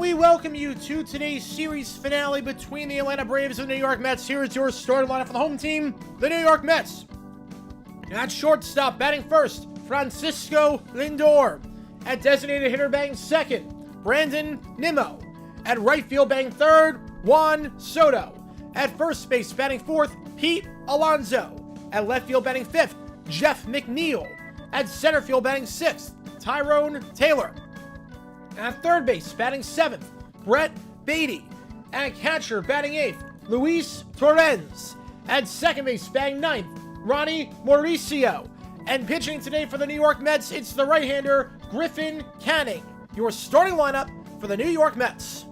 we welcome you to today's series finale between the Atlanta Braves and the New York Mets. Here is your starting lineup for the home team, the New York Mets. At shortstop, batting first, Francisco Lindor. At designated hitter, batting second, Brandon Nimmo. At right field, batting third, Juan Soto. At first base, batting fourth, Pete Alonso. At left field, batting fifth, Jeff McNeil. At center field, batting sixth, Tyrone Taylor. At third base, batting seventh, Brett Beatty. At catcher, batting eighth, Luis Torrens. At second base, batting ninth, Ronnie Mauricio. And pitching today for the New York Mets, it's the right-hander, Griffin Canning. Your starting lineup for the New York Mets.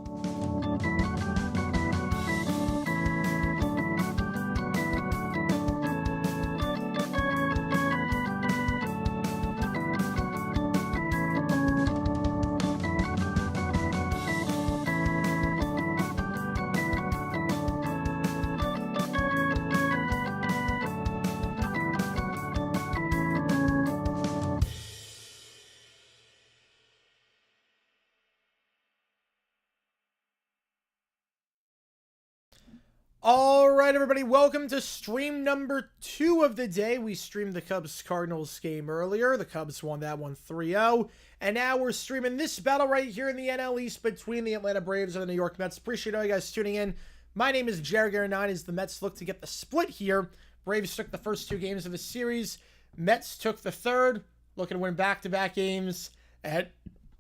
Alright everybody, welcome to stream number 2 of the day. We streamed the Cubs-Cardinals game earlier. The Cubs won that one 3-0. And now we're streaming this battle right here in the NL East between the Atlanta Braves and the New York Mets. Appreciate all you guys tuning in. My name is Jared Garrett9 as the Mets look to get the split here. Braves took the first 2 games of the series. Mets took the third, looking to win back-to-back games and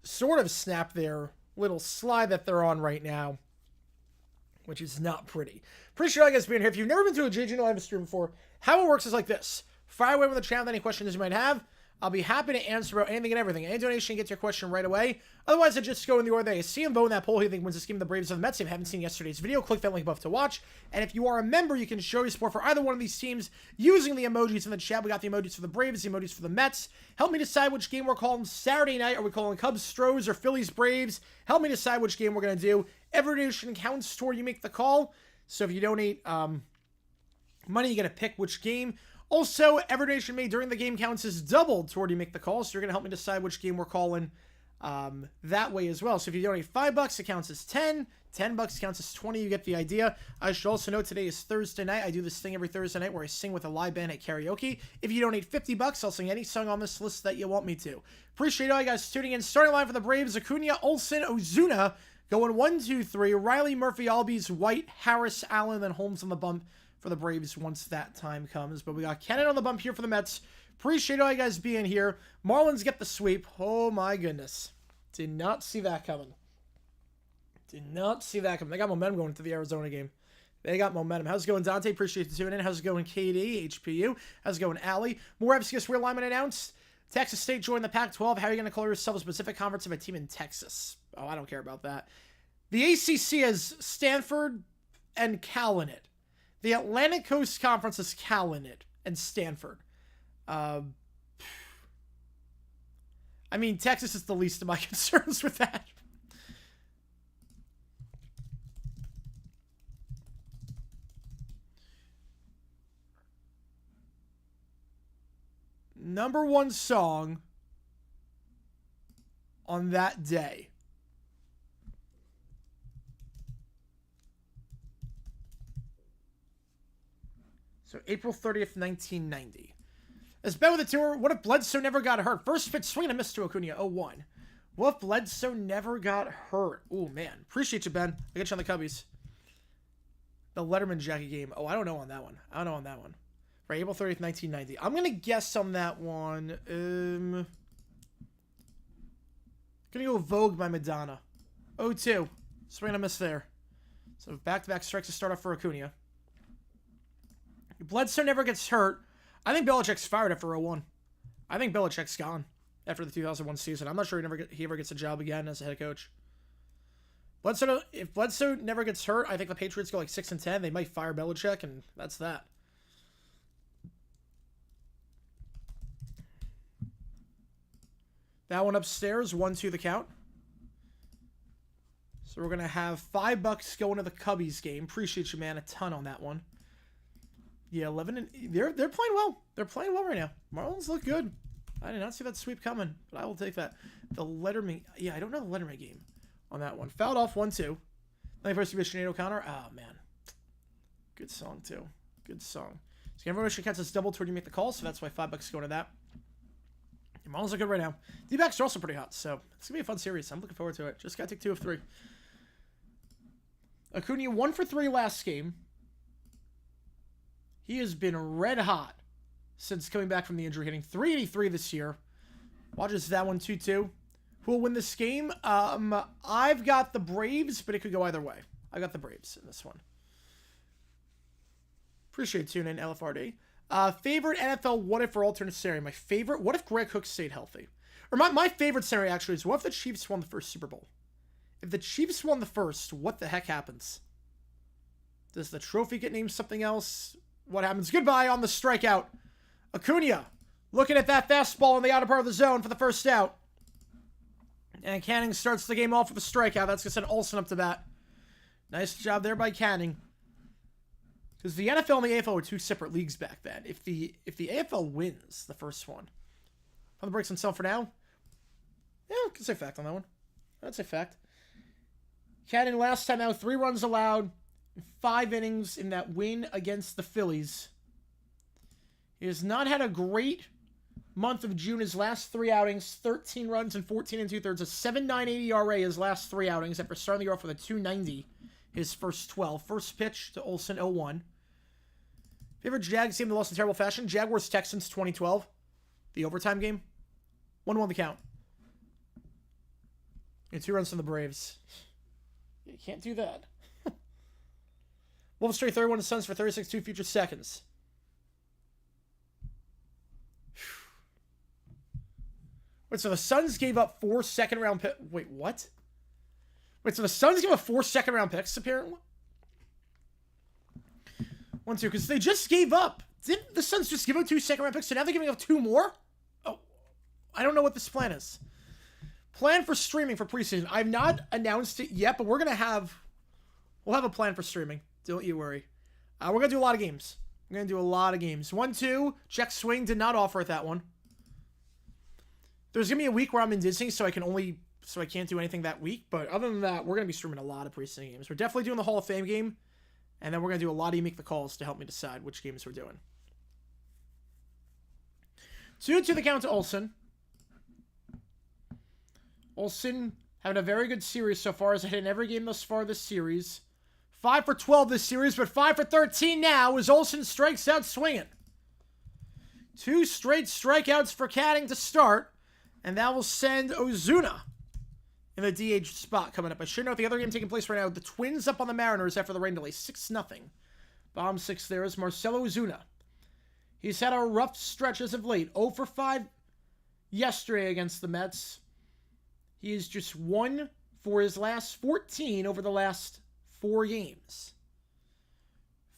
sort of snap their little slide that they're on right now, which is not pretty. Appreciate all you guys being here. If you've never been to a cgiulianihpu live stream before, how it works is like this. Fire away with the chat with any questions you might have. I'll be happy to answer about anything and everything. Any donation gets your question right away. Otherwise, I just go in the order that you see and vote in that poll. Who you think wins this game, the Braves or the Mets? If you haven't seen yesterday's video, click that link above to watch. And if you are a member, you can show your support for either one of these teams using the emojis in the chat. We got the emojis for the Braves, the emojis for the Mets. Help me decide which game we're calling Saturday night. Are we calling Cubs Stros or Phillies Braves? Help me decide which game we're going to do. Every donation counts toward you make the call. So if you donate money, you get to pick which game. Also, every donation made during the game counts is doubled toward you make the call. So you're going to help me decide which game we're calling that way as well. So if you donate $5, it counts as 10. $10 counts as 20. You get the idea. I should also note today is Thursday night. I do this thing every Thursday night where I sing with a live band at karaoke. If you donate $50, I'll sing any song on this list that you want me to. Appreciate all you guys tuning in. Starting line for the Braves, Acuna, Olsen, Ozuna. Going 1, 2, 3. Riley, Murphy, Albies, White, Harris, Allen, then Holmes on the bump for the Braves once that time comes. But we got Cannon on the bump here for the Mets. Appreciate all you guys being here. Marlins get the sweep. Oh my goodness. Did not see that coming. Did not see that coming. They got momentum going into the Arizona game. They got momentum. How's it going, Dante? Appreciate you tuning in. How's it going, KD, HPU? How's it going, Allie? More Evskis realignment announced. Texas State joined the Pac-12. How are you going to call yourself a specific conference of a team in Texas? Oh, I don't care about that. The ACC has Stanford and Cal in it. The Atlantic Coast Conference has Cal in it and Stanford. I mean, Texas is the least of my concerns with that. Number 1 song on that day. So April 30th, 1990. As Ben with the tour, what if Bledsoe never got hurt? First pitch swing and a miss to Acuna, 0-1. What if Bledsoe never got hurt? Oh, man. Appreciate you, Ben. I'll get you on the Cubbies. The Letterman Jackie game. Oh, I don't know on that one. Right, April 30th, 1990. I'm going to guess on that one. Going to go Vogue by Madonna. 0-2. Swing and a miss there. So back-to-back strikes to start off for Acuna. Bledsoe never gets hurt. I think Belichick's fired after 0-1. I think Belichick's gone after the 2001 season. I'm not sure he ever gets a job again as a head coach. If Bledsoe never gets hurt, I think the Patriots go like 6-10. They might fire Belichick, and that's that. That one upstairs, 1-2 the count. So we're going to have $5 going to the Cubbies game. Appreciate you, man, a ton on that one. Yeah, 11 and they're playing well. They're playing well right now. Marlins look good. I did not see that sweep coming, but I will take that. The Letterman, yeah, I don't know the Letterman game. on that one. Fouled off 1-2. Then first to be Sinead O'Connor. Oh, man. Good song, too. Good song. So everyone should catch this double toward you make the call, so that's why $5 going to that. Your models are good right now. D-backs are also pretty hot, so it's going to be a fun series. I'm looking forward to it. Just got to take 2 of 3. Acuna 1 for 3 last game. He has been red hot since coming back from the injury, hitting .383 this year. Watches that one 2-2. Who will win this game? I've got the Braves, but it could go either way. I got the Braves in this one. Appreciate tuning in, LFRD. Favorite NFL what if or alternate scenario? My favorite, what if Greg Hook stayed healthy? Or my favorite scenario actually is what if the Chiefs won the first Super Bowl? If the Chiefs won the first, what the heck happens? Does the trophy get named something else? What happens? Goodbye on the strikeout. Acuna looking at that fastball in the outer part of the zone for the first out. And Canning starts the game off with a strikeout. That's going to send Olsen up to bat. Nice job there by Canning. Because the NFL and the AFL were 2 separate leagues back then. If the AFL wins the first one, on the breaks himself for now. Yeah, I can say fact on that one. I'd say fact. Canning last time out, 3 runs allowed, 5 innings in that win against the Phillies. He has not had a great month of June. His last 3 outings, 13 runs and 14 2/3, a 7.98 ERA his last 3 outings after starting the year off with a 2.90 his first 12. First pitch to Olsen, 0-1. Favorite Jags game they lost in terrible fashion? Jaguars-Texans 2012. The overtime game. 1-1 the count. And 2 runs from the Braves. You can't do that. Wolves straight 31 to Suns for 36-2 future seconds. Wait, so the Suns gave up 4 second-round picks. Wait, what? Wait, so the Suns gave up 4 second-round picks, apparently? 1-2, because they just gave up. Didn't the Suns just give up 2 second-round picks, so now they're giving up 2 more? Oh, I don't know what this plan is. Plan for streaming for preseason. I've not announced it yet, but we'll have a plan for streaming. Don't you worry. We're going to do a lot of games. 1-2, check swing, did not offer at that one. There's going to be a week where I'm in Disney, so I can't do anything that week. But other than that, we're going to be streaming a lot of preseason games. We're definitely doing the Hall of Fame game. And then we're going to do a lot of You Make the Calls to help me decide which games we're doing. 2-2 the count to Olsen. Olsen having a very good series so far, as I hit in every game thus far this series. 5 for 12 this series, but 5 for 13 now as Olsen strikes out swinging. 2 straight strikeouts for Canning to start, and that will send Ozuna in the DH spot coming up. I should note the other game taking place right now. The Twins up on the Mariners after the rain delay, 6-0. Bomb 6 there is Marcell Ozuna. He's had a rough stretch as of late. 0 for 5 yesterday against the Mets. He is just 1 for his last 14 over the last 4 games.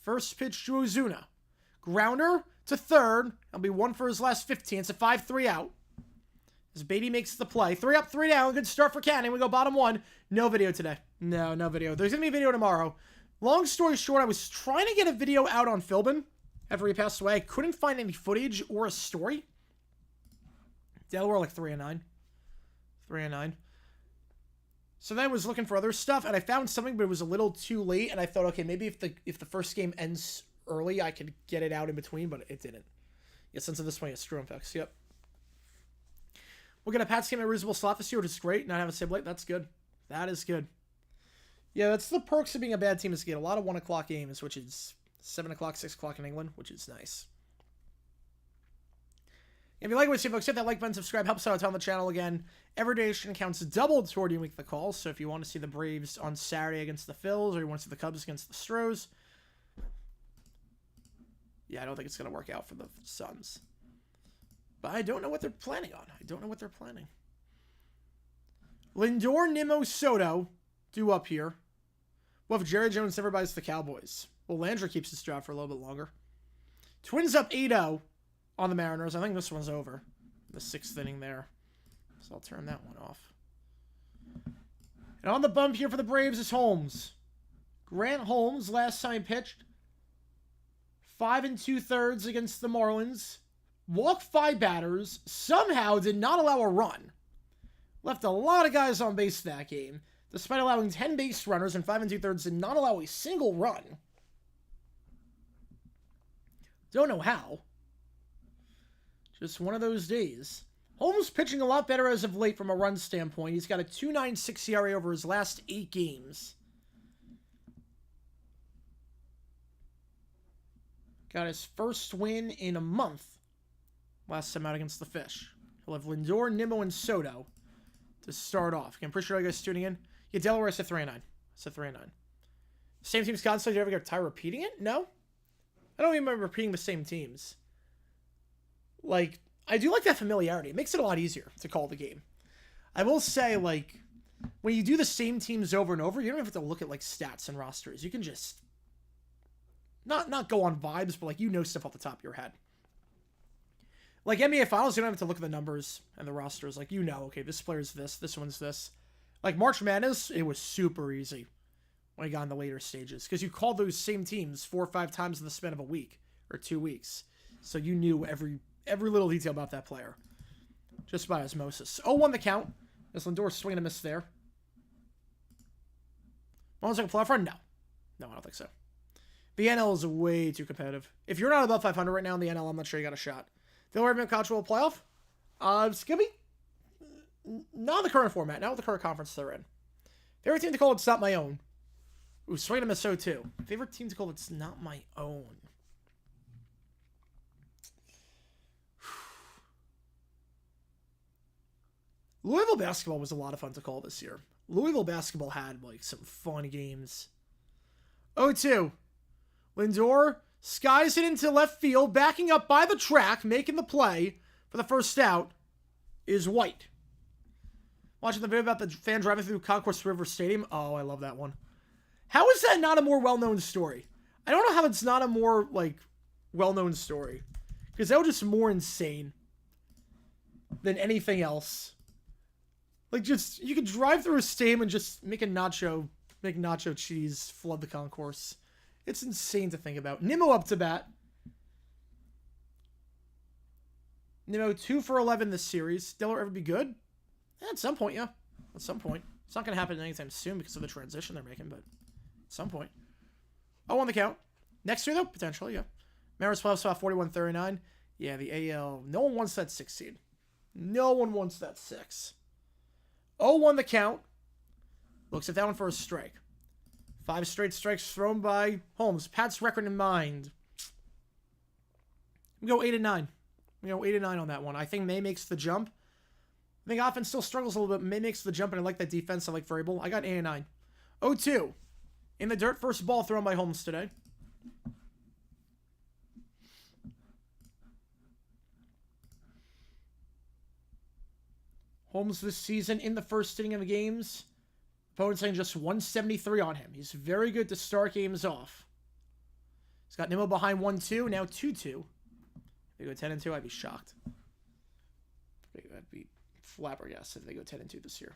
First pitch to Ozuna. Grounder to third. That'll be 1 for his last 15. It's a 5-3 out. As Beatty makes the play. 3 up, 3 down. Good start for Canning. We go bottom 1. No video today. No video. There's going to be a video tomorrow. Long story short, I was trying to get a video out on Philbin after he passed away. I couldn't find any footage or a story. Delaware like 3-9. 3-9. So then I was looking for other stuff, and I found something, but it was a little too late, and I thought, okay, maybe if the first game ends early, I could get it out in between, but it didn't. Yeah, since of this point, it's Screw Effects. Yep. We'll get a Pats game at a reasonable slot this year, which is great. Not have a save late. That's good. That is good. Yeah, that's the perks of being a bad team, is to get a lot of 1 o'clock games, which is 7 o'clock, 6 o'clock in England, which is nice. If you like what you see, folks, hit that like button, subscribe, helps out on the channel again. Every donation counts doubled toward You Make the Call. So if you want to see the Braves on Saturday against the Phils, or you want to see the Cubs against the Stros, yeah, I don't think it's going to work out for the Suns. But I don't know what they're planning on. Lindor, Nimmo, Soto due up here. Well, if Jerry Jones never buys the Cowboys, well, Landry keeps his job for a little bit longer. Twins up 8-0 on the Mariners. I think this one's over. The 6th inning there. So I'll turn that one off. And on the bump here for the Braves is Holmes. Grant Holmes, last time pitched. 5 2/3 against the Marlins. Walked 5 batters. Somehow did not allow a run. Left a lot of guys on base that game. despite allowing 10 base runners and 5 2/3 and not allow a single run. Don't know how. Just one of those days. Holmes pitching a lot better as of late from a run standpoint. He's got a 2.96 ERA over his last 8 games. Got his first win in a month. Last time out against the Fish. He'll have Lindor, Nimmo, and Soto to start off. Okay, I'm pretty sure you guys tuning in. Yeah, Delaware, I said 3-9. I said 3-9. Same teams constantly. Did you ever get tired repeating it? No. I don't even remember repeating the same teams. Like, I do like that familiarity. It makes it a lot easier to call the game. I will say, like, when you do the same teams over and over, you don't even have to look at, like, stats and rosters. You can just not go on vibes, but, like, you know stuff off the top of your head. Like, NBA Finals, you don't have to look at the numbers and the rosters. Like, you know, okay, this player's this one's this. Like, March Madness, it was super easy when I got in the later stages. Because you called those same teams 4 or 5 times in the span of a week or 2 weeks. So you knew every little detail about that player. Just by osmosis. 0-1 the count. Is Lindor swinging a miss there? Almost like a playoff run? No. No, I don't think so. The NL is way too competitive. If you're not above 500 right now in the NL, I'm not sure you got a shot. They'll ever be a college football playoff? It's going to be not the current format, not with the current conference they're in. Favorite team to call it's not my own. Ooh, swing and a miss so too. Favorite team to call it's not my own. Louisville basketball was a lot of fun to call this year. Louisville basketball had like some fun games. 0-2. Lindor skies it into left field, backing up by the track, making the play for the first out is White. Watching the video about the fan driving through Concourse River Stadium. Oh, I love that one. How is that not a more well-known story? I don't know how it's not a more, like, well-known story. Because that was just more insane than anything else. Like, just, you could drive through a stadium and just make nacho cheese, flood the concourse. It's insane to think about. Nimmo up to bat. Nimmo 2 for 11 this series. Dillard ever be good? At some point, yeah. At some point. It's not going to happen anytime soon because of the transition they're making, but at some point. Oh, on the count. Next year, though? Potentially, yeah. Mariners playoff spot 41-39. Yeah, the AL. No one wants that 6 seed. No one wants that 6. 0-1 the count. Looks at that one for a strike. 5 straight strikes thrown by Holmes. Pat's record in mind. We go 8-9. We go 8-9 on that one. I think May makes the jump. I think offense still struggles a little bit. May makes the jump, and I like that defense. I like Vrabel. I got 8-9. 0-2. In the dirt, first ball thrown by Holmes today. Holmes this season in the first inning of the games. Opponent saying just 173 on him. He's very good to start games off. He's got Nimmo behind 1-2, now 2-2. If they go 10-2, I'd be shocked. I'd be flabbergasted if they go 10-2 this year.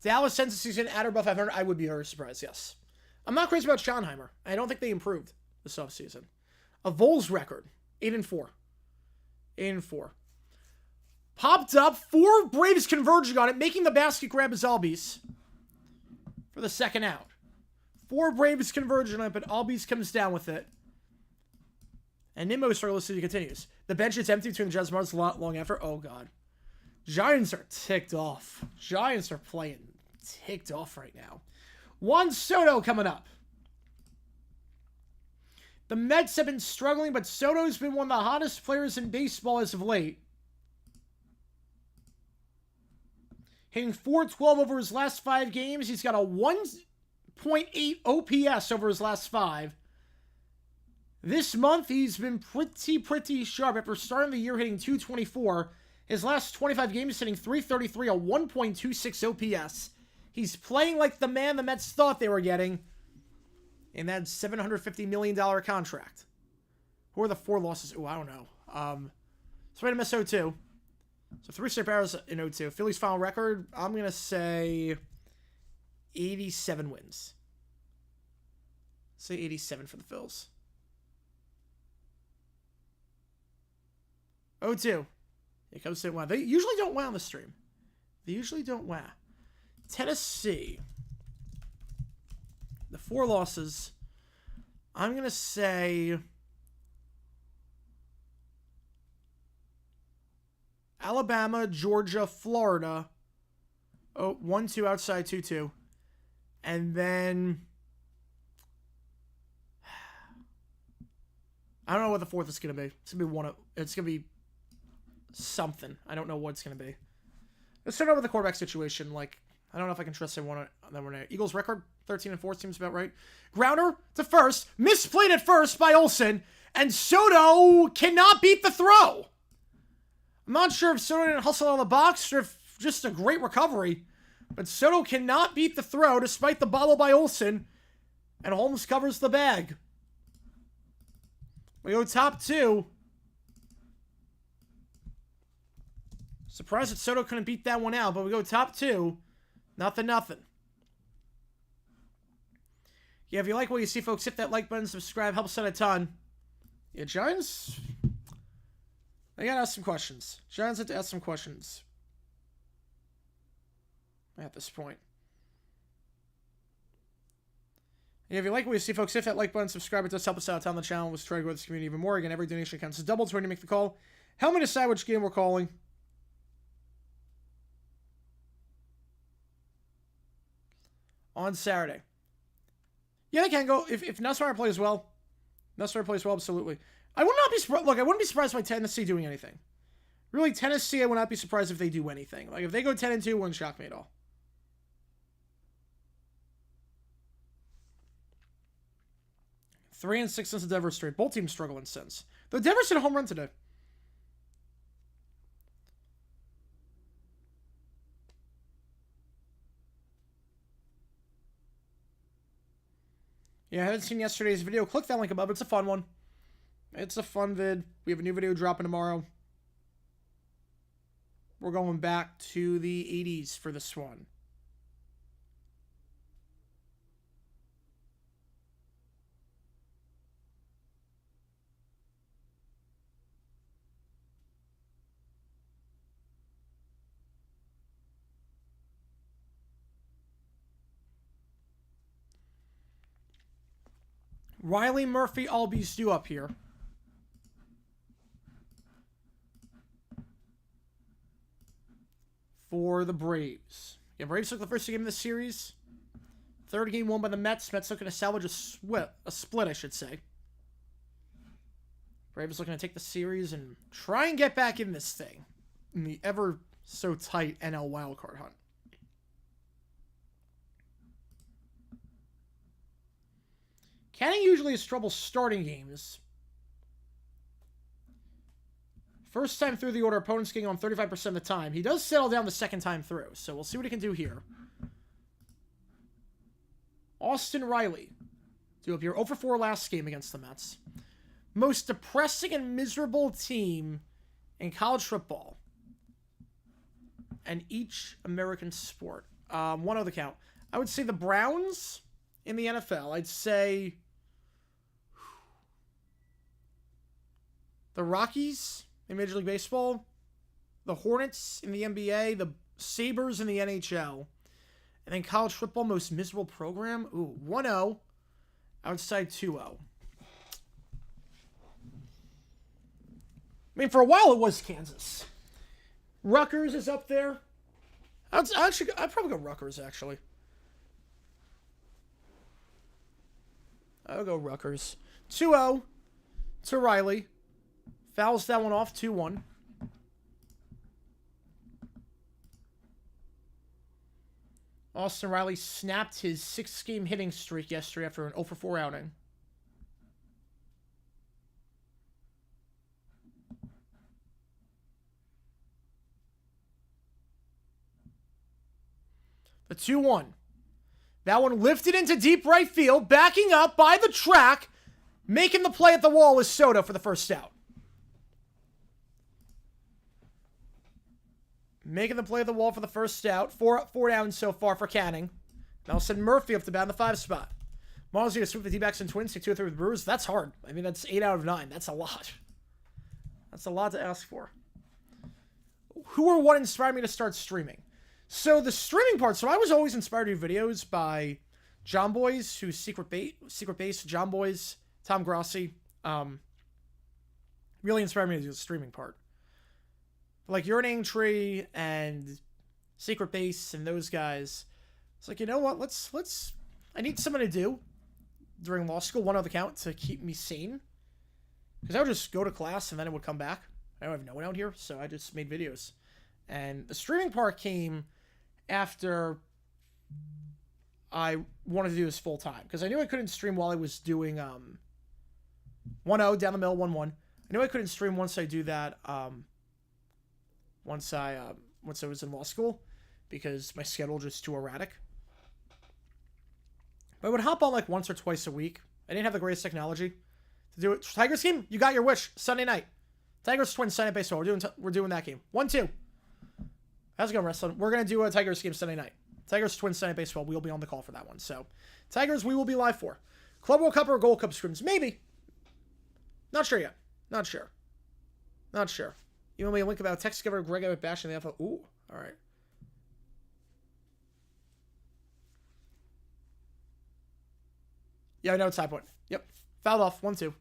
Dallas ends the season at or above 500. I would be very surprised, yes. I'm not crazy about Schonheimer. I don't think they improved this offseason. A Vols record, 8-4. 8-4. Popped up, 4 Braves converging on it, making the basket grab as Albies for the second out. 4 Braves converging on it, but Albies comes down with it. And Nimmo Scoreless continues. The bench is empty between the Jazz Mars long after. Oh, God. Giants are ticked off. Giants are playing ticked off right now. Juan Soto coming up. The Mets have been struggling, but Soto's been one of the hottest players in baseball as of late. Hitting .412 over his last 5 games. He's got a 1.8 OPS over his last 5. This month, he's been pretty sharp after starting the year hitting .224. His last 25 games hitting .333, a 1.26 OPS. He's playing like the man the Mets thought they were getting in that $750 million contract. Who are the 4 losses? Oh, I don't know. So miss 0-2. So 3 straight barrels in 0-2. Philly's final record, I'm going to say 87 wins. Say 87 for the Phils. 0-2. Here comes St. Wow. They usually don't wow on the stream. They usually don't wow. Tennessee. The 4 losses. I'm going to say Alabama, Georgia, Florida. Oh, 1-2 outside, 2-2. And then I don't know what the 4th is going to be. It's going to be it's going to be something. I don't know what it's going to be. Let's start out with the quarterback situation. Like, I don't know if I can trust anyone on that one. Eagles record 13-4 seems about right. Grounder to first, misplayed at first by Olsen, and Soto cannot beat the throw. I'm not sure if Soto didn't hustle out of the box or if just a great recovery, but Soto cannot beat the throw despite the bobble by Olsen, and Holmes covers the bag. We go top 2. Surprised that Soto couldn't beat that one out, but we go top 2. Nothing. Yeah, if you like what you see, folks, hit that like button, subscribe, helps out a ton. Yeah, Giants, they gotta ask some questions. Giants have to ask some questions at this point. Yeah, if you like what you see, folks, hit that like button, subscribe. It does help us out on the channel. Let's try to grow this community even more. Again, every donation counts as double. So when you make the call, help me decide which game we're calling. On Saturday. Yeah, they can go. If Nussmeier plays well, absolutely. I would not be surprised. Look, I wouldn't be surprised by Tennessee doing anything. Really, Tennessee, I would not be surprised if they do anything. Like, if they go 10-2, it wouldn't shock me at all. Three and 6 since the Denver straight. Both teams struggling since. Though Denver's hit a home run today. Yeah, I haven't seen yesterday's video. Click that link above. It's a fun one. It's a fun vid. We have a new video dropping tomorrow. We're going back to the 80s for this one. Riley, Murphy, Albies due up here. For the Braves. Yeah, Braves took the first game of the series. Third game won by the Mets. Mets looking to salvage a split, I should say. Braves looking to take the series and try and get back in this thing. In the ever so tight NL wildcard hunt. Canning usually has trouble starting games. First time through the order, opponent's getting on 35% of the time. He does settle down the second time through, so we'll see what he can do here. Austin Riley. Due up here. 0-4 last game against the Mets. Most depressing and miserable team in college football. And each American sport. One other count. I would say the Browns in the NFL. I'd say the Rockies in Major League Baseball, the Hornets in the NBA, the Sabres in the NHL, and then college football, most miserable program. Ooh, 1-0, outside 2-0. I mean, for a while it was Kansas. Rutgers is up there. I'd probably go Rutgers, actually. I'll go Rutgers. 2-0 to Riley. Fouls that one off, 2-1. Austin Riley snapped his 6-game hitting streak yesterday after an 0-4 outing. The 2-1. That one lifted into deep right field, backing up by the track, making the play at the wall with Soto for the first out. Making the play at the wall for the first out. Four down so far for Canning. Now send Murphy up to bat in the 5 spot. Marlins going to sweep the D-backs and Twins, take 2-3 with the Brewers. That's hard. I mean, that's 8 out of 9. That's a lot. That's a lot to ask for. Who or what inspired me to start streaming? So the streaming part, so I was always inspired to do videos by John Boys, who's Secret Base, John Boys, Tom Grossi. Really inspired me to do the streaming part. Like Urinating Tree and Secret Base and those guys. It's like, you know what? Let's. I need something to do during law school, one other count, to keep me sane. Because I would just go to class and then it would come back. I don't have no one out here, so I just made videos. And the streaming part came after I wanted to do this full time. Because I knew I couldn't stream while I was doing 1-0, down the middle, 1-1. I knew I couldn't stream once I do that, once I was in law school, because my schedule was just too erratic. But I would hop on like once or twice a week. I didn't have the greatest technology to do it. Tigers game, you got your wish. Sunday night. Tigers Twins Sunday night baseball. We're doing that game. 1-2. How's it going, wrestling? We're gonna do a Tigers game Sunday night. Tigers Twins Sunday night baseball. We'll be on the call for that one. So, Tigers, we will be live for. Club World Cup or Gold Cup scrims? Maybe. Not sure yet. Not sure. Not sure. You want me to link about text giver Greg Abbott bashing the NFL? Ooh, all right. Yeah, I know it's high point. Yep. Fouled off. 1-2.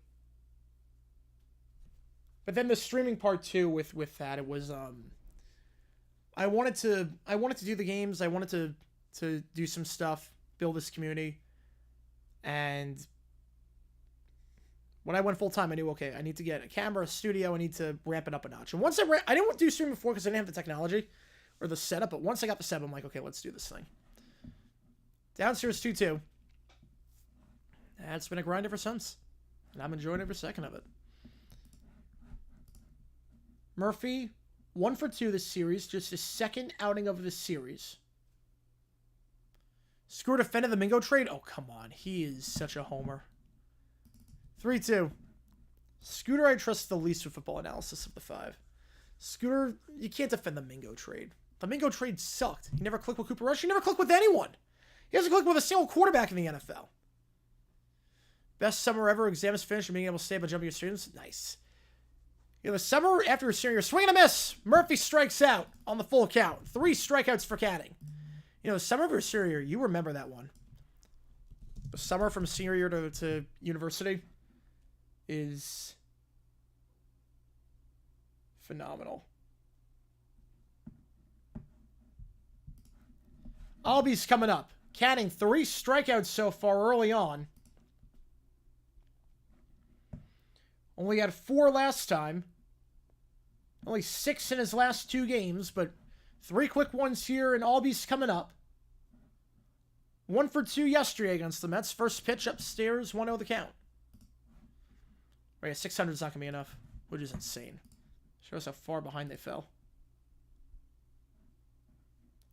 But then the streaming part too with that, it was I wanted to do the games. I wanted to do some stuff, build this community. And when I went full time, I knew, okay, I need to get a camera, a studio. I need to ramp it up a notch. And once I didn't do streaming before because I didn't have the technology or the setup. But once I got the setup, I'm like, okay, let's do this thing. Downstairs 2-2. It's been a grind ever since. And I'm enjoying every second of it. Murphy, 1 for 2 this series. Just his second outing of this series. Screw defended the Mingo trade. Oh, come on. He is such a homer. 3-2. Scooter, I trust the least with football analysis of the 5. Scooter, you can't defend the Mingo trade. The Mingo trade sucked. He never clicked with Cooper Rush. He never clicked with anyone. He hasn't clicked with a single quarterback in the NFL. Best summer ever. Exams finished and being able to stay up and jump your students. Nice. You know, the summer after your senior year, swing and a miss. Murphy strikes out on the full count. 3 strikeouts for Canning. You know, the summer of your senior year, you remember that one. The summer from senior year to university is phenomenal. Albies coming up. Canning 3 strikeouts so far early on. Only had 4 last time. Only 6 in his last 2 games, but 3 quick ones here, and Albies coming up. 1 for 2 yesterday against the Mets. First pitch upstairs, 1-0 the count. Right, 600 is not going to be enough, which is insane. Shows how far behind they fell.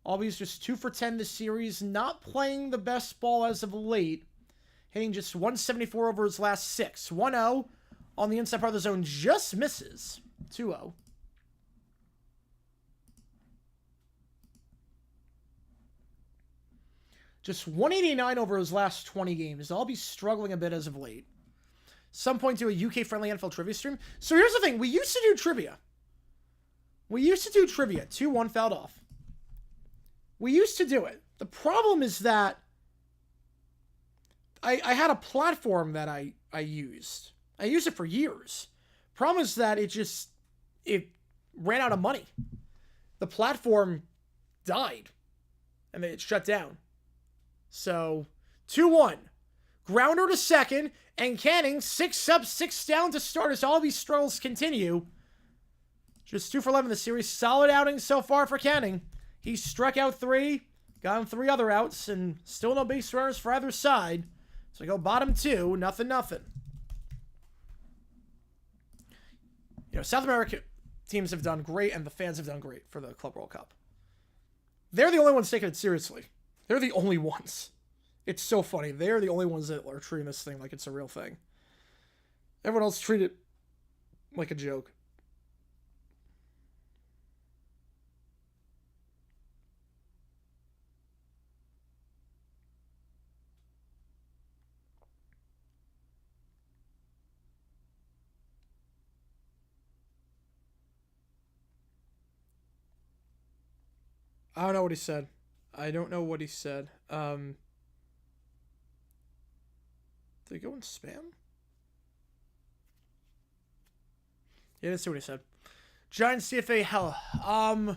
Albies just 2 for 10 this series, not playing the best ball as of late. Hitting just 174 over his last 6. 1-0 on the inside part of the zone, just misses. 2-0. Just 189 over his last 20 games. Albies struggling a bit as of late. Some point to a UK-friendly NFL trivia stream. So here's the thing. We used to do trivia. 2-1 fouled off. We used to do it. The problem is that I had a platform that I used. I used it for years. Problem is that it ran out of money. The platform died. And it shut down. So, 2-1. Grounder to second. And Canning, 6 up, 6 down to start as all these struggles continue. Just 2 for 11 in the series. Solid outing so far for Canning. He struck out 3. Got him 3 other outs. And still no base runners for either side. So we go bottom 2. Nothing. You know, South America teams have done great. And the fans have done great for the Club World Cup. They're the only ones taking it seriously. They're the only ones. It's so funny. They're the only ones that are treating this thing like it's a real thing. Everyone else treat it like a joke. I don't know what he said. I don't know what he said. Did it go in spam? Yeah, let's see what he said. Giants CFA hell. I'm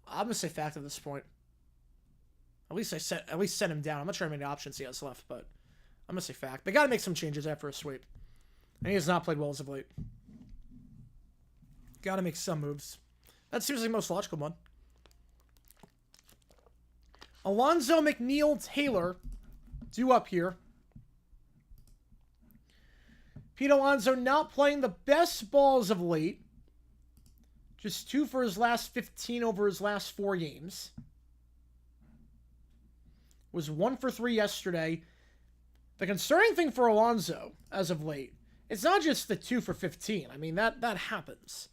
gonna say fact at this point. At least sent him down. I'm not sure how many options he has left, but I'm gonna say fact. They gotta make some changes after a sweep. And he has not played well as of late. Gotta make some moves. That seems like the most logical one. Alonso, McNeil, Taylor due up here. Pete Alonso not playing the best balls of late. Just 2 for his last 15 over his last 4 games. Was 1 for 3 yesterday. The concerning thing for Alonso, as of late, it's not just the 2 for 15. I mean, that happens.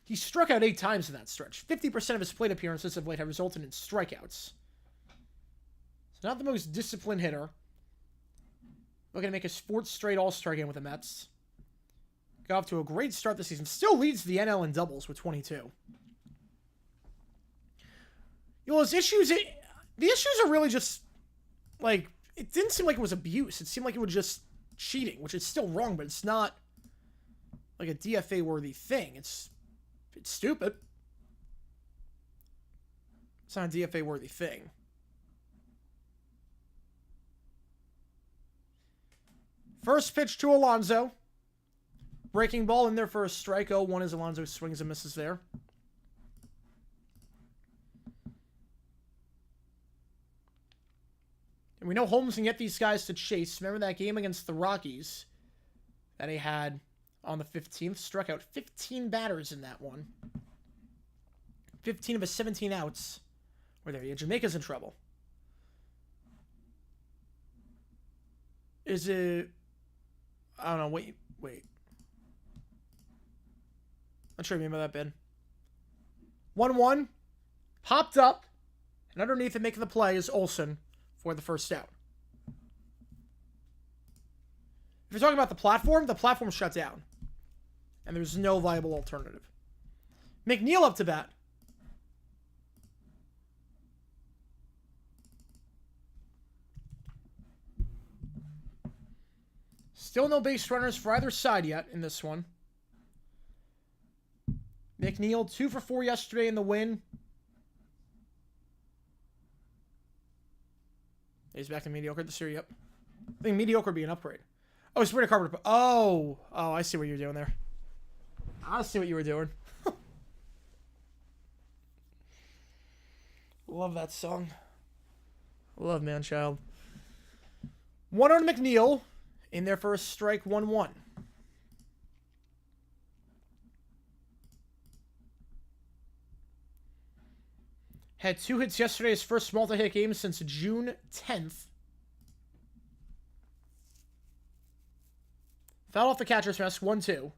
He struck out 8 times in that stretch. 50% of his plate appearances of late have resulted in strikeouts. He's not the most disciplined hitter. Looking to make his 4th straight All-Star game with the Mets. Got off to a great start this season. Still leads the NL in doubles with 22. You know, his issues... The issues are really just... Like, it didn't seem like it was abuse. It seemed like it was just cheating, which is still wrong, but it's not like a DFA-worthy thing. It's stupid. It's not a DFA-worthy thing. First pitch to Alonso. Breaking ball in there for a strike. 0-1 as Alonso swings and misses there. And we know Holmes can get these guys to chase. Remember that game against the Rockies that he had on the 15th? Struck out 15 batters in that one. 15 of his 17 outs were there. Yeah, Jamaica's in trouble. Is it... I don't know. Wait. Not sure I remember that bid. 1-1. Popped up. And underneath it making the play is Olsen for the first out. If you're talking about the platform shut down. And there's no viable alternative. McNeil up to bat. Still no base runners for either side yet in this one. McNeil, 2 for 4 yesterday in the win. He's back to mediocre this year, yep. I think mediocre would be an upgrade. Oh, Sabrina Carpenter. Oh, I see what you're doing there. I see what you were doing. Love that song. Love Man Child. 1 on McNeil. In there for a strike, 1-1. Had 2 hits yesterday, his first multi-hit game since June 10th. Fouled off the catcher's mask, 1-2.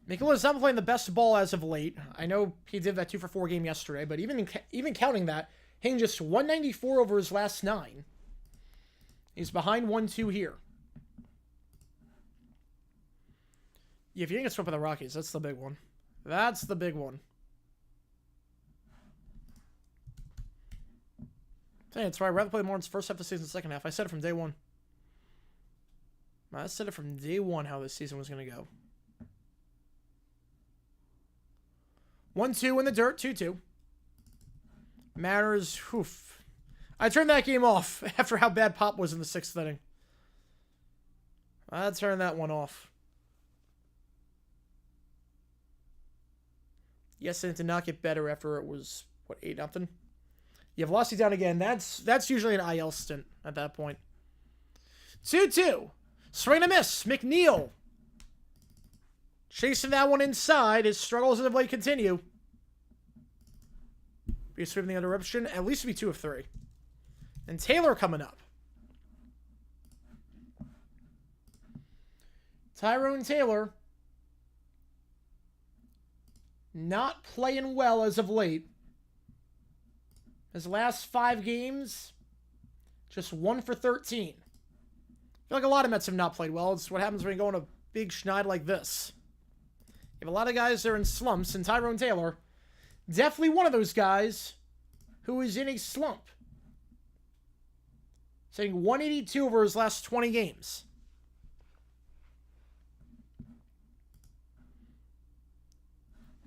McNeil is not playing the best ball as of late. I know he did that 2 for 4 game yesterday, but even counting that, hitting just 194 over his last 9. He's behind 1-2 here. Yeah, if you didn't get swept by the Rockies, that's the big one. That's the big one. That's right. I'd rather play the Marlins first half of the season, second half. I said it from day one. I said it from day one how this season was going to go. 1-2 in the dirt, 2-2. Matters, oof. I turned that game off after how bad Pop was in the 6th inning. I turned that one off. Yes, and it did not get better after it was, 8-0? Yeah, velocity down again. That's usually an IL stint at that point. 2-2. Swing and a miss. McNeil. Chasing that one inside. His struggles of late continue. Be a sweep in the other direction. At least be 2 of 3. And Taylor coming up. Tyrone Taylor. Not playing well as of late. His last 5 games, just 1 for 13. I feel like a lot of Mets have not played well. It's what happens when you go on a big schneid like this. You have a lot of guys that are in slumps, and Tyrone Taylor, definitely one of those guys who is in a slump. Hitting 182 over his last 20 games.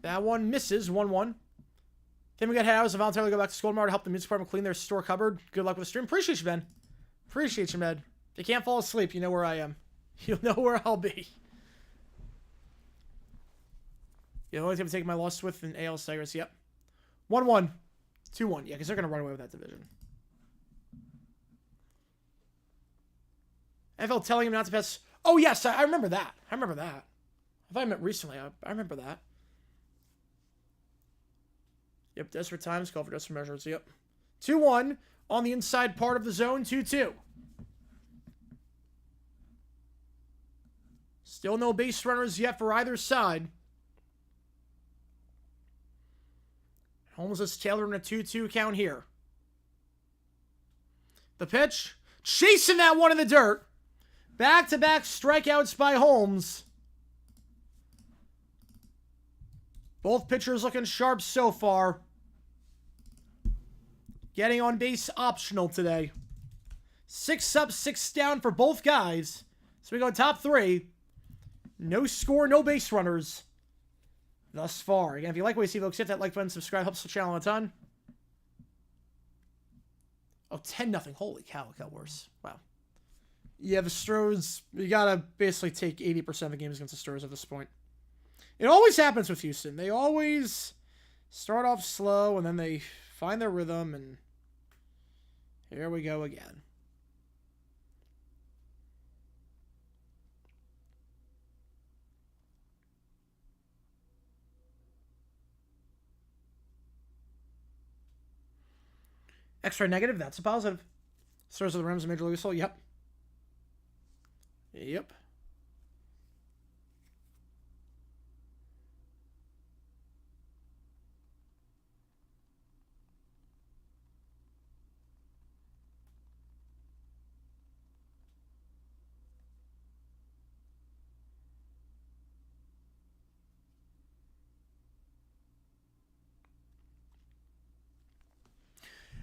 That one misses, 1-1. Then we got House and voluntarily go back to school tomorrow to help the music department clean their store cupboard. Good luck with the stream. Appreciate you, Ben. Appreciate you, Med. If you can't fall asleep, you know where I am. You'll know where I'll be. You'll always have to take my loss with an AL Tigers. Yep. 1-1. 2-1. Yeah, because they're going to run away with that division. NFL telling him not to pass. Oh, yes. I remember that. I remember that. If I meant recently, I remember that. Yep, desperate times call for desperate measures. Yep. 2-1 on the inside part of the zone. 2-2. Still no base runners yet for either side. Holmes is Taylor in a 2-2 count here. The pitch. Chasing that one in the dirt. Back-to-back strikeouts by Holmes. Both pitchers looking sharp so far. Getting on base optional today. 6 up, 6 down for both guys. So we go top 3. No score, no base runners thus far. Again, if you like what you see, folks, hit that like button, subscribe, helps the channel a ton. Oh, 10-0. Holy cow, it got worse. Wow. Yeah, the Stros, you gotta basically take 80% of the games against the Stros at this point. It always happens with Houston. They always start off slow, and then they find their rhythm, and here we go again. Extra negative, that's a positive. Stars of the Rams, Major League Baseball, yep. Yep.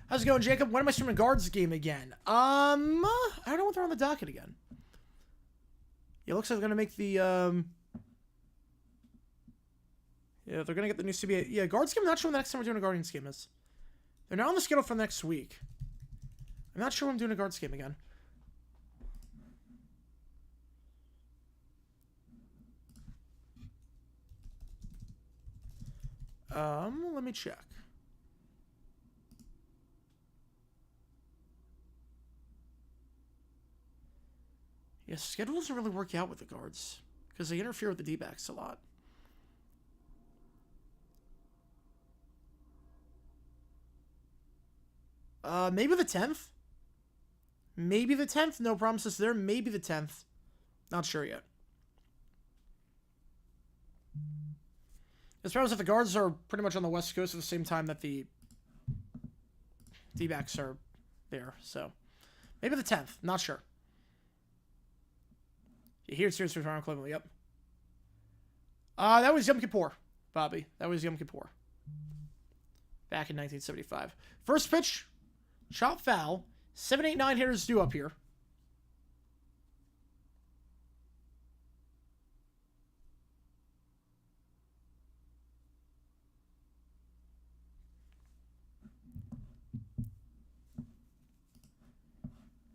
How's it going, Jacob? When am I streaming Guards game again? I don't know what they're on the docket again. Yeah, it looks like they're gonna make the yeah, they're gonna get the new CBA. Yeah, Guards game. I'm not sure when the next time we're doing a Guardians game is. They're now on the schedule for next week. I'm not sure when I'm doing a Guards game again. Let me check. Yeah, schedule doesn't really work out with the Guards because they interfere with the D-backs a lot. Maybe the 10th? Maybe the 10th? No promises there. Maybe the 10th. Not sure yet. As far as if the Guards are pretty much on the West Coast at the same time that the D-backs are there. So, maybe the 10th. Not sure. You hear serious around Cleveland, yep. That was Yom Kippur, Bobby. That was Yom Kippur. Back in 1975. First pitch, chop foul. 7, 8, 9 hitters due up here.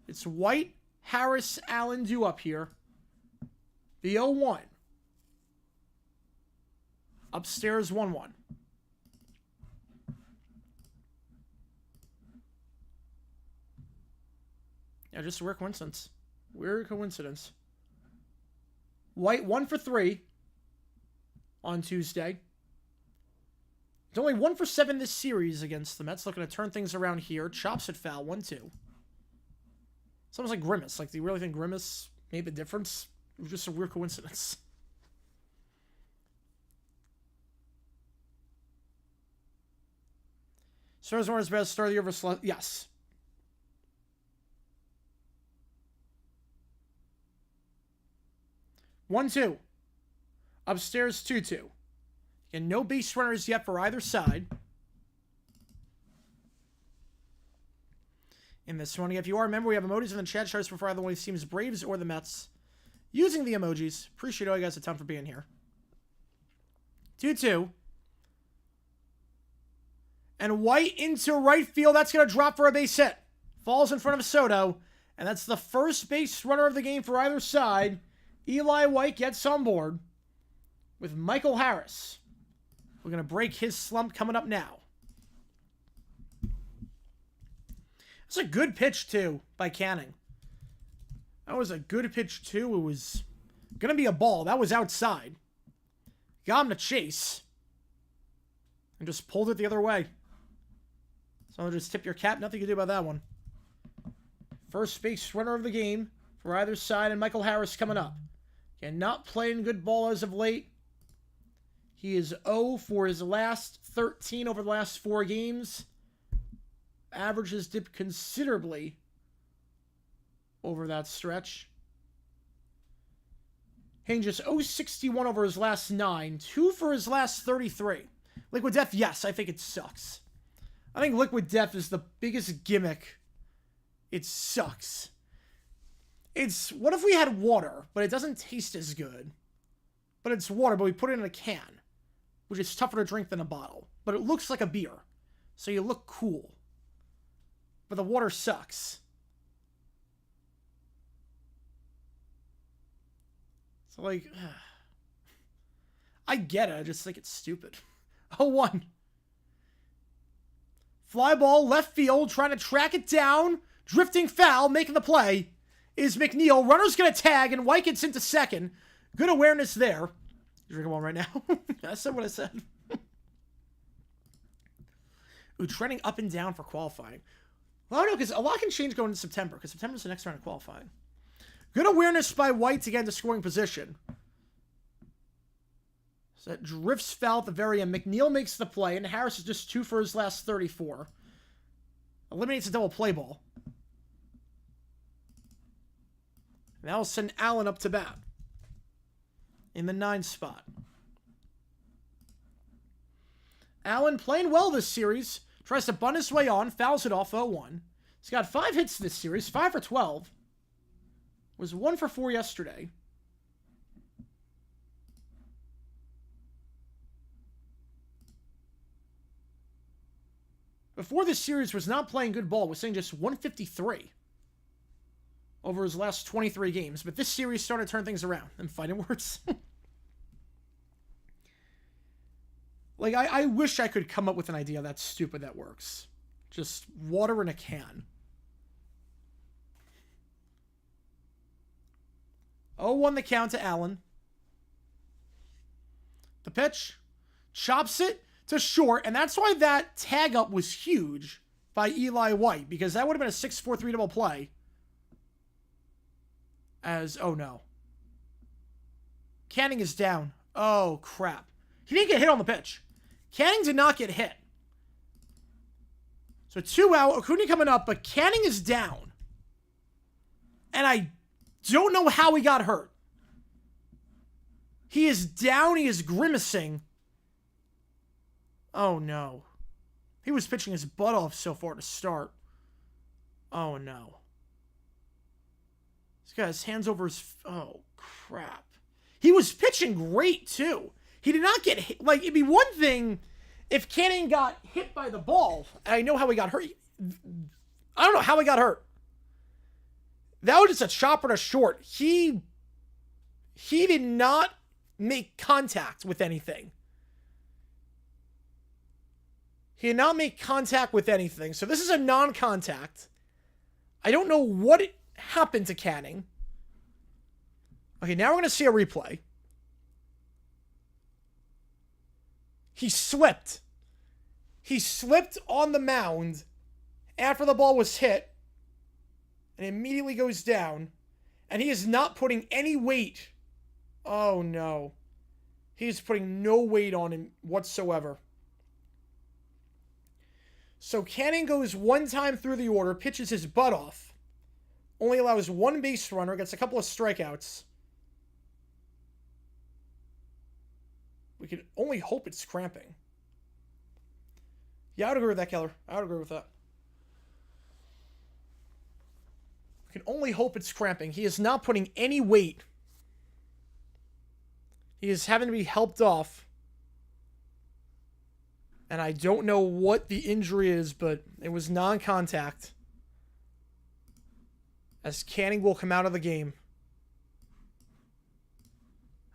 It's White, Harris, Allen due up here. The 0-1. Upstairs 1-1. Yeah, just a weird coincidence. Weird coincidence. White 1 for 3 on Tuesday. He's only 1 for 7 this series against the Mets. Looking to turn things around here. Chops it foul. 1-2. It's almost like Grimace. Like, do you really think Grimace made the difference? It was just a weird coincidence. Stars Warren's best start of the year versus... Yes. 1-2. Upstairs 2-2. And no base runners yet for either side. In this one, if you are a member, we have emojis in the chat. Shows for either one of these teams, Braves or the Mets. Using the emojis. Appreciate all you guys a ton for being here. 2-2. And White into right field. That's going to drop for a base hit. Falls in front of Soto. And that's the first base runner of the game for either side. Eli White gets on board with Michael Harris. We're going to break his slump coming up now. That's a good pitch, too, by Canning. That was a good pitch, too. It was going to be a ball. That was outside. Got him to chase. And just pulled it the other way. So I'll just tip your cap. Nothing you can do about that one. First base runner of the game for either side. And Michael Harris coming up. Again, not playing good ball as of late. He is 0 for his last 13 over the last 4 games. Average has dipped considerably over that stretch. Hitting just 0.61 over his last 9. 2 for his last 33. Liquid Death, yes, I think it sucks. I think Liquid Death is the biggest gimmick. It sucks. It's, what if we had water, but it doesn't taste as good? But it's water, but we put it in a can, which is tougher to drink than a bottle. But it looks like a beer, so you look cool. But the water sucks. So, like, I get it. I just think it's stupid. 0-1. Fly ball, left field, trying to track it down. Drifting foul, making the play is McNeil. Runner's going to tag, and White gets into second. Good awareness there. You're drinking one right now. I said what I said. Ooh, trending up and down for qualifying. Well, I don't know, because a lot can change going into September, because September's the next round of qualifying. Good awareness by White to get into scoring position. So that drifts foul at the very end. McNeil makes the play, and Harris is just 2 for his last 34. Eliminates a double play ball. And that'll send Allen up to bat in the 9 spot. Allen playing well this series. Tries to bunt his way on. Fouls it off 0-1. He's got 5 hits this series. 5 for 12. Was 1 for 4 yesterday. Before this series was not playing good ball. Was saying just 153 over his last 23 games. But this series started to turn things around. And fighting words. Like, I wish I could come up with an idea that's stupid that works. Just water in a can. 0-1 the count to Allen. The pitch. Chops it to short. And that's why that tag up was huge by Eli White. Because that would have been a 6-4-3 double play. As, oh no. Canning is down. Oh, crap. He didn't get hit on the pitch. Canning did not get hit. So 2 out. Acuna coming up, but Canning is down. And I don't know how he got hurt. He is down. He is grimacing. Oh, no. He was pitching his butt off so far to start. Oh, no. This guy has hands over his... Oh, crap. He was pitching great, too. He did not get hit. Like, it'd be one thing if Canning got hit by the ball. I know how he got hurt. I don't know how he got hurt. That was just a chopper to short. He did not make contact with anything. He did not make contact with anything. So this is a non-contact. I don't know what happened to Canning. Okay, now we're going to see a replay. He slipped. He slipped on the mound after the ball was hit and immediately goes down. And he is not putting any weight. Oh, no. He is putting no weight on him whatsoever. So Canning goes 1 time through the order, pitches his butt off. Only allows 1 base runner, gets a couple of strikeouts. We can only hope it's cramping. Yeah, I would agree with that, Keller. I would agree with that. We can only hope it's cramping. He is not putting any weight. He is having to be helped off. And I don't know what the injury is, but it was non-contact. As Canning will come out of the game.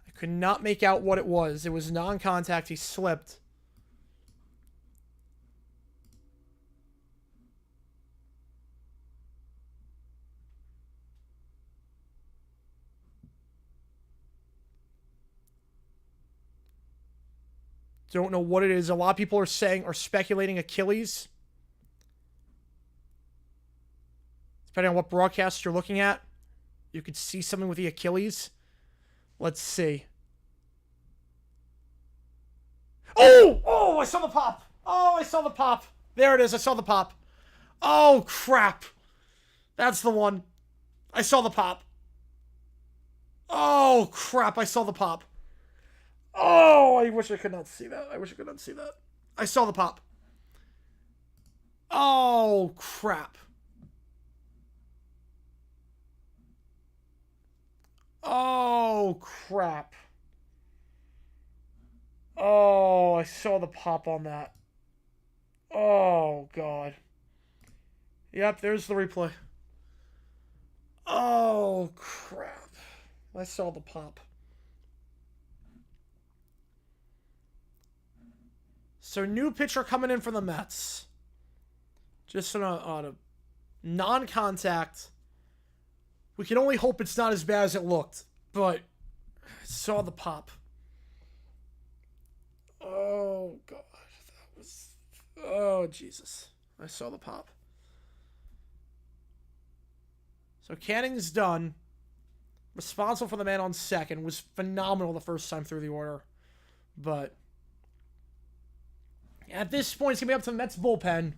I could not make out what it was. It was non-contact. He slipped. Don't know what it is. A lot of people are speculating Achilles. Depending on what broadcast you're looking at, you could see something with the Achilles. Let's see. Oh! Oh, I saw the pop. Oh, I saw the pop. There it is. I saw the pop. Oh, crap. That's the one. I saw the pop. Oh, crap. I saw the pop. Oh, I wish I could not see that. I wish I could not see that. I saw the pop. Oh, crap. Oh, crap. Oh, I saw the pop on that. Oh, God. Yep, there's the replay. Oh, crap. I saw the pop. So, new pitcher coming in for the Mets. Just on a non-contact. We can only hope it's not as bad as it looked. But I saw the pop. Oh, God. That was... Oh, Jesus. I saw the pop. So Canning's done. Responsible for the man on second. Was phenomenal the first time through the order. But at this point, it's going to be up to the Mets bullpen.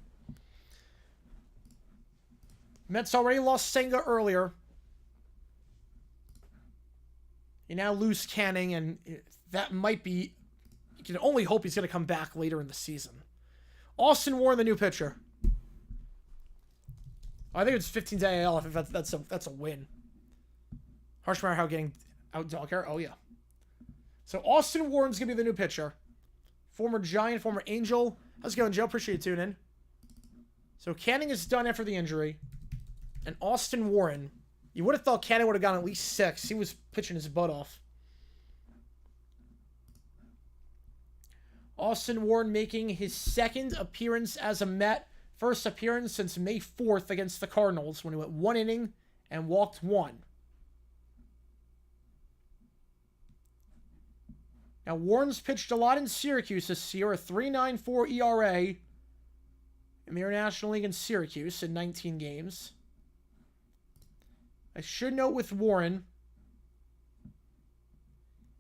Mets already lost Senga earlier. You now lose Canning, and that might be... You can only hope he's going to come back later in the season. Austin Warren, the new pitcher. I think it's 15-day AL. I think that's a win. Harshmeyer Howe getting out dog hair. Oh, yeah. So Austin Warren's going to be the new pitcher. Former Giant, former Angel. How's it going, Joe? Appreciate you tuning in. So Canning is done after the injury. And Austin Warren... You would have thought Canning would have gone at least 6. He was pitching his butt off. Austin Warren making his second appearance as a Met. First appearance since May 4th against the Cardinals when he went 1 inning and walked 1. Now, Warren's pitched a lot in Syracuse this year. A 3.94 ERA in the National League in Syracuse in 19 games. I should note with Warren,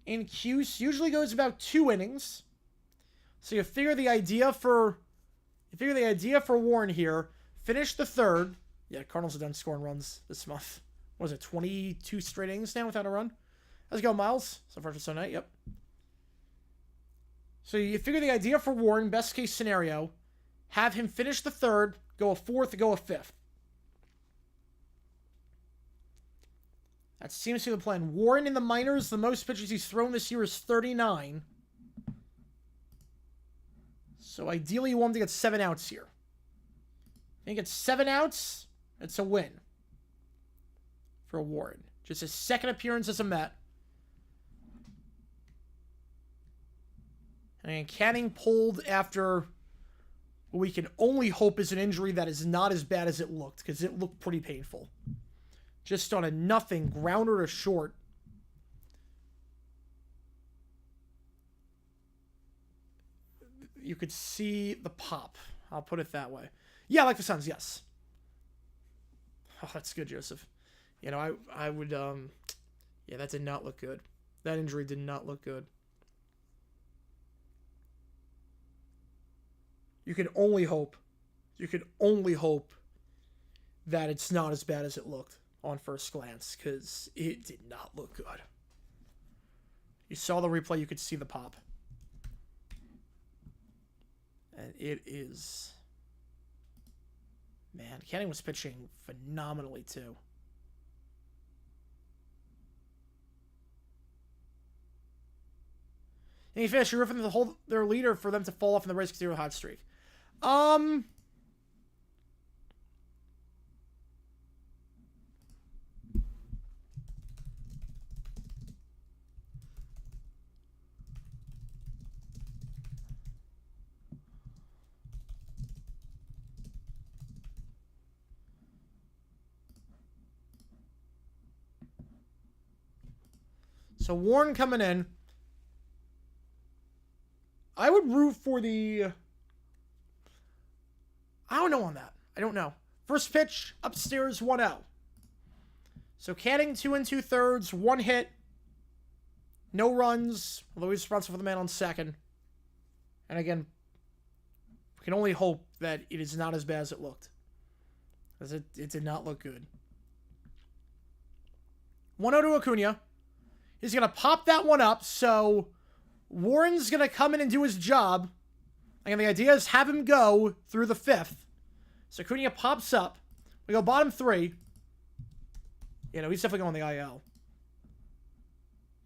in Cuse, usually goes about 2 innings. So you figure the idea for Warren here, finish the third. Yeah, Cardinals are done scoring runs this month. What is it, 22 straight innings now without a run? How's it go, Miles? So far for Sunday, yep. So you figure the idea for Warren, best case scenario, have him finish the third, go a fourth, go a fifth. That seems to be the plan. Warren in the minors, the most pitches he's thrown this year is 39. So ideally you want him to get 7 outs here. If he gets 7 outs, it's a win for Warren. Just his second appearance as a Met. And Canning pulled after what we can only hope is an injury that is not as bad as it looked, because it looked pretty painful. Just on a nothing, grounder to short. You could see the pop. I'll put it that way. Yeah, like the Suns, yes. Oh, that's good, Joseph. You know, I would, yeah, that did not look good. That injury did not look good. You can only hope that it's not as bad as it looked on first glance, because it did not look good. You saw the replay, you could see the pop. And it is... Man, Canning was pitching phenomenally, too. And he finished roofing to hold their leader for them to fall off in the race because they were a hot streak. So Warren coming in. I would root for the... I don't know on that. I don't know. First pitch, upstairs, 1-0. So Canning 2 2/3, 1 hit. No runs, although he's responsible for the man on second. And again, we can only hope that it is not as bad as it looked. Because it did not look good. 1-0 to Acuna. He's going to pop that one up, so Warren's going to come in and do his job. And the idea is have him go through the 5th. So Acuna pops up. We go bottom 3. You know, he's definitely going on the IL.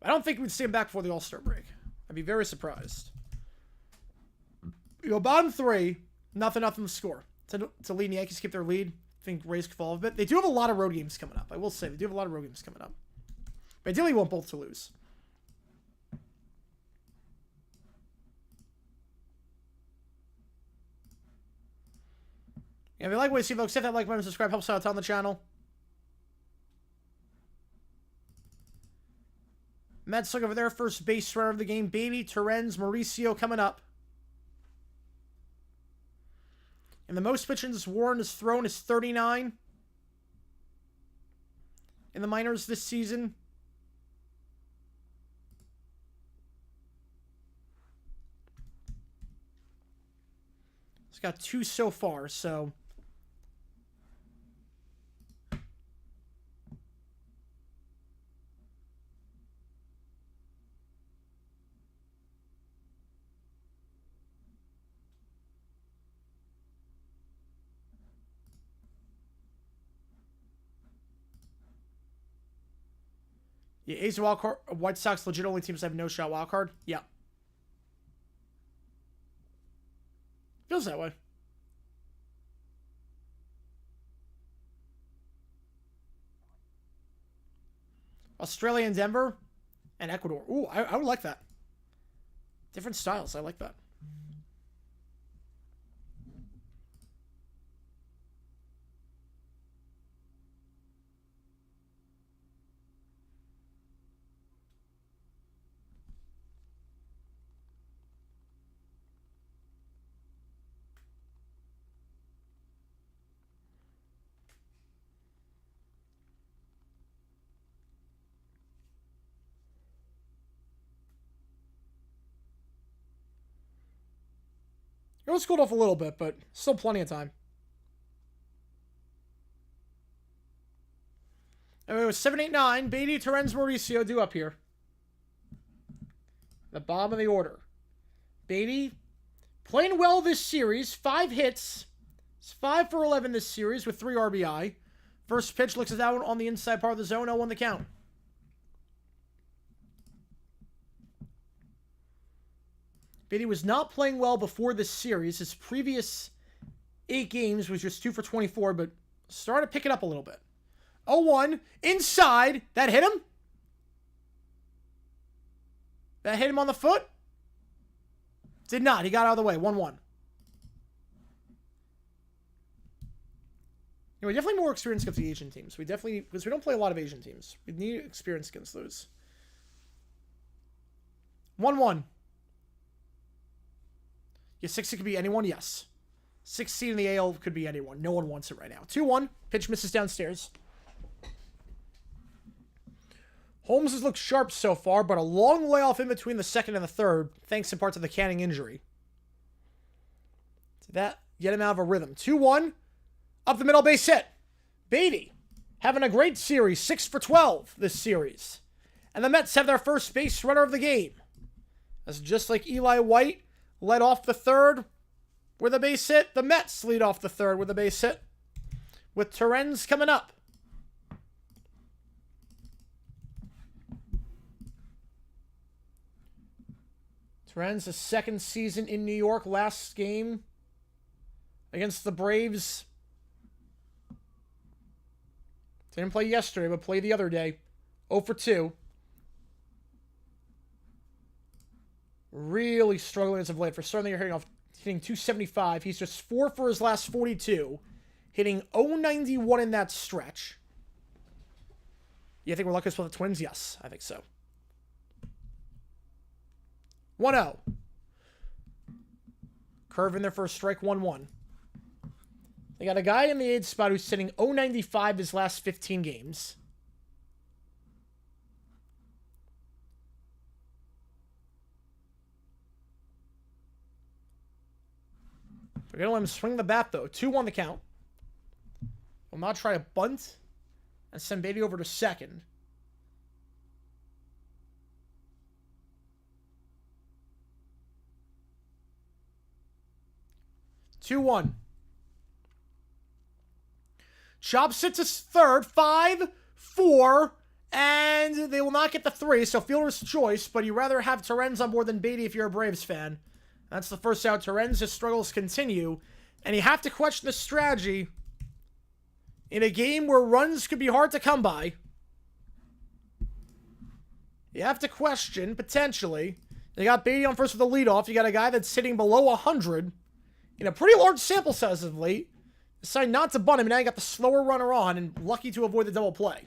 I don't think we'd see him back before the All-Star break. I'd be very surprised. We go bottom 3. Nothing to score. To lead, the Yankees keep their lead. I think Rays could fall a bit. They do have a lot of road games coming up. I will say, they do have a lot of road games coming up. But ideally, we want both to lose. Yeah, if you like what you see, folks, hit that like button, subscribe, helps out on the channel. Mets look over there, first base runner of the game, Baby, Torrens, Mauricio coming up. And the most pitches Warren has thrown is 39 in the minors this season. He's got 2 so far, so... Yeah, A's wild card. White Sox legit only teams that have no shot wild card. Yeah. Feels that way. Australia and Denver and Ecuador. Ooh, I would like that. Different styles. I like that. It was cooled off a little bit, but still plenty of time. And it was 7, 8, 9. Beatty, Torrens, Mauricio due up here. The bottom of the order. Beatty playing well this series. 5 hits. It's 5 for 11 this series with 3 RBI. First pitch looks out on the inside part of the zone. 0-1 the count. Beatty was not playing well before this series. His previous 8 games was just 2 for 24, but started picking up a little bit. 0-1. Inside. That hit him? That hit him on the foot? Did not. He got out of the way. 1-1. Yeah, we definitely more experience against the Asian teams. We definitely, because we don't play a lot of Asian teams. We need experience against those. 1-1. Yeah, 6 could be anyone, yes. 6 seed in the AL could be anyone. No one wants it right now. 2-1. Pitch misses downstairs. Holmes has looked sharp so far, but a long layoff in between the second and the third, thanks in part to the Canning injury. So that get him out of a rhythm. 2-1. Up the middle, base hit. Beatty having a great series. 6 for 12 this series. And the Mets have their first base runner of the game. That's just like Eli White led off the third. with a base hit. The Mets lead off the third with a base hit, with Torrens coming up. Torrens, the second season in New York. Last game against the Braves. Didn't play yesterday, but played the other day. 0 for 2. Really struggling as of late. For starting the year hitting 275. He's just 4 for his last 42. Hitting 091 in that stretch. You think we're lucky to split the Twins? Yes, I think so. 1-0. Curve in there for a strike, 1-1. They got a guy in the 8th spot who's sitting 095 his last 15 games. We're going to let him swing the bat, though. 2-1 the count. We'll now try a bunt and send Beatty over to second. Two-one. Chop sits to third. 5-4. And they will not get the 3. So fielder's choice. But you'd rather have Torrens on board than Beatty if you're a Braves fan. That's the first out. Torrens, his struggles continue. And you have to question the strategy in a game where runs could be hard to come by. You have to question, potentially. You got Beatty on first with the leadoff. You got a guy that's sitting below 100 in a pretty large sample size of late. Decided not to bunt him, and now you got the slower runner on, and lucky to avoid the double play.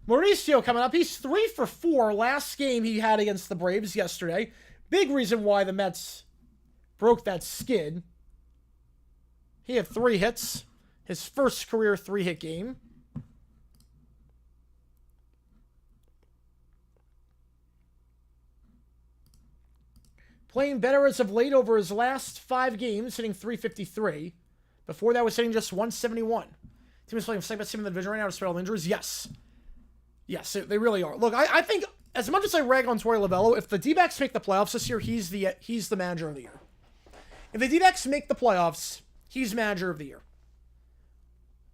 Mauricio coming up. He's 3 for 4. Last game he had against the Braves yesterday. Big reason why the Mets broke that skid. He had 3 hits. His first career 3-hit game. Playing better as of late over his last 5 games, hitting 353. Before that was hitting just 171. Team is playing the best team in the division right now despite all the injuries. Yes. Yes, they really are. Look, I think, as much as I rag on Torey Lovello, if the D-backs make the playoffs this year, he's the manager of the year. If the D-backs make the playoffs, he's manager of the year.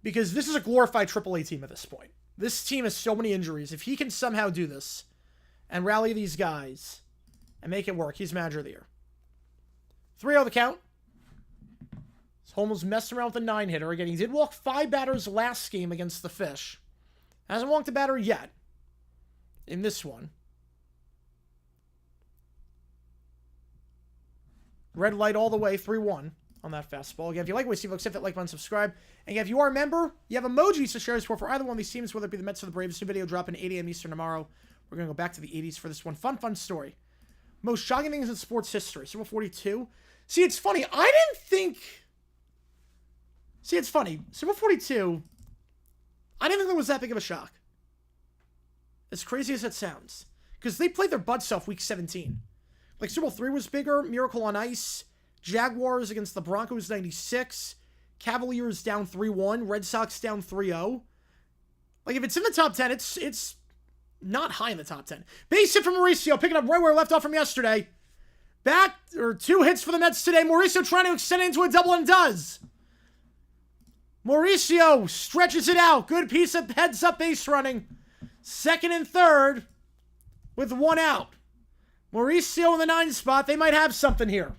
Because this is a glorified AAA team at this point. This team has so many injuries. If he can somehow do this and rally these guys and make it work, he's manager of the year. 3-0 the count. Holmes messed around with a 9-hitter. Again, he did walk 5 batters last game against the Fish. Hasn't walked a batter yet in this one. Red light all the way, 3-1 on that fastball. Again, if you like what you see, folks, hit that like button, subscribe. And again, if you are a member, you have emojis to share support for either one of these teams, whether it be the Mets or the Braves. New video dropping 8 a.m. Eastern tomorrow. We're going to go back to the 80s for this one. Fun story. Most shocking things in sports history. Super 42. See, it's funny. I didn't think... See, it's funny. Super 42, I didn't think it was that big of a shock. As crazy as that sounds. Because they played their butts off week 17. Like, Super Bowl 3 was bigger. Miracle on Ice. Jaguars against the Broncos, 96. Cavaliers down 3-1. Red Sox down 3-0. Like, if it's in the top 10, it's not high in the top 10. Base hit from Mauricio, picking up right where it left off from yesterday. 2 hits for the Mets today. Mauricio trying to extend it into a double and does. Mauricio stretches it out. Good piece of heads-up base running. Second and third with 1 out. Mauricio in the 9 spot. They might have something here.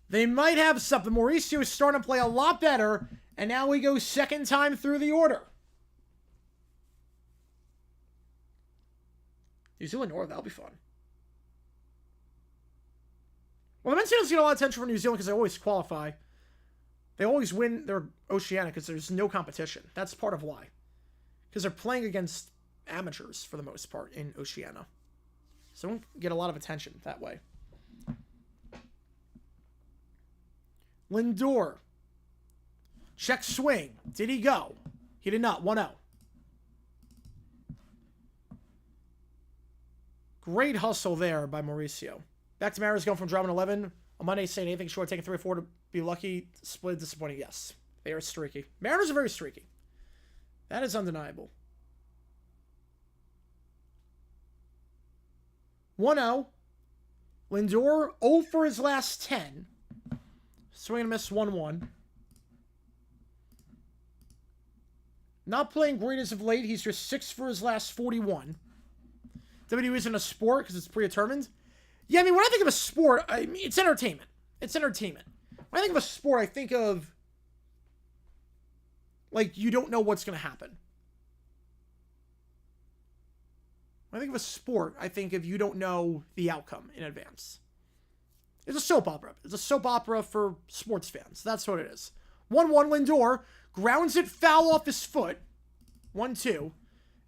They might have something. Mauricio is starting to play a lot better, and now we go second time through the order. New Zealand North, that'll be fun. Well, the men's doesn't get a lot of attention for New Zealand because they always qualify. They always win their Oceania because there's no competition. That's part of why. Because they're playing against amateurs for the most part in Oceania. So don't get a lot of attention that way. Lindor. Check swing. Did he go? He did not. 1-0. Great hustle there by Mauricio. Back to Mariners going from dropping 11. On Monday, saying anything short, taking 3 or 4 to be lucky. Split disappointing. Yes. They are streaky. Mariners are very streaky. That is undeniable. 1-0. Lindor, 0 for his last 10. Swing and miss, 1-1. Not playing great as of late. He's just 6 for his last 41. WWE isn't a sport because it's predetermined. Yeah, I mean, when I think of a sport, I mean, it's entertainment. It's entertainment. When I think of a sport, I think of, like, you don't know what's going to happen. When I think of a sport, I think of you don't know the outcome in advance. It's a soap opera. It's a soap opera for sports fans. That's what it is. 1-1, Lindor grounds it foul off his foot. 1-2.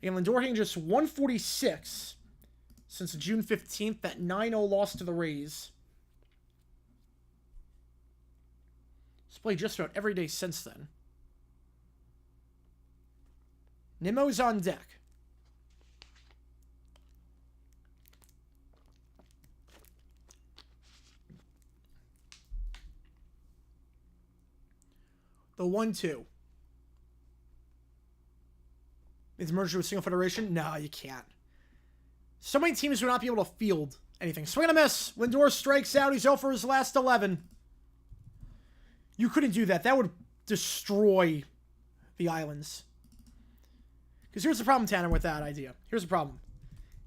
And Lindor hitting just 146 since June 15th. That 9-0 loss to the Rays. He's played just about every day since then. Nimmo's on deck. The 1-2. Is merged with a single federation? No, you can't. So many teams would not be able to field anything. Swing and a miss. Lindor strikes out. He's 0 for his last 11. You couldn't do that. That would destroy the islands. Because here's the problem, Tanner, with that idea. Here's the problem.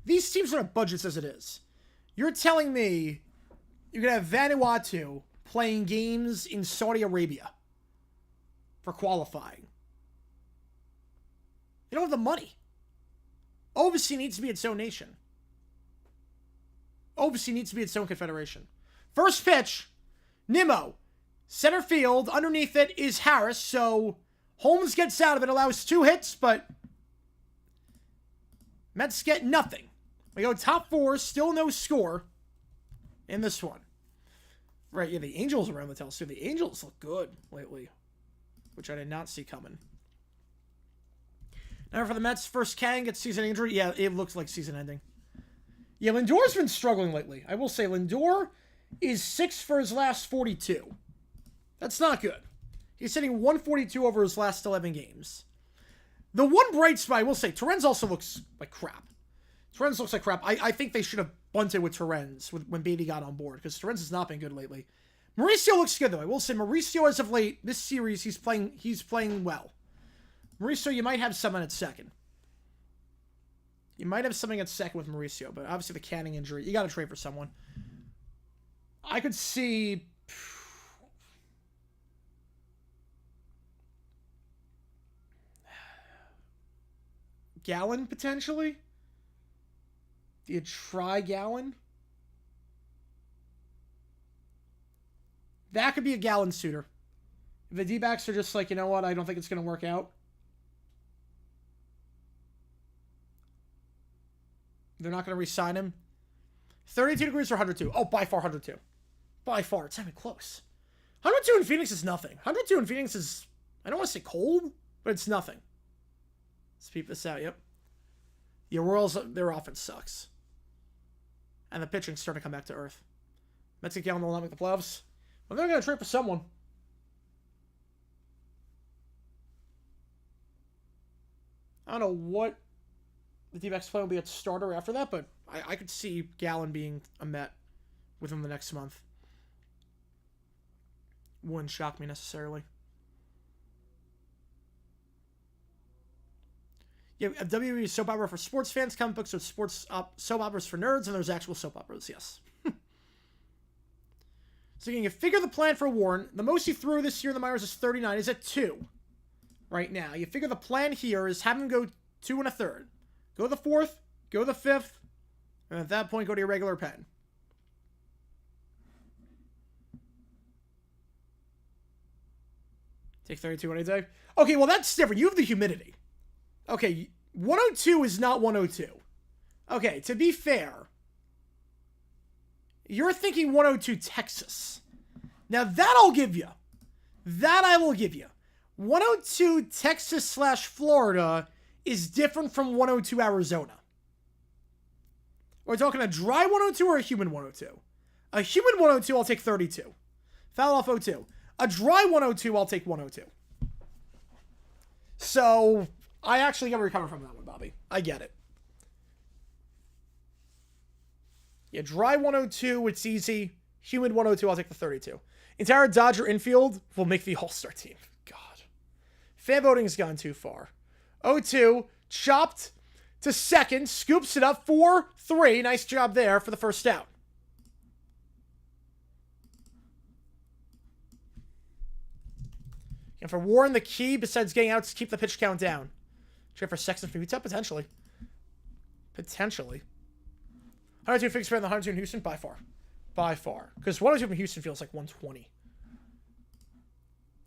These teams don't have budgets as it is. You're telling me you're going to have Vanuatu playing games in Saudi Arabia for qualifying. They don't have the money. OVC needs to be its own nation. OVC needs to be its own confederation. First pitch, Nimmo. Center field. Underneath it is Harris. So Holmes gets out of it. Allows 2 hits, but Mets get nothing. We go top 4. Still no score in this one. Right, yeah, the Angels are around the tail. So the Angels look good lately, which I did not see coming. Now for the Mets, first Kang gets season injury. Yeah, it looks like season ending. Yeah, Lindor's been struggling lately. I will say Lindor is 6 for his last 42. That's not good. He's hitting 142 over his last 11 games. The one bright spot, I will say, Torrens also looks like crap. Torrens looks like crap. I think they should have bunted with Torrens when Beatty got on board, because Torrens has not been good lately. Mauricio looks good, though. I will say Mauricio, as of late, this series, he's playing well. Mauricio, you might have someone at second. You might have something at second with Mauricio, but obviously the Canning injury, you got to trade for someone. I could see Gallen, potentially? Do you try Gallen? That could be a Gallen suitor. If the D-backs are just like, you know what, I don't think it's going to work out. They're not going to re-sign him. 32 degrees or 102? Oh, by far 102. By far. It's not even close. 102 in Phoenix is nothing. 102 in Phoenix is, I don't want to say cold, but it's nothing. Let's peep this out, yep. The Royals, their offense sucks. And the pitching's starting to come back to earth. Mets and Gallen will not make the playoffs. Well, they're going to trade for someone. I don't know what the D-backs plan will be at starter after that, but I could see Gallen being a Met within the next month. Wouldn't shock me necessarily. Yeah, WWE is soap opera for sports fans. Comic books are soap operas for nerds, and there's actual soap operas, yes. So you can figure the plan for Warren. The most he threw this year in the minors is 39. He's at 2 right now. You figure the plan here is have him go 2 1/3. Go the 4th, go the 5th, and at that point, go to your regular pen. Take 32 any day. Okay, well, that's different. You have the humidity. Okay, 102 is not 102. Okay, to be fair, you're thinking 102 Texas. Now, that I'll give you. That I will give you. 102 Texas / Florida is different from 102 Arizona. We're talking a dry 102 or a humid 102? A humid 102, I'll take 32. Foul off 02. A dry 102, I'll take 102. So, I actually got to recover from that one, Bobby. I get it. Yeah, dry 102, it's easy. Humid 102, I'll take the 32. Entire Dodger infield will make the All-Star team. God. Fan voting has gone too far. 0-2, chopped to second, scoops it up, 4-3. Nice job there for the first out. And for Warren, the key, besides getting out, is keep the pitch count down. Check for Sexton from Utah, potentially. Potentially. 102 figures better than 102 in Houston? By far. By far. Because 102 from Houston feels like 120.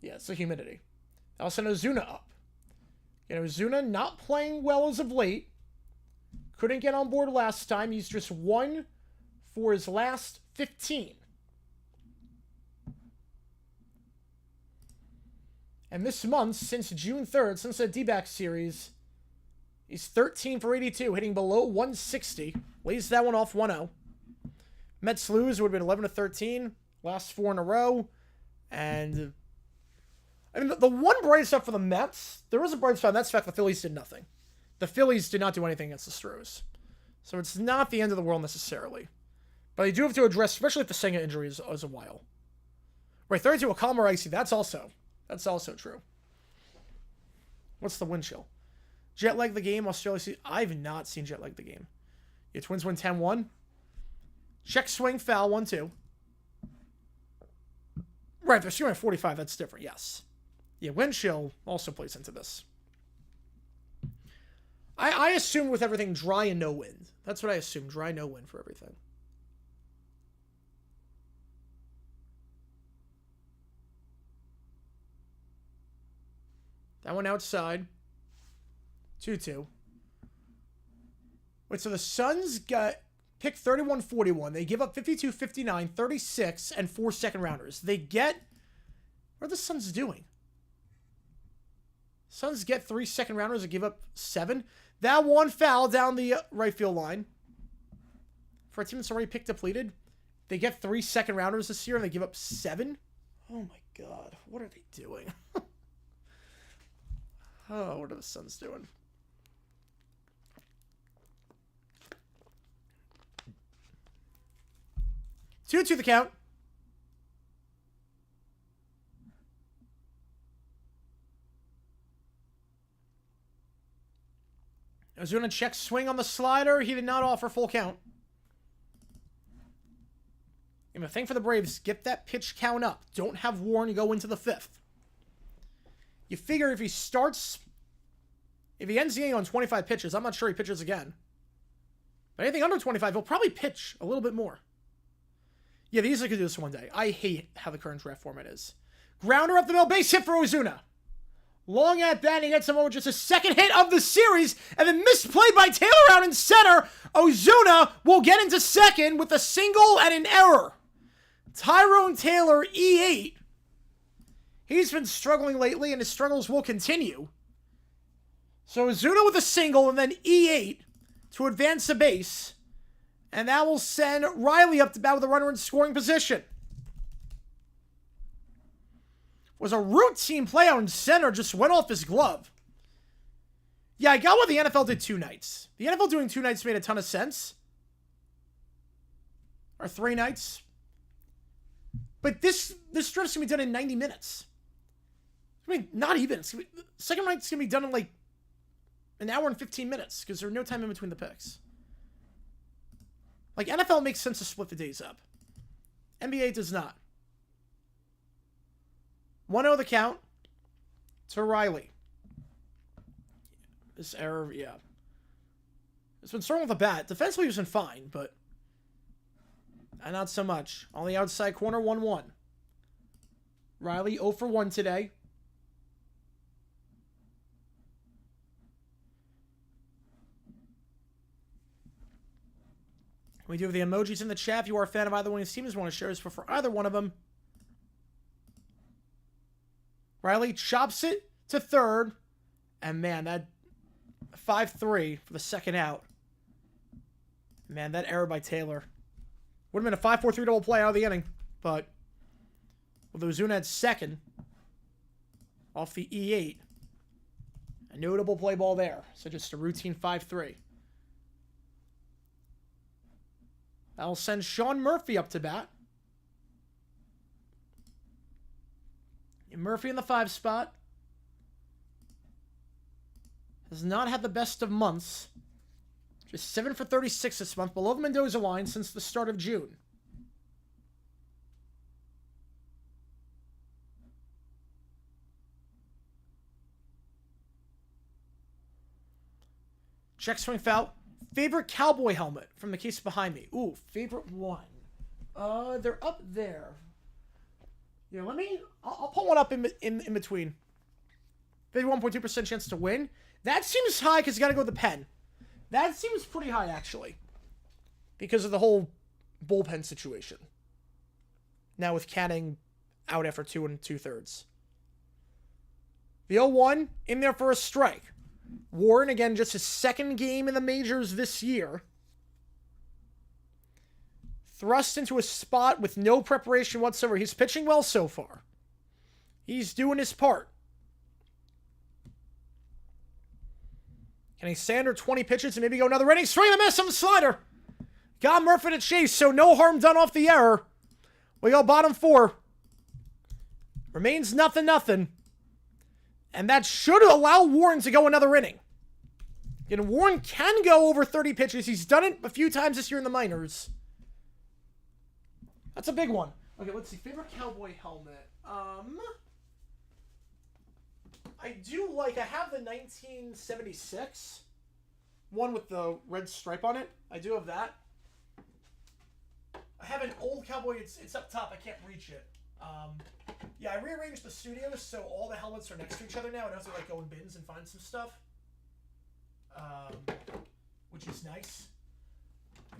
Yeah, it's the humidity. I'll send Ozuna up. You know, Ozuna not playing well as of late. Couldn't get on board last time. He's just 1 for his last 15. And this month, since June 3rd, since the D-back series, he's 13 for 82, hitting below 160. Lays that one off 1-0. Mets lose, would have been 11 to 13. Last 4 in a row. And I mean, the one bright spot for the Mets, there was a bright spot, and that's the fact the Phillies did nothing. The Phillies did not do anything against the Stros. So it's not the end of the world necessarily. But they do have to address, especially if the Senga injury is a while. Right, 32 with calm or icy, that's also true. What's the wind chill? Jet lag the game, Australia. I've not seen jet lag the game. Yeah, Twins win 10-1. Check swing, foul, 1-2. Right, they're shooting at 45, that's different, yes. Yeah, wind chill also plays into this. I assume with everything dry and no wind. That's what I assume, dry, no wind for everything. That one outside. 2-2. Wait, so the Suns got pick 31-41. They give up 52, 59, 36, and 4 second rounders. They get... What are the Suns doing? Suns get 3 second rounders and give up 7. That one foul down the right field line. For a team that's already pick depleted, they get 3 second rounders this year and they give up 7? Oh my god. What are they doing? Oh, what are the Suns doing? Two to the count. Ozuna checks swing on the slider. He did not offer full count. And the thing for the Braves, get that pitch count up. Don't have Warren go into the 5th. You figure if he ends the game on 25 pitches, I'm not sure he pitches again. But anything under 25, he'll probably pitch a little bit more. Yeah, they easily could do this one day. I hate how the current draft format is. Grounder up the middle, base hit for Ozuna. Long at bat, he gets him over just a second hit of the series, and then misplay by Taylor out in center. Ozuna will get into second with a single and an error. Tyrone Taylor, E8. He's been struggling lately, and his struggles will continue. So Ozuna with a single, and then E8 to advance the base. And that will send Riley up to bat with a runner in scoring position. Was a routine play out in center, just went off his glove. Yeah, I got what the NFL did 2 nights. The NFL doing 2 nights made a ton of sense. Or 3 nights. But this stretch is going to be done in 90 minutes. I mean, not even. Second night's going to be done in like an hour and 15 minutes because there's no time in between the picks. Like, NFL makes sense to split the days up. NBA does not. 1-0 the count to Riley. This error, yeah. It's been starting with a bat. Defensively, he's been fine, but not so much. On the outside corner, 1-1. Riley 0 for 1 today. We do have the emojis in the chat. If you are a fan of either one of these teams, want to share this for either one of them. Riley chops it to third. And man, that 5-3 for the second out. Man, that error by Taylor. Would have been a 5-4-3 double play out of the inning. But with Ozuna at second. Off the E8. A notable play ball there. So just a routine 5-3. That'll send Sean Murphy up to bat. Murphy in the 5 spot. Has not had the best of months. Just 7 for 36 this month, below the Mendoza line since the start of June. Check swing foul. Favorite Cowboy helmet from the case behind me. Ooh, favorite one. They're up there. Yeah, I'll pull one up in between. 51.2% chance to win. That seems high because you got to go with the pen. That seems pretty high, actually. Because of the whole bullpen situation. Now with Canning out after 2 2/3. The 0-1 in there for a strike. Warren, again, just his second game in the majors this year. Thrust into a spot with no preparation whatsoever. He's pitching well so far. He's doing his part. Can he stay under 20 pitches and maybe go another inning? Swing and a miss on the slider. Got Murphy to chase, so no harm done off the error. We go bottom 4. Remains 0-0. And that should allow Warren to go another inning. And Warren can go over 30 pitches. He's done it a few times this year in the minors. That's a big one. Okay, let's see. Favorite Cowboy helmet. I have the 1976 one with the red stripe on it. I do have that. I have an old Cowboy. It's up top. I can't reach it. Yeah, I rearranged the studios so all the helmets are next to each other now. I don't have to go in bins and find some stuff. Which is nice.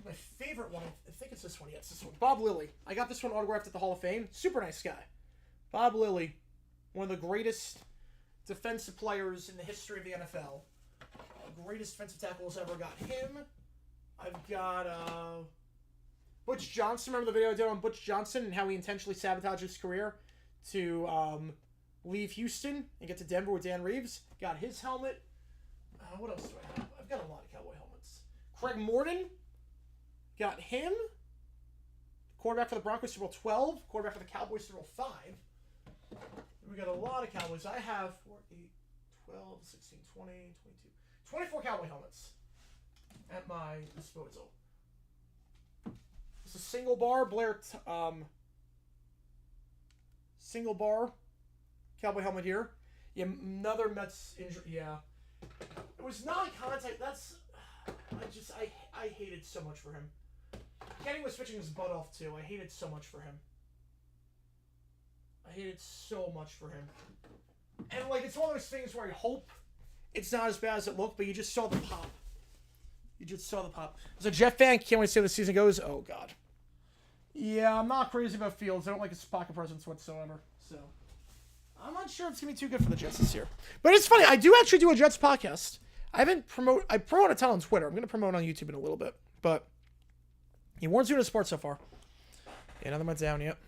My favorite one, I think it's this one. Yeah, it's this one. Bob Lilly. I got this one autographed at the Hall of Fame. Super nice guy. Bob Lilly. One of the greatest defensive players in the history of the NFL. Greatest defensive tackles ever. Got him. I've got Butch Johnson. Remember the video I did on Butch Johnson and how he intentionally sabotaged his career to leave Houston and get to Denver with Dan Reeves? Got his helmet. What else do I have? I've got a lot of Cowboy helmets. Craig Morton. Got him. Quarterback for the Broncos, Super Bowl 12. Quarterback for the Cowboys, Super Bowl 5. We got a lot of Cowboys. I have 4, 8, 12, 16, 20, 22, 24 Cowboy helmets at my disposal. It's a single bar single bar Cowboy helmet here. Yeah, another Mets injury. Yeah, it was non-contact. I hated so much for him. Kenny was pitching his butt off too. I hated so much for him. And it's one of those things where I hope it's not as bad as it looked, but you just saw the pop. As a Jet fan, can't wait to see how the season goes. Oh, God. Yeah, I'm not crazy about Fields. I don't like his pocket presence whatsoever. So, I'm not sure it's going to be too good for the Jets this year. But it's funny. I do actually do a Jets podcast. I promote a ton on Twitter. I'm going to promote on YouTube in a little bit. But he Warren's doing his part so far. Yeah, nothing went down yet.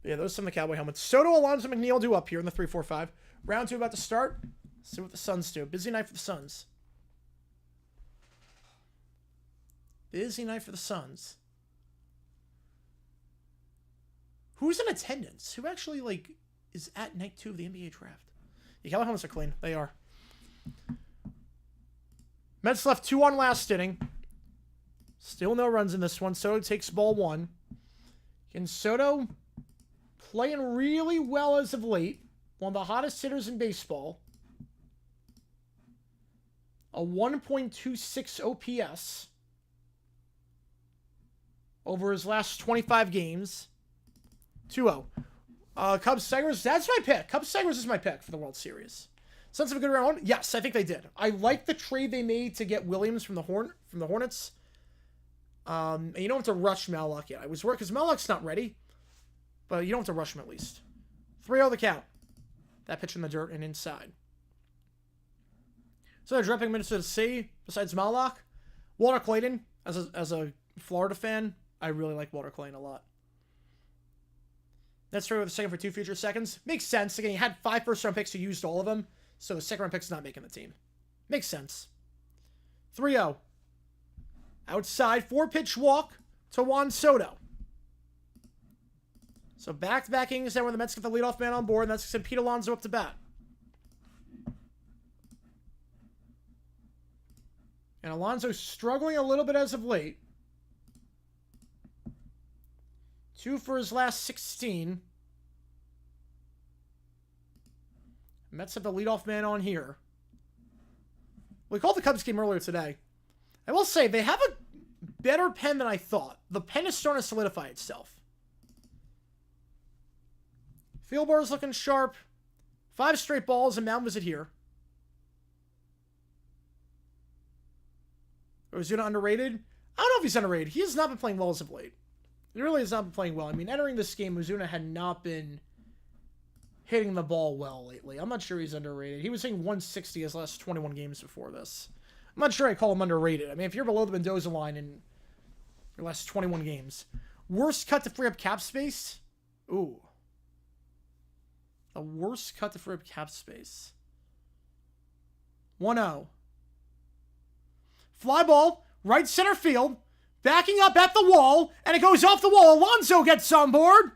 Yeah, those are some of the Cowboy helmets. Soto, Alonso, McNeil do up here in the 3-4-5. Round 2 about to start. See what the Suns do. Busy night for the Suns. Who's in attendance? Who actually, is at night 2 of the NBA draft? The Cowboy helmets are clean. They are. Mets left 2 on last inning. Still no runs in this one. Soto takes ball 1. Can Soto playing really well as of late. One of the hottest hitters in baseball. A 1.26 OPS over his last 25 games. 2-0. Cubs Tigers, that's my pick. Cubs Tigers is my pick for the World Series. Sense of a good round? Yes, I think they did. I like the trade they made to get Williams from the Hornets. And you don't have to rush Mallock yet. I was worried because Mallock's not ready. But you don't have to rush him at least. 3-0 the count. That pitch in the dirt and inside. So they're dropping Minnesota C besides Mallock. Walter Clayton, as a Florida fan, I really like Walter Clayton a lot. That's true with the second for 2 future seconds. Makes sense. Again, he had 5 first-round picks. He used all of them. So the second-round pick's not making the team. Makes sense. 3-0. Outside, 4-pitch walk to Juan Soto. So back-to-back innings there when the Mets get the leadoff man on board, and that's send Pete Alonso up to bat. And Alonso's struggling a little bit as of late. 2 for his last 16. Mets have the leadoff man on here. We called the Cubs game earlier today. I will say, they have a better pen than I thought. The pen is starting to solidify itself. Field bar is looking sharp. 5 straight balls, and mound visit here. Ozuna underrated? I don't know if he's underrated. He has not been playing well as of late. He really has not been playing well. I mean, entering this game, Ozuna had not been hitting the ball well lately. I'm not sure he's underrated. He was hitting 160 his last 21 games before this. I'm not sure I call him underrated. I mean, if you're below the Mendoza line in your last 21 games. Worst cut to free up cap space? Ooh. A worst cut to free up cap space. 1-0. Fly ball, right center field, backing up at the wall, and it goes off the wall. Alonso gets on board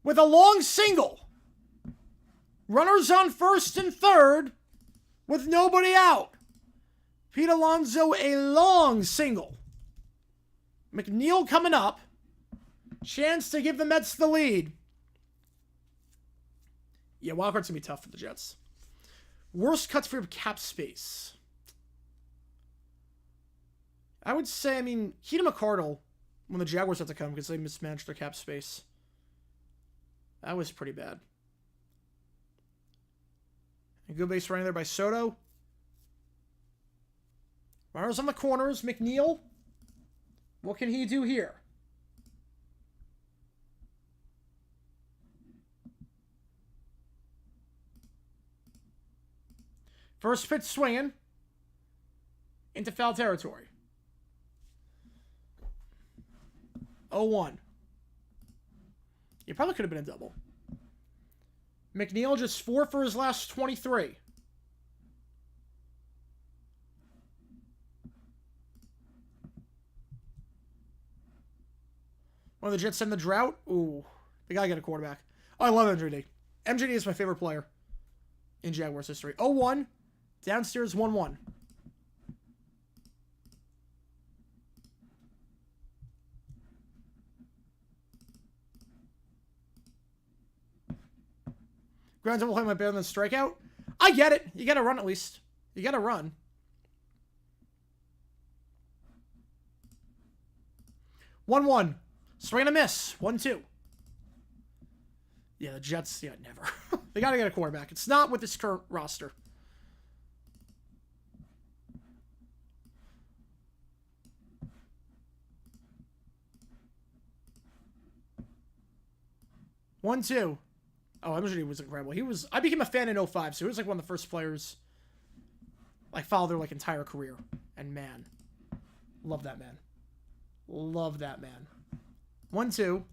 with a long single. Runners on first and third with nobody out. Pete Alonso, a long single. McNeil coming up. Chance to give the Mets the lead. Yeah, wildcard's going to be tough for the Jets. Worst cuts for cap space. I would say, I mean, Keaton McCardle, when the Jaguars had to come because they mismanaged their cap space. That was pretty bad. A good base running there by Soto. Runners on the corners. McNeil. What can he do here? First pitch swinging into foul territory. 0-1. It probably could have been a double. McNeil just 4 for his last 23. One of the Jets in the drought. Ooh, they gotta get a quarterback. Oh, I love MJD. MJD is my favorite player in Jaguars history. 0-1. Downstairs 1-1. Ground double play might be better than strikeout. I get it. You gotta run at least. You gotta run. 1-1. Swing and a miss. 1-2. Yeah, the Jets, yeah, never. They gotta get a quarterback. It's not with this current roster. One, two. Oh, MJD was incredible. I became a fan in 05, so he was like one of the first players I followed their like entire career. And man, love that man. Love that man. 1-2.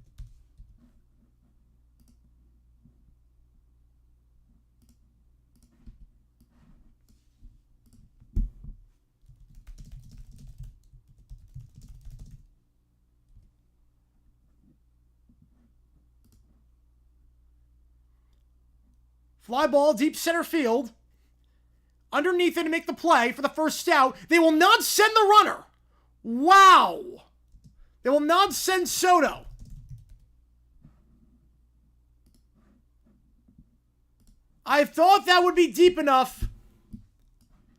Fly ball, deep center field. Underneath it to make the play for the first out. They will not send the runner. Wow. They will not send Soto. I thought that would be deep enough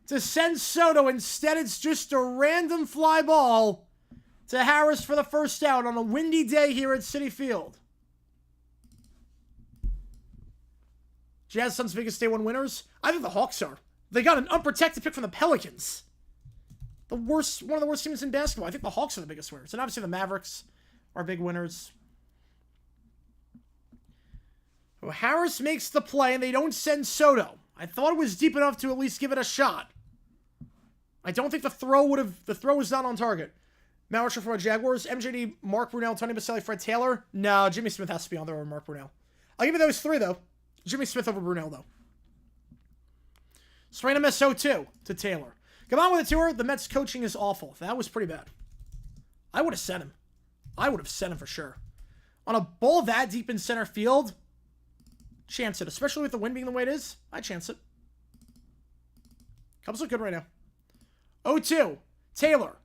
to send Soto. Instead, it's just a random fly ball to Harris for the first out on a windy day here at Citi Field. Jazz Suns biggest day one winners? I think the Hawks are. They got an unprotected pick from the Pelicans. One of the worst teams in basketball. I think the Hawks are the biggest winners. And obviously the Mavericks are big winners. Well, Harris makes the play and they don't send Soto. I thought it was deep enough to at least give it a shot. I don't think the throw was not on target. Matt Rusher for the Jaguars. MJD, Mark Brunell, Tony Baselli, Fred Taylor. No, Jimmy Smith has to be on there over Mark Brunell. I'll give you those three, though. Jimmy Smith over Brunell, though. Swing and a miss 0-2 to Taylor. Come on with it to her. The Mets coaching is awful. That was pretty bad. I would have sent him. I would have sent him for sure. On a ball that deep in center field, chance it. Especially with the wind being the way it is, I chance it. Cubs look good right now. 0-2. Taylor.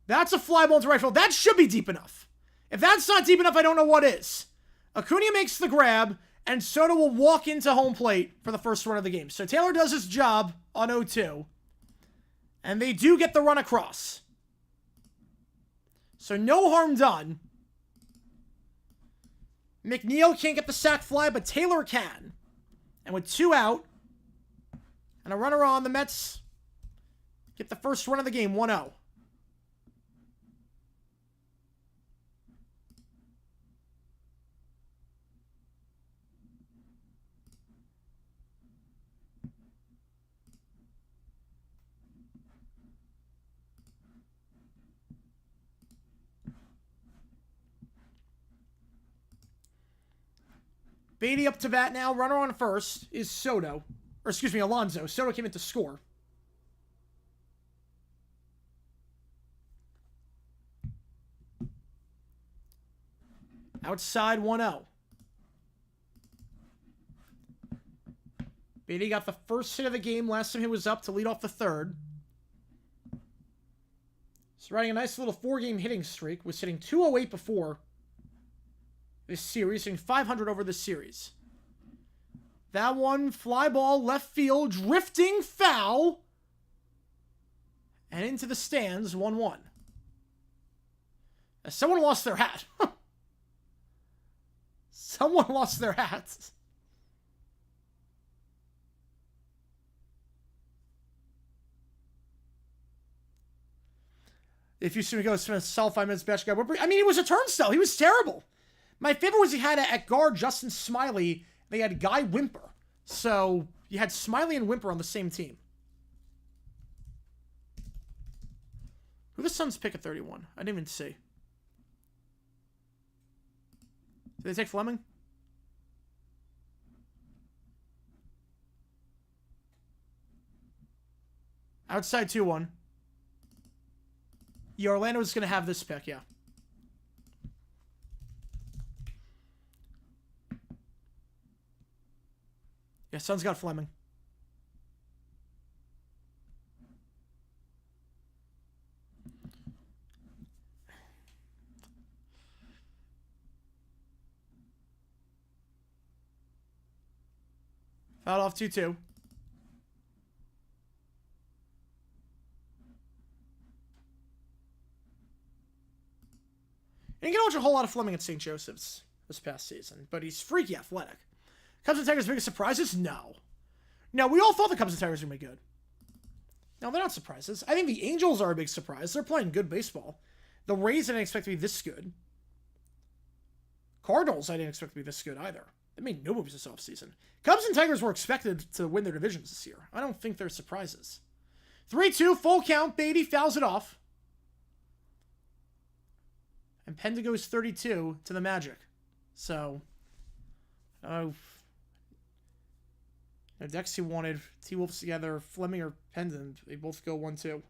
That's a fly ball into right field. That should be deep enough. If that's not deep enough, I don't know what is. Acuna makes the grab, and Soto will walk into home plate for the first run of the game. So Taylor does his job on 0-2. And they do get the run across. So no harm done. McNeil can't get the sac fly, but Taylor can. And with 2 out, and a runner on, the Mets get the first run of the game, 1-0. Beatty up to bat now. Runner on first is Soto. Or excuse me, Alonso. Soto came in to score. Outside 1-0. Beatty got the first hit of the game last time he was up to lead off the third. He's riding a nice little 4-game hitting streak. Was hitting 208 before this series, hitting 500 over this series. That one, fly ball, left field, drifting foul. And into the stands, 1-1. Someone lost their hat. Someone lost their hat. If you see me go, Smith, self 5 minutes, best guy. I mean, he was a turnstile. He was terrible. My favorite was he had at guard Justin Smiley. They had Guy Wimper. So you had Smiley and Wimper on the same team. Who the Suns pick at 31? I didn't even see. Did they take Fleming? Outside 2-1. Yeah, Orlando's going to have this pick, yeah. Yeah, Suns got Fleming. Fouled off 2-2. You didn't get to watch a whole lot of Fleming at St. Joseph's this past season, but he's freaky athletic. Cubs and Tigers' biggest surprises? No. No, we all thought the Cubs and Tigers were going to be good. No, they're not surprises. I think the Angels are a big surprise. They're playing good baseball. The Rays I didn't expect to be this good. Cardinals I didn't expect to be this good either. They made no moves this offseason. Cubs and Tigers were expected to win their divisions this year. I don't think they're surprises. 3-2, full count. Beatty fouls it off. And Penda goes 32 to the Magic. So, the decks he wanted, T-Wolves together, Fleming or Pendon, they both go 1-2.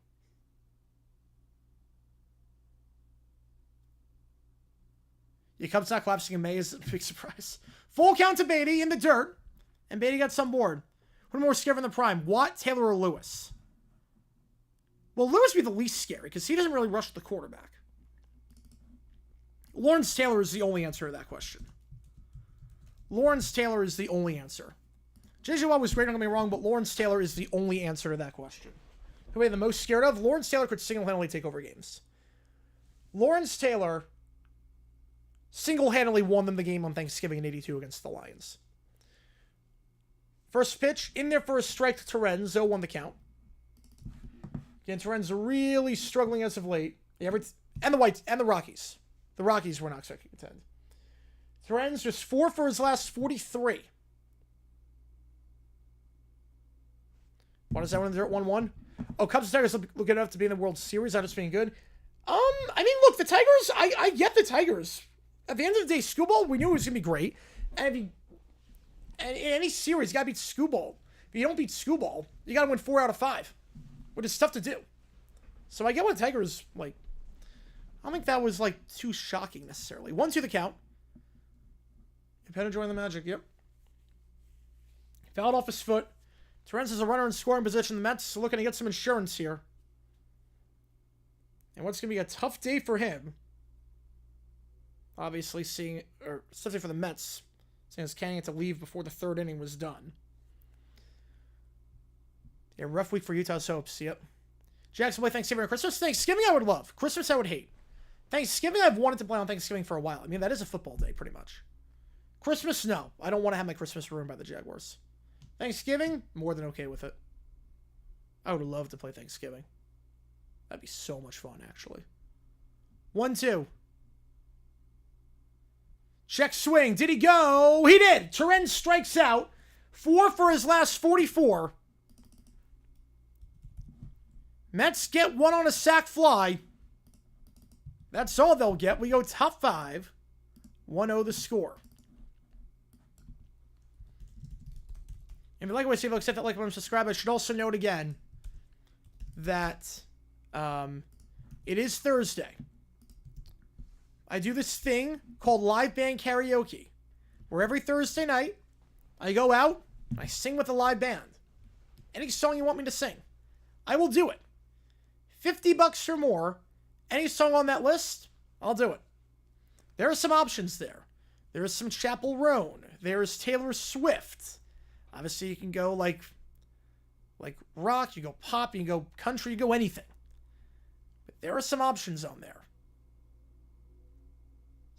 Your Cubs not collapsing in May is a big surprise. Full count to Beatty in the dirt, and Beatty got some board. Who more scary in the prime, Watt, Taylor, or Lewis? Well, Lewis would be the least scary, because he doesn't really rush the quarterback. Lawrence Taylor is the only answer to that question. Lawrence Taylor is the only answer. JJ Watt was great, don't get me wrong, but Lawrence Taylor is the only answer to that question. Who are you the most scared of? Lawrence Taylor could single-handedly take over games. Lawrence Taylor single-handedly won them the game on Thanksgiving in 82 against the Lions. First pitch, in there for a strike to Torrens, 0-1 the count. Again, Torrens really struggling as of late. And the Whites, and the Rockies. The Rockies were not expecting to contend. Torrens just 4 for his last 43. What is that one in the dirt? 1-1? Oh, Cubs and Tigers look good enough to be in the World Series. That just being good. I mean, look, the Tigers, I get the Tigers. At the end of the day, Skubal, we knew it was going to be great. And in any series, you got to beat Skubal. If you don't beat Skubal, you got to win 4 out of 5. which is tough to do. So I get what Tiger's, like, I don't think that was, like, too shocking necessarily. 1-2 the count. Penn enjoying the magic, yep. Fouled off his foot. Torrens is a runner in scoring position. The Mets are looking to get some insurance here. And what's going to be a tough day for him. Obviously, especially for the Mets, seeing as Canning had to leave before the third inning was done. Yeah, rough week for Utah's hopes, yep. Jackson, play Thanksgiving or Christmas? Thanksgiving I would love. Christmas I would hate. Thanksgiving I've wanted to play on Thanksgiving for a while. I mean, that is a football day, pretty much. Christmas, no. I don't want to have my Christmas ruined by the Jaguars. Thanksgiving, more than okay with it. I would love to play Thanksgiving. That'd be so much fun, actually. 1-2. Check swing. Did he go? He did. Torrens strikes out. 4 for his last 44. Mets get 1 on a sac fly. That's all they'll get. We go top 5. 1-0 the score. If you like what I say, folks, hit that like button, subscribe. I should also note again that it is Thursday. I do this thing called live band karaoke, where every Thursday night I go out and I sing with a live band. Any song you want me to sing, I will do it. $50 or more, any song on that list, I'll do it. There are some options there. There is some Chappell Roan. There is Taylor Swift. Obviously, you can go like rock, you go pop, you can go country, you go anything. But there are some options on there.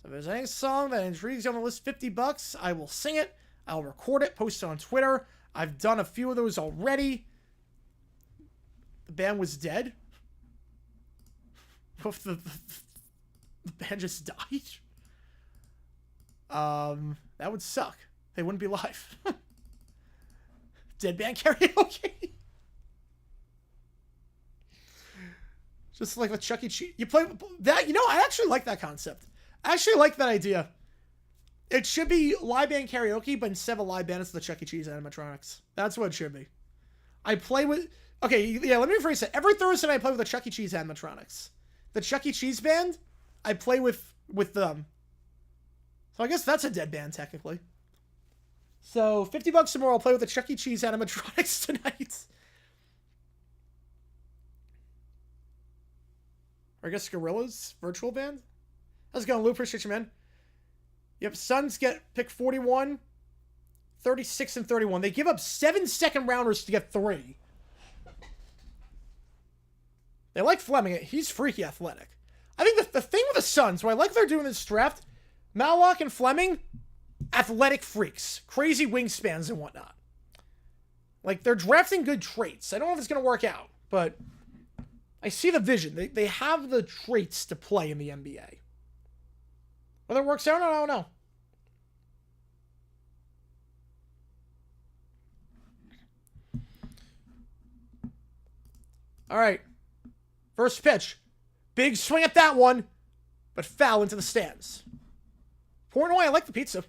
So if there's any song that intrigues you on the list, $50, I will sing it. I'll record it, post it on Twitter. I've done a few of those already. The band was dead. The band just died. That would suck. They wouldn't be live. Dead band karaoke. Just like the Chuck E. Cheese. You play that, I actually like that concept. I actually like that idea. It should be live band karaoke, but instead of a live band, it's the Chuck E. Cheese animatronics. That's what it should be. I play with... Okay, yeah, let me rephrase it. Every Thursday night I play with the Chuck E. Cheese animatronics. The Chuck E. Cheese band, I play with them. So I guess that's a dead band, technically. So, $50 or more, I'll play with the Chuck E. Cheese animatronics tonight. Or I guess Gorillas virtual band? How's it going, Lou? Appreciate you, man. Yep, Suns get pick 41, 36, and 31. They give up 7 second-rounders to get 3. They like Fleming. He's freaky athletic. I think the thing with the Suns, what I like they're doing this draft, Mallock and Fleming, athletic freaks. Crazy wingspans and whatnot. Like, they're drafting good traits. I don't know if it's going to work out, but I see the vision. They have the traits to play in the NBA. Whether it works out, I don't know. All right. First pitch. Big swing at that one, but foul into the stands. Portnoy, I like the pizza.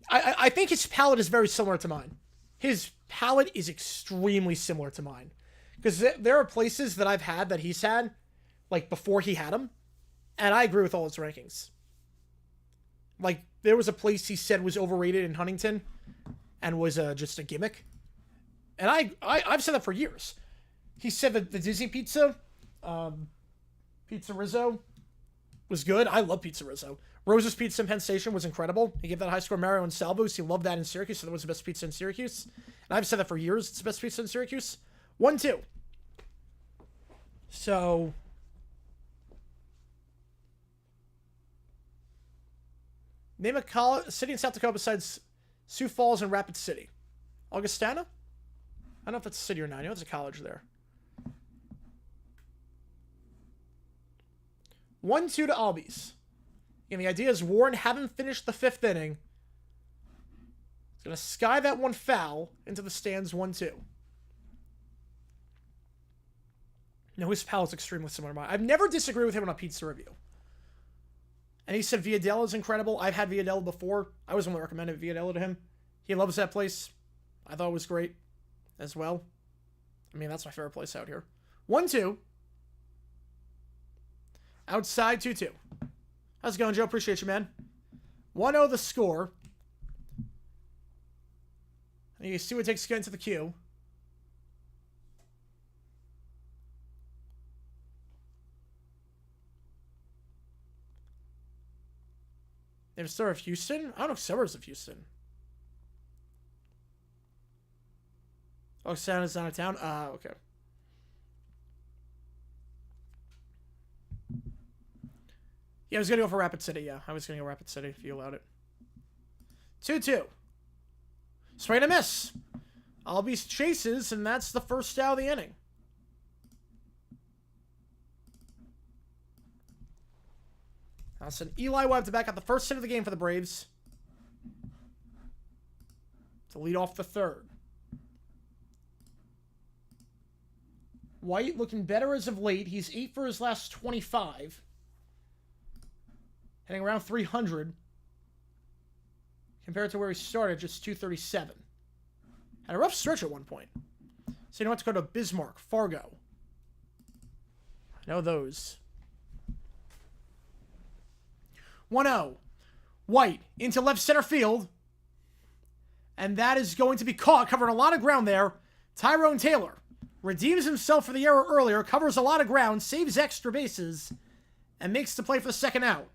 I think his palate is very similar to mine. His palate is extremely similar to mine. Because there are places that I've had that he's had, like before he had them, and I agree with all his rankings. Like, there was a place he said was overrated in Huntington and was just a gimmick. And I've said that for years. He said that the Disney Pizza, Pizza Rizzo, was good. I love Pizza Rizzo. Rose's Pizza in Penn Station was incredible. He gave that a high score. Mario and Salvo's, he loved that in Syracuse, so that was the best pizza in Syracuse. And I've said that for years. It's the best pizza in Syracuse. 1-2. So... Name a city in South Dakota besides Sioux Falls and Rapid City. Augustana? I don't know if it's a city or not. I know it's a college there. 1-2 to Albies. And the idea is Warren haven't finished the 5th inning. He's going to sky that one foul into the stands 1-2. No, his palate's extremely similar to mine. I've never disagreed with him on a pizza review. And he said Viadella is incredible. I've had Viadella before. I was the one that recommended Viadella to him. He loves that place. I thought it was great as well. I mean, that's my favorite place out here. 1-2. Outside 2-2. How's it going, Joe? Appreciate you, man. 1-0 the score. And you see what it takes to get into the queue. They have a star of Houston? I don't know if Summers of Houston. Oh, Santa's out of town? Okay. Yeah, I was going to go for Rapid City, yeah. I was going to go Rapid City if you allowed it. 2-2. Swing and a miss. Albies chases, and that's the first out of the inning. That's an Eli Webb to back up the first hit of the game for the Braves. To lead off the third. White looking better as of late. He's 8 for his last 25. Hitting around 300. Compared to where he started, just 237. Had a rough stretch at one point. So you know what to go to Bismarck, Fargo. I know those. 1-0. White into left center field. And that is going to be caught, covering a lot of ground there. Tyrone Taylor redeems himself for the error earlier, covers a lot of ground, saves extra bases, and makes the play for the second out.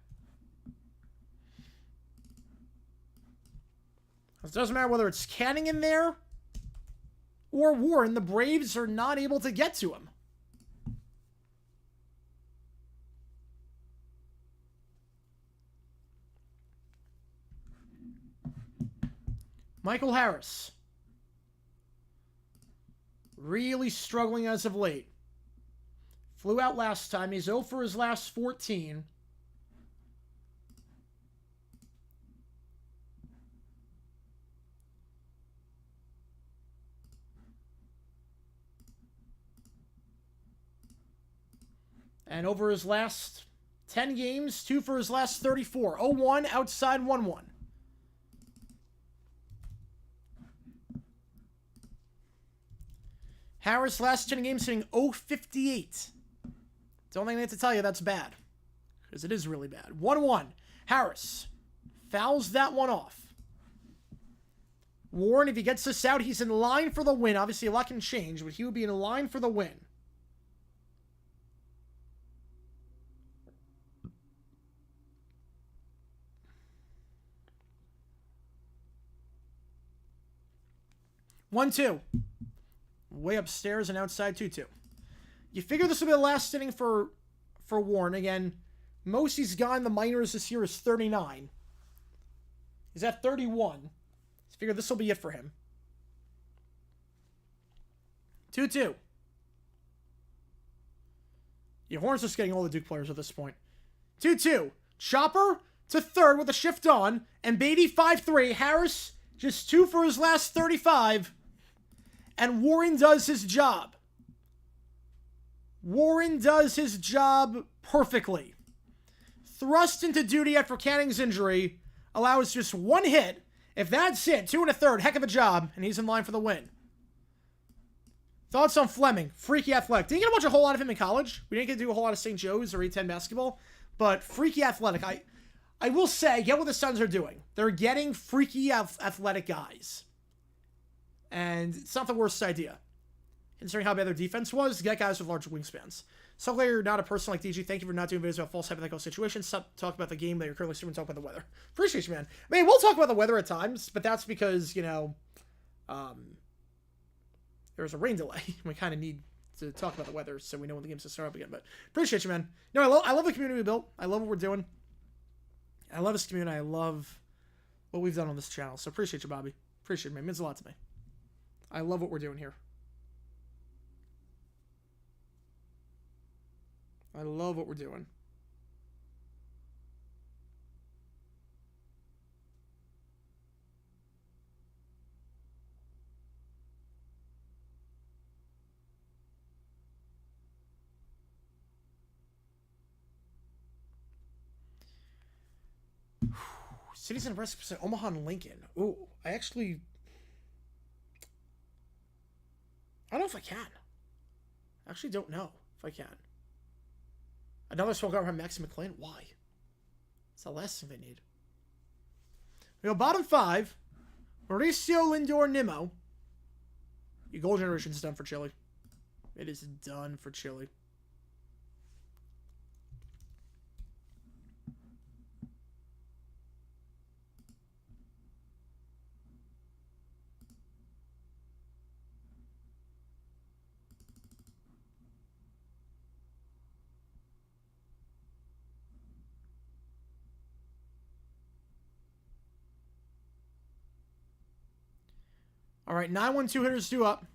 It doesn't matter whether it's Canning in there or Warren, the Braves are not able to get to him. Michael Harris. Really struggling as of late. Flew out last time. He's 0 for his last 14. And over his last 10 games, 2 for his last 34. 0-1, outside 1-1. Harris, last 10 games, hitting .058. Don't think I need to tell you that's bad. Because it is really bad. 1-1. Harris fouls that one off. Warren, if he gets this out, he's in line for the win. Obviously, a lot can change, but he would be in line for the win. One, two. Way upstairs and outside 2-2. You figure this will be the last inning for Warren. Again, most he's got in the minors this year is 39. He's at 31. So figure this will be it for him. 2-2. Yeah, Horn's just getting all the Duke players at this point. 2-2. Chopper to third with a shift on. And Beatty 5-3. Harris just 2 for his last 35. And Warren does his job. Warren does his job perfectly. Thrust into duty after Canning's injury. Allows just one hit. If that's it, 2 1/3, heck of a job. And he's in line for the win. Thoughts on Fleming? Freaky athletic. Didn't get to watch a whole lot of him in college. We didn't get to do a whole lot of St. Joe's or E10 basketball. But freaky athletic. I will say, I get what the Suns are doing. They're getting freaky athletic guys. And it's not the worst idea. Considering how bad their defense was, get guys with large wingspans. So glad you're not a person like DG. Thank you for not doing videos about false hypothetical situations. Stop talking about the game that you're currently streaming and talk about the weather. Appreciate you, man. I mean, we'll talk about the weather at times, but that's because, you know, there's a rain delay. We kind of need to talk about the weather so we know when the game's to start up again. But appreciate you, man. No, I love the community we built. I love what we're doing. I love this community. I love what we've done on this channel. So appreciate you, Bobby. Appreciate it, man. It means a lot to me. I love what we're doing here. I love what we're doing. Cities in Nebraska, Omaha and Lincoln. Ooh, I don't know if I can. Actually, don't know if I can. Another small guy from Max McClain? Why? It's the last thing they need. We go bottom 5. Mauricio Lindor Nimmo. Your goal generation is done for Chile. It is done for Chile. All right, 9-1-2 hitters due up.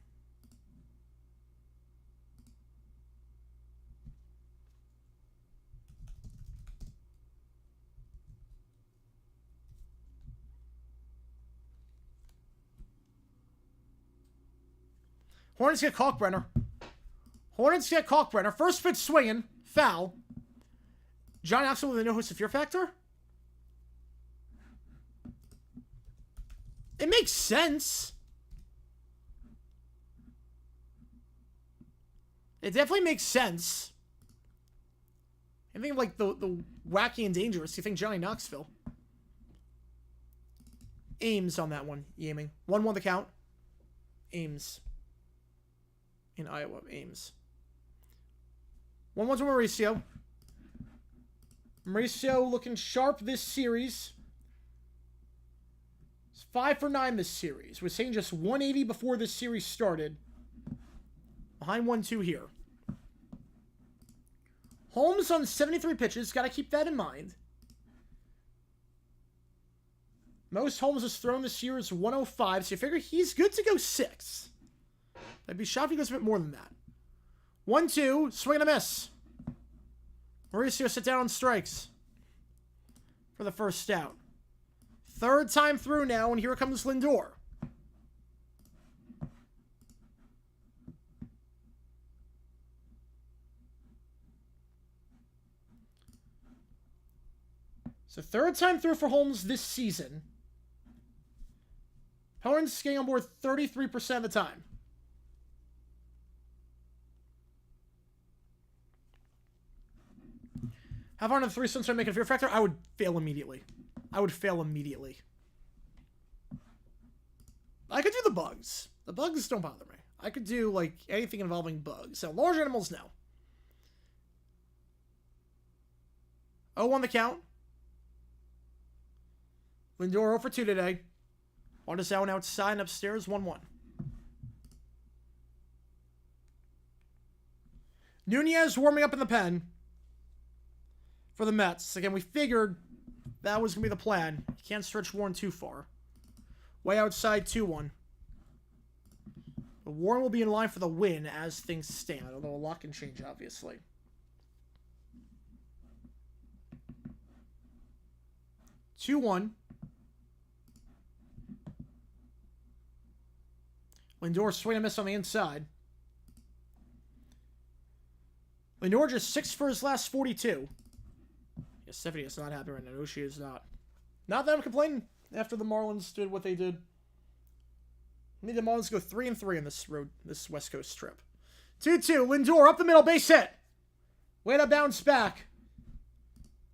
Hornets get Kalkbrenner. Hornets get Kalkbrenner. First pitch swinging. Foul. Johnny Knoxville with a no-host of fear factor? It makes sense. It definitely makes sense. I think like the wacky and dangerous. You think Johnny Knoxville? Ames on that one. Aiming. 1-1 the count. Ames. In Iowa. Ames. 1-1 to Mauricio. Mauricio looking sharp this series. It's 5 for 9 this series. We're saying just 180 before this series started. Behind 1-2 here. Holmes on 73 pitches. Got to keep that in mind. Most Holmes has thrown this year is 105. So you figure he's good to go 6. I'd be shocked if he goes a bit more than that. 1-2. Swing and a miss. Mauricio sit down on strikes. For the first out. Third time through now. And here comes Lindor. So third time through for Holmes this season. Opponents getting on board 33% of the time. How far into the 3 stunts do I make a fear factor? I would fail immediately. I would fail immediately. I could do the bugs. The bugs don't bother me. I could do, like, anything involving bugs. So, large animals, no. 0 on the count. Lindor 0 for 2 today. On to sound outside and upstairs, 1-1. Nunez warming up in the pen for the Mets. Again, we figured that was going to be the plan. You can't stretch Warren too far. Way outside, 2-1. Warren will be in line for the win as things stand, although a lot can change, obviously. Two-1. Lindor swing and miss on the inside. Lindor just 6 for his last 42. Yeah, Stephanie is not happy right now. No, she is not. Not that I'm complaining after the Marlins did what they did. I need the Marlins to go 3-3 on this West Coast trip. 2-2. Lindor up the middle, base hit. Way to bounce back.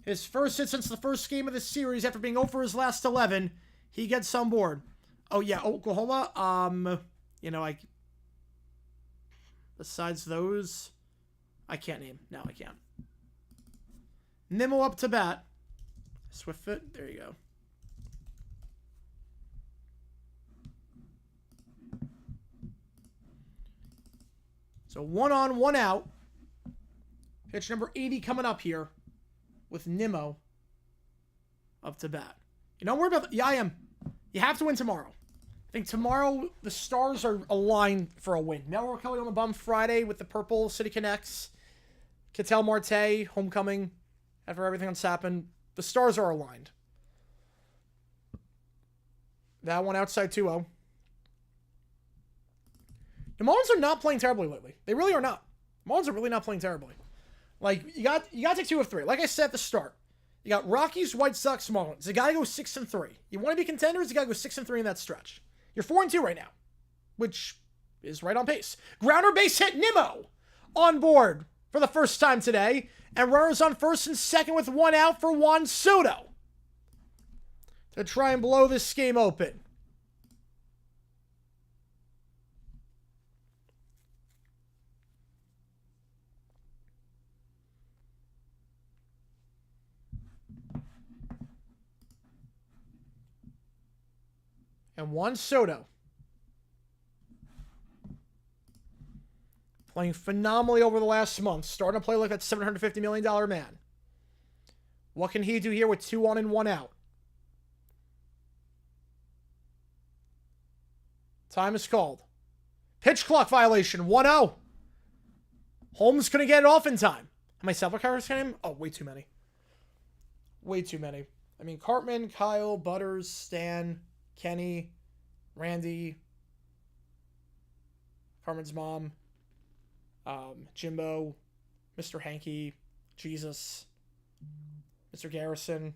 His first hit since the first game of the series after being 0 for his last 11. He gets on board. Oh, yeah, Oklahoma. You know, besides those, I can't name. No, I can't. Nimmo up to bat. Swift foot. There you go. So 1 on, 1 out. Pitch number 80 coming up here with Nimmo up to bat. You know, I'm worried about... Yeah, I am. You have to win tomorrow. I think tomorrow the stars are aligned for a win. Melrose Kelly on the bum Friday with the Purple City Connects. Ketel Marte, homecoming. After everything that's happened, the stars are aligned. That one outside 2-0. The Marlins are not playing terribly lately. They really are not. The Marlins are really not playing terribly. Like, you got to take 2 of 3. Like I said at the start, you got Rockies, White Sox, Marlins. You got to go 6-3. You want to be contenders, you got to go 6-3 in that stretch. You're 4-2 right now, which is right on pace. Grounder base hit, Nimmo. on board for the first time today. And runners on first and second with one out for Juan Soto to try and blow this game open. And Juan Soto playing phenomenally over the last month. Starting to play like that $750 million man. What can he do here with 2 on and 1 out? Time is called. Pitch clock violation. 1-0. Holmes couldn't get it off in time. How many sample cards came? Oh, way too many. Way too many. I mean, Cartman, Kyle, Butters, Stan, Kenny, Randy, Carmen's mom, Jimbo, Mr. Hanky, Jesus, Mr. Garrison,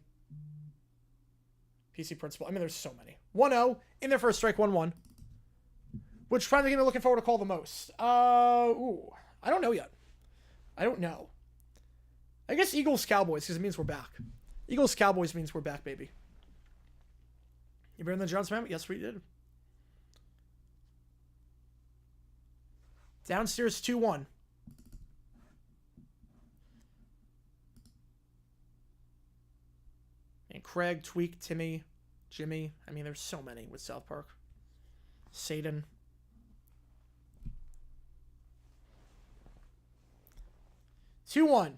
PC Principal. I mean, there's so many. 1-0 in there for a strike, 1-1. Which final game are you looking forward to call the most? I don't know yet. I don't know. I guess Eagles-Cowboys, because it means we're back. Eagles-Cowboys means we're back, baby. You better than the Jones, man? Yes, we did. Downstairs 2-1. And Craig, Tweak, Timmy, Jimmy. I mean, there's so many with South Park. Satan. Two 2-1.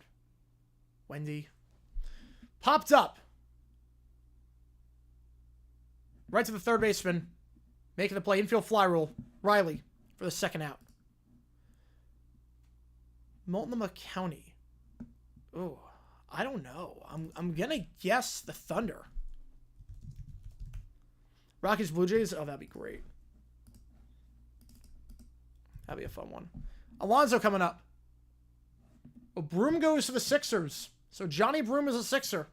Wendy. Popped up. Right to the third baseman. Making the play. Infield fly rule. Riley for the second out. Multnomah County. Oh, I don't know. I'm gonna guess the Thunder. Rockies, Blue Jays. Oh, that'd be great. That'd be a fun one. Alonso coming up. Oh, Broom goes to the Sixers. So Johnny Broom is a Sixer.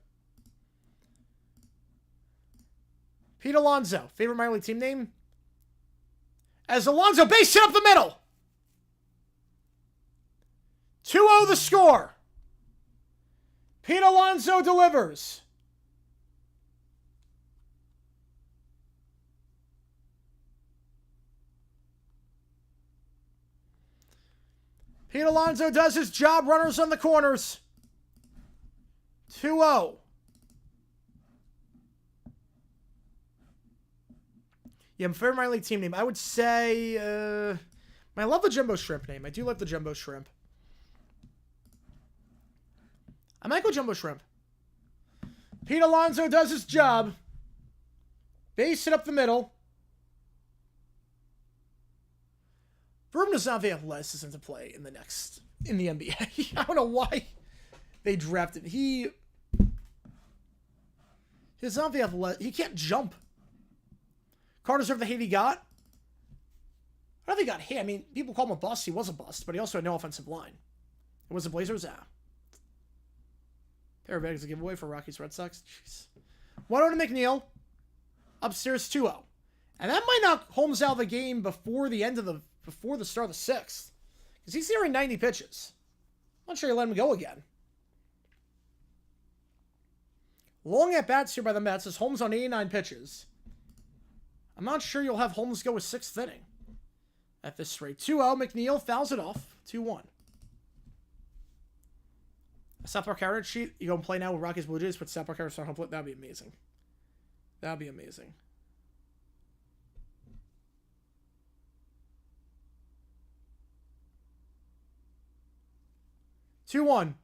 Pete Alonso. Favorite minor league team name? As Alonso base hit up the middle. 2-0 the score. Pete Alonso delivers. Pete Alonso does his job. Runners on the corners. 2-0. Yeah, my favorite minor league team name. I would say... I love the Jumbo Shrimp name. I do like the Jumbo Shrimp. I might go Jumbo Shrimp. Pete Alonso does his job. Base it up the middle. Broom does not have the athleticism to play in the NBA. I don't know why they drafted. He does not have the athletic. He can't jump. Carter deserved the hate he got. I don't think he got hit. I mean, people call him a bust. He was a bust, but he also had no offensive line. It was the Blazers. Pair of bags to give away for Rockies Red Sox. Jeez. 1-0 to McNeil. Upstairs 2-0. And that might knock Holmes out of the game before the start of the sixth. Because he's nearing 90 pitches. I'm not sure you let him go again. Long at bats here by the Mets as Holmes on 89 pitches. I'm not sure you'll have Holmes go a sixth inning at this rate. 2-0. McNeil fouls it off. 2-1. A South Park Heritage sheet. You go and play now with Rockies Blue Jays. Put South Park Heritage on home plate. That'd be amazing. That'd be amazing. Two-one.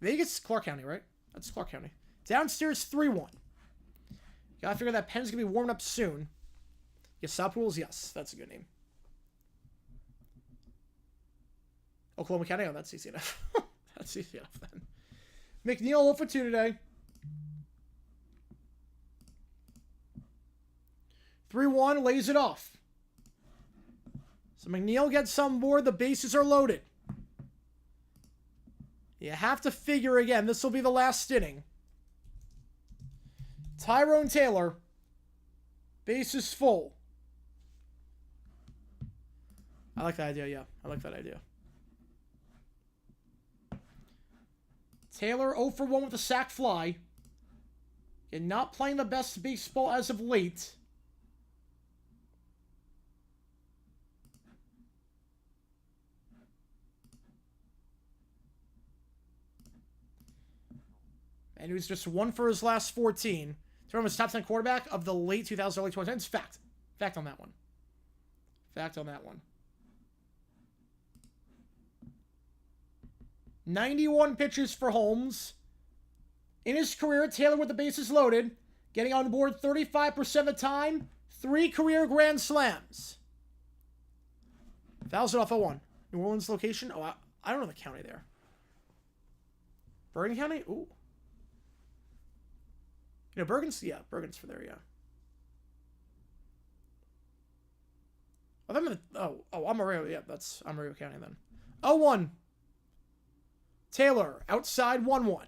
Vegas, Clark County, right? That's Clark County. Downstairs 3-1. Gotta figure that pen's gonna be warming up soon. Yes, South Pools, yes. That's a good name. Oklahoma County? Oh, that's easy enough. That's easy enough then. McNeil 0 for 2 today. 3-1, lays it off. So McNeil gets on board. The bases are loaded. You have to figure again. This will be the last inning. Tyrone Taylor. Bases full. I like that idea, yeah. I like that idea. Taylor 0 for 1 with a sac fly. And not playing the best baseball as of late. And he was just 1 for his last 14. Term was top 10 quarterback of the late 2000s, early 2010s. Fact. Fact on that one. Fact on that one. 91 pitches for Holmes. In his career, Taylor with the bases loaded, getting on board 35% of the time, 3 career grand slams. Fouls it off 0-1. New Orleans location? Oh, I don't know the county there. Bergen County? Ooh. You know, Bergen's? Yeah, Bergen's for there, yeah. Oh, Amarillo. Yeah, that's Amarillo County then. 0-1. Taylor, outside 1-1.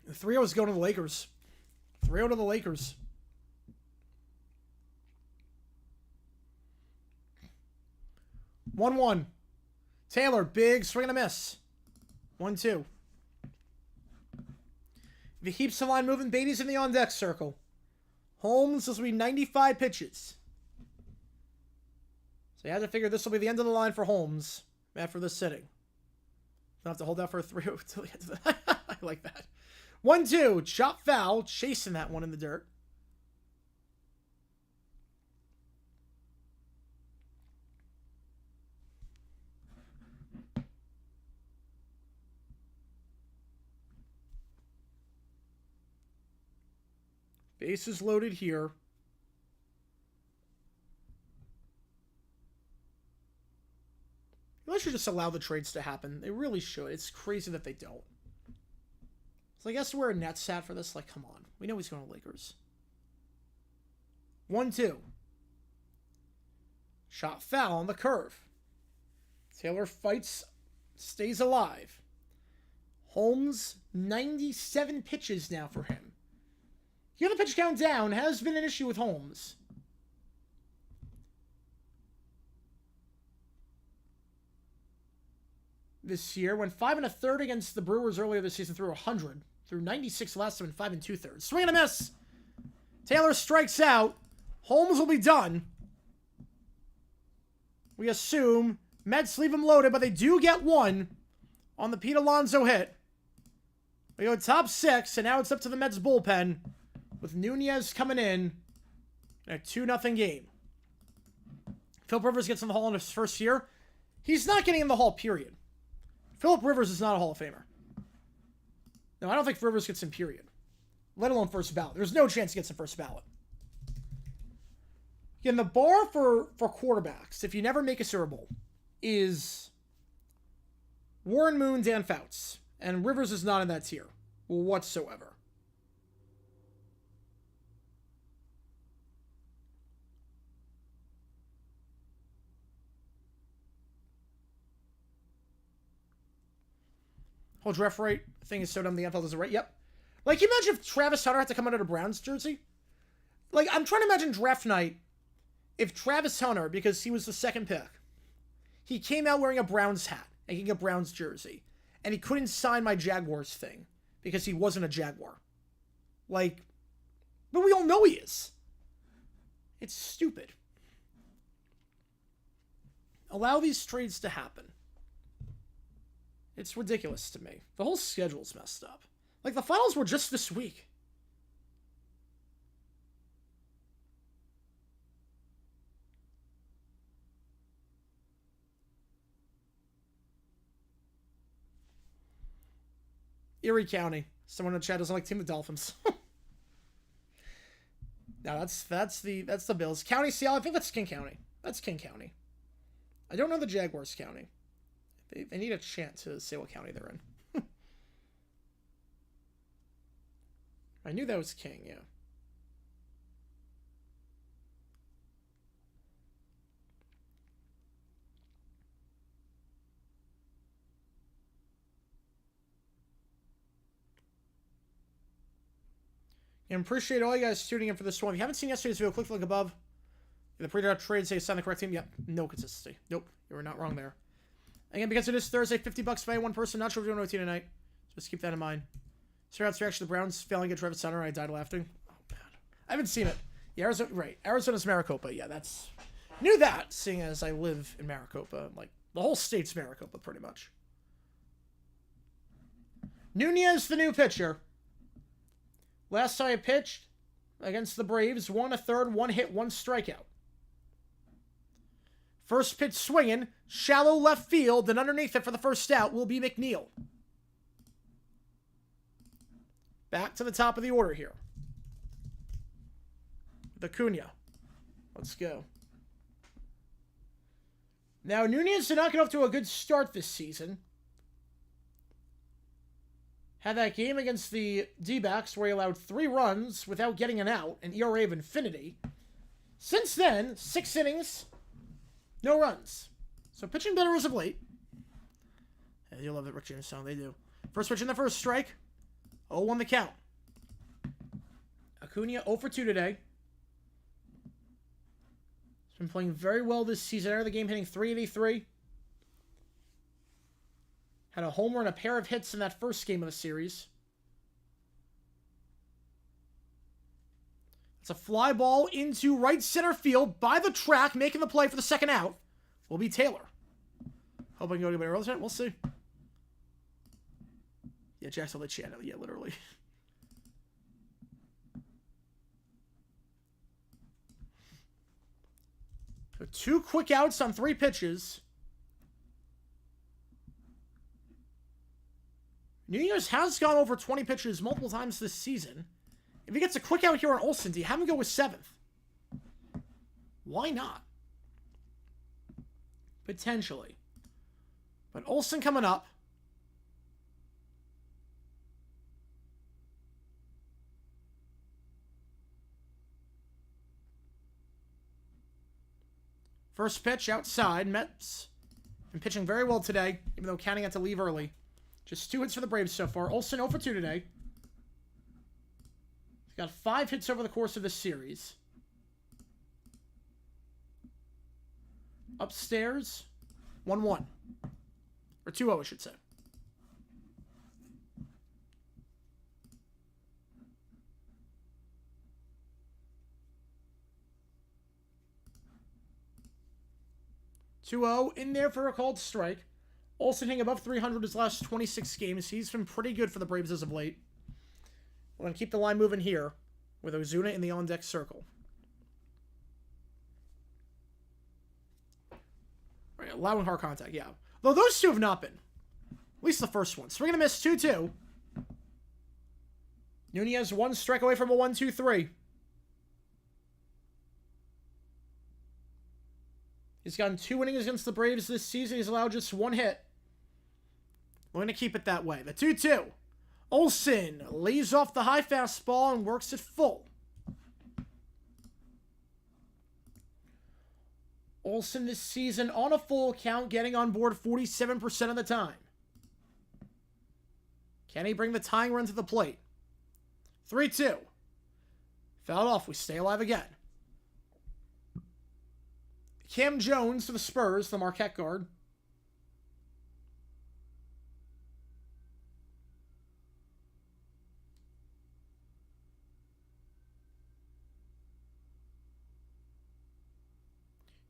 The 3-0 is going to the Lakers. 3-0 to the Lakers. One. Taylor, big swing and a miss. 1-2. If he keeps the line moving, Beatty's in the on-deck circle. Holmes, this will be 95 pitches. So you have to figure this will be the end of the line for Holmes after this sitting. Don't have to hold out for a 3-0 until the end of the I like that. 1-2. Chop foul. Chasing that one in the dirt. Bases loaded here. They should just allow the trades to happen. They really should. It's crazy that they don't. So I guess we're a Nets hat for this. Like, come on. We know he's going to Lakers. 1-2. Shot foul on the curve. Taylor fights, stays alive. Holmes, 97 pitches now for him. Here the pitch count down has been an issue with Holmes. This year, went 5 1/3 against the Brewers earlier this season through 100. Through 96 last time and 5 2/3. Swing and a miss. Taylor strikes out. Holmes will be done. We assume Mets leave him loaded, but they do get one on the Pete Alonso hit. We go top 6, and now it's up to the Mets bullpen with Nunez coming in a 2-0 game. Philip Rivers gets in the Hall in his first year. He's not getting in the Hall, period. Philip Rivers is not a Hall of Famer. No, I don't think Rivers gets in, period. Let alone first ballot. There's no chance he gets in first ballot. Again, the bar for quarterbacks, if you never make a Super Bowl, is Warren Moon, Dan Fouts. And Rivers is not in that tier whatsoever. Whole draft right thing is so dumb the NFL doesn't right. Yep. Like, you imagine if Travis Hunter had to come out of a Browns jersey? Like, I'm trying to imagine draft night if Travis Hunter, because he was the second pick, he came out wearing a Browns hat and getting a Browns jersey, and he couldn't sign my Jaguars thing because he wasn't a Jaguar. Like, but we all know he is. It's stupid. Allow these trades to happen. It's ridiculous to me. The whole schedule's messed up. Like, the finals were just this week. Erie County. Someone in the chat doesn't like Team the Dolphins. No, that's the Bills. County Seattle, I think that's King County. That's King County. I don't know the Jaguars County. They need a chance to say what county they're in. I knew that was King, yeah. And appreciate all you guys tuning in for this one. If you haven't seen yesterday's video, click the link above. The pre-draft trade say sign the correct team. Yep, no consistency. Nope, you were not wrong there. Again, because it is Thursday, $50 for any one person. Not sure if you're doing OT tonight. Just keep that in mind. Surround's reaction to the Browns failing at Travis Center. I died laughing. Oh, man. I haven't seen it. Yeah, Arizona, right. Arizona's Maricopa. Yeah, that's... Knew that, seeing as I live in Maricopa. Like, the whole state's Maricopa, pretty much. Nunez, the new pitcher. Last time I pitched against the Braves, 1 1/3, 1 hit, 1 strikeout. First pitch swinging, shallow left field, and underneath it for the first out will be McNeil. Back to the top of the order here. The Acuna. Let's go. Now, Nunez did not get off to a good start this season. Had that game against the D-backs where he allowed 3 runs without getting an out, an ERA of infinity. Since then, 6 innings, no runs. So pitching better as of late. Yeah, you love that Rick James song, they do. First pitch in the first strike. 0-1 the count. Acuna 0 for 2 today. He's been playing very well this season. Out of the game hitting .383. Had a homer and a pair of hits in that first game of the series. It's a fly ball into right center field by the track, making the play for the second out. Will be Taylor. Hope I can go anybody early tonight. We'll see. Yeah, Jackson Lichiano. Yeah, literally. So 2 quick outs on 3 pitches. Nunez has gone over 20 pitches multiple times this season. If he gets a quick out here on Olsen, do you have him go with 7th? Why not? Potentially. But Olsen coming up. First pitch outside. Mets been pitching very well today, even though Canning had to leave early. Just 2 hits for the Braves so far. Olsen 0 for 2 today. He's got 5 hits over the course of this series. Upstairs, 1-1. Or 2-0, I should say. .2-0 in there for a called strike. Olsen hitting above 300 his last 26 games. He's been pretty good for the Braves as of late. We're going to keep the line moving here with Ozuna in the on-deck circle. Right, allowing hard contact, yeah. Though those 2 have not been. At least the first one. Swing and a miss, 2-2. Nunez 1 strike away from a 1-2-3. He's gotten 2 innings against the Braves this season. He's allowed just 1 hit. We're going to keep it that way. The 2-2. Olsen lays off the high fastball and works it full. Olsen this season on a full count, getting on board 47% of the time. Can he bring the tying run to the plate? 3-2. Fouled off. We stay alive again. Cam Jones for the Spurs, the Marquette guard.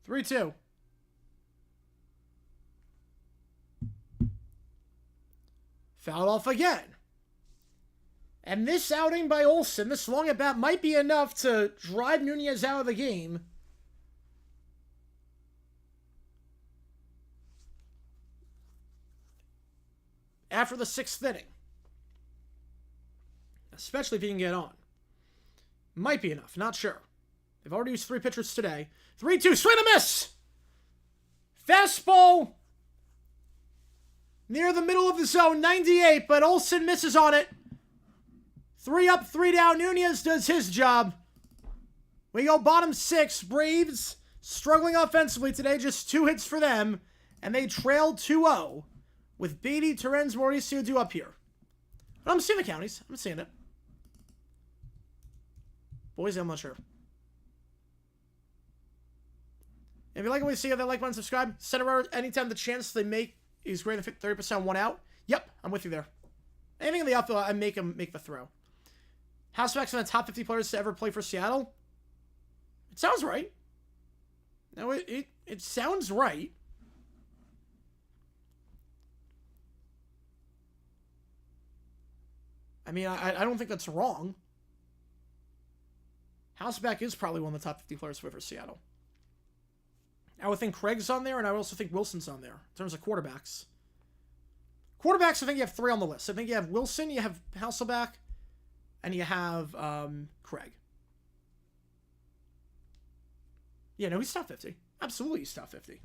(3-2). Fouled off again. And this outing by Olsen, this long at bat, might be enough to drive Nunez out of the game. After the 6th inning. Especially if he can get on. Might be enough, not sure. They've already used 3 pitchers today. 3-2, swing and a miss! Fastball! Near the middle of the zone, 98, but Olsen misses on it. 3 up, 3 down, Nunez does his job. We go bottom 6, Braves struggling offensively today, just 2 hits for them, and they trail 2-0. With Beatty, Terrence, Mauricio due up here. But I'm seeing the counties. I'm seeing it. Boise, I'm not sure. If you like what you see, hit that like button, subscribe. Center anytime the chance they make is greater than 30% one out. Yep, I'm with you there. Anything in the outfield, I make them make the throw. Houseback's in the top 50 players to ever play for Seattle. It sounds right. No, it sounds right. I mean, I don't think that's wrong. Houseback is probably one of the top 50 players to play for Seattle. I would think Craig's on there, and I would also think Wilson's on there in terms of quarterbacks. Quarterbacks, I think you have 3 on the list. I think you have Wilson, you have Hasselbeck, and you have Craig. Yeah, no, he's top 50. Absolutely, he's top 50.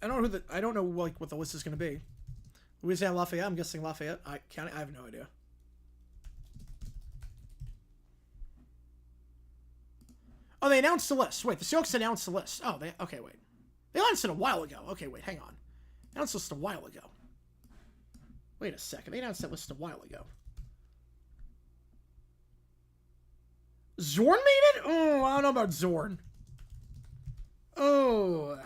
I don't know like what the list is going to be. Louisiana Lafayette. I'm guessing Lafayette. I have no idea. Oh, they announced the list. Wait, the Seahawks announced the list. Oh, okay, wait. They announced it a while ago. Okay, wait, hang on. They announced the list a while ago. Wait a second. They announced that list a while ago. Zorn made it? Oh, I don't know about Zorn. Oh.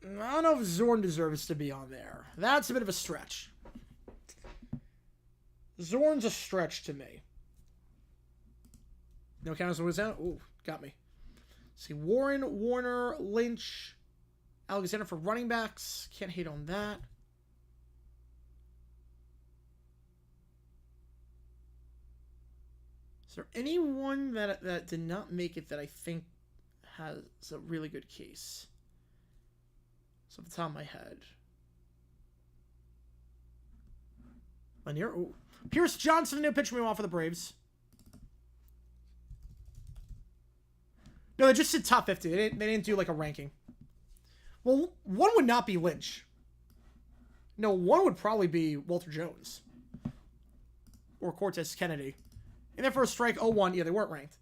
I don't know if Zorn deserves to be on there. That's a bit of a stretch. Zorn's a stretch to me. No counters in Louisiana? Ooh, got me. See, Warren, Warner, Lynch, Alexander for running backs. Can't hate on that. Is there anyone that did not make it that I think has a really good case? So off the top of my head. Lanier. Ooh. Pierce Johnson, new pitcher meanwhile for the Braves. No, they just did top 50. They didn't do like a ranking. Well, one would not be Lynch. No, one would probably be Walter Jones. Or Cortez Kennedy. In their first strike, 0-1. Yeah, they weren't ranked.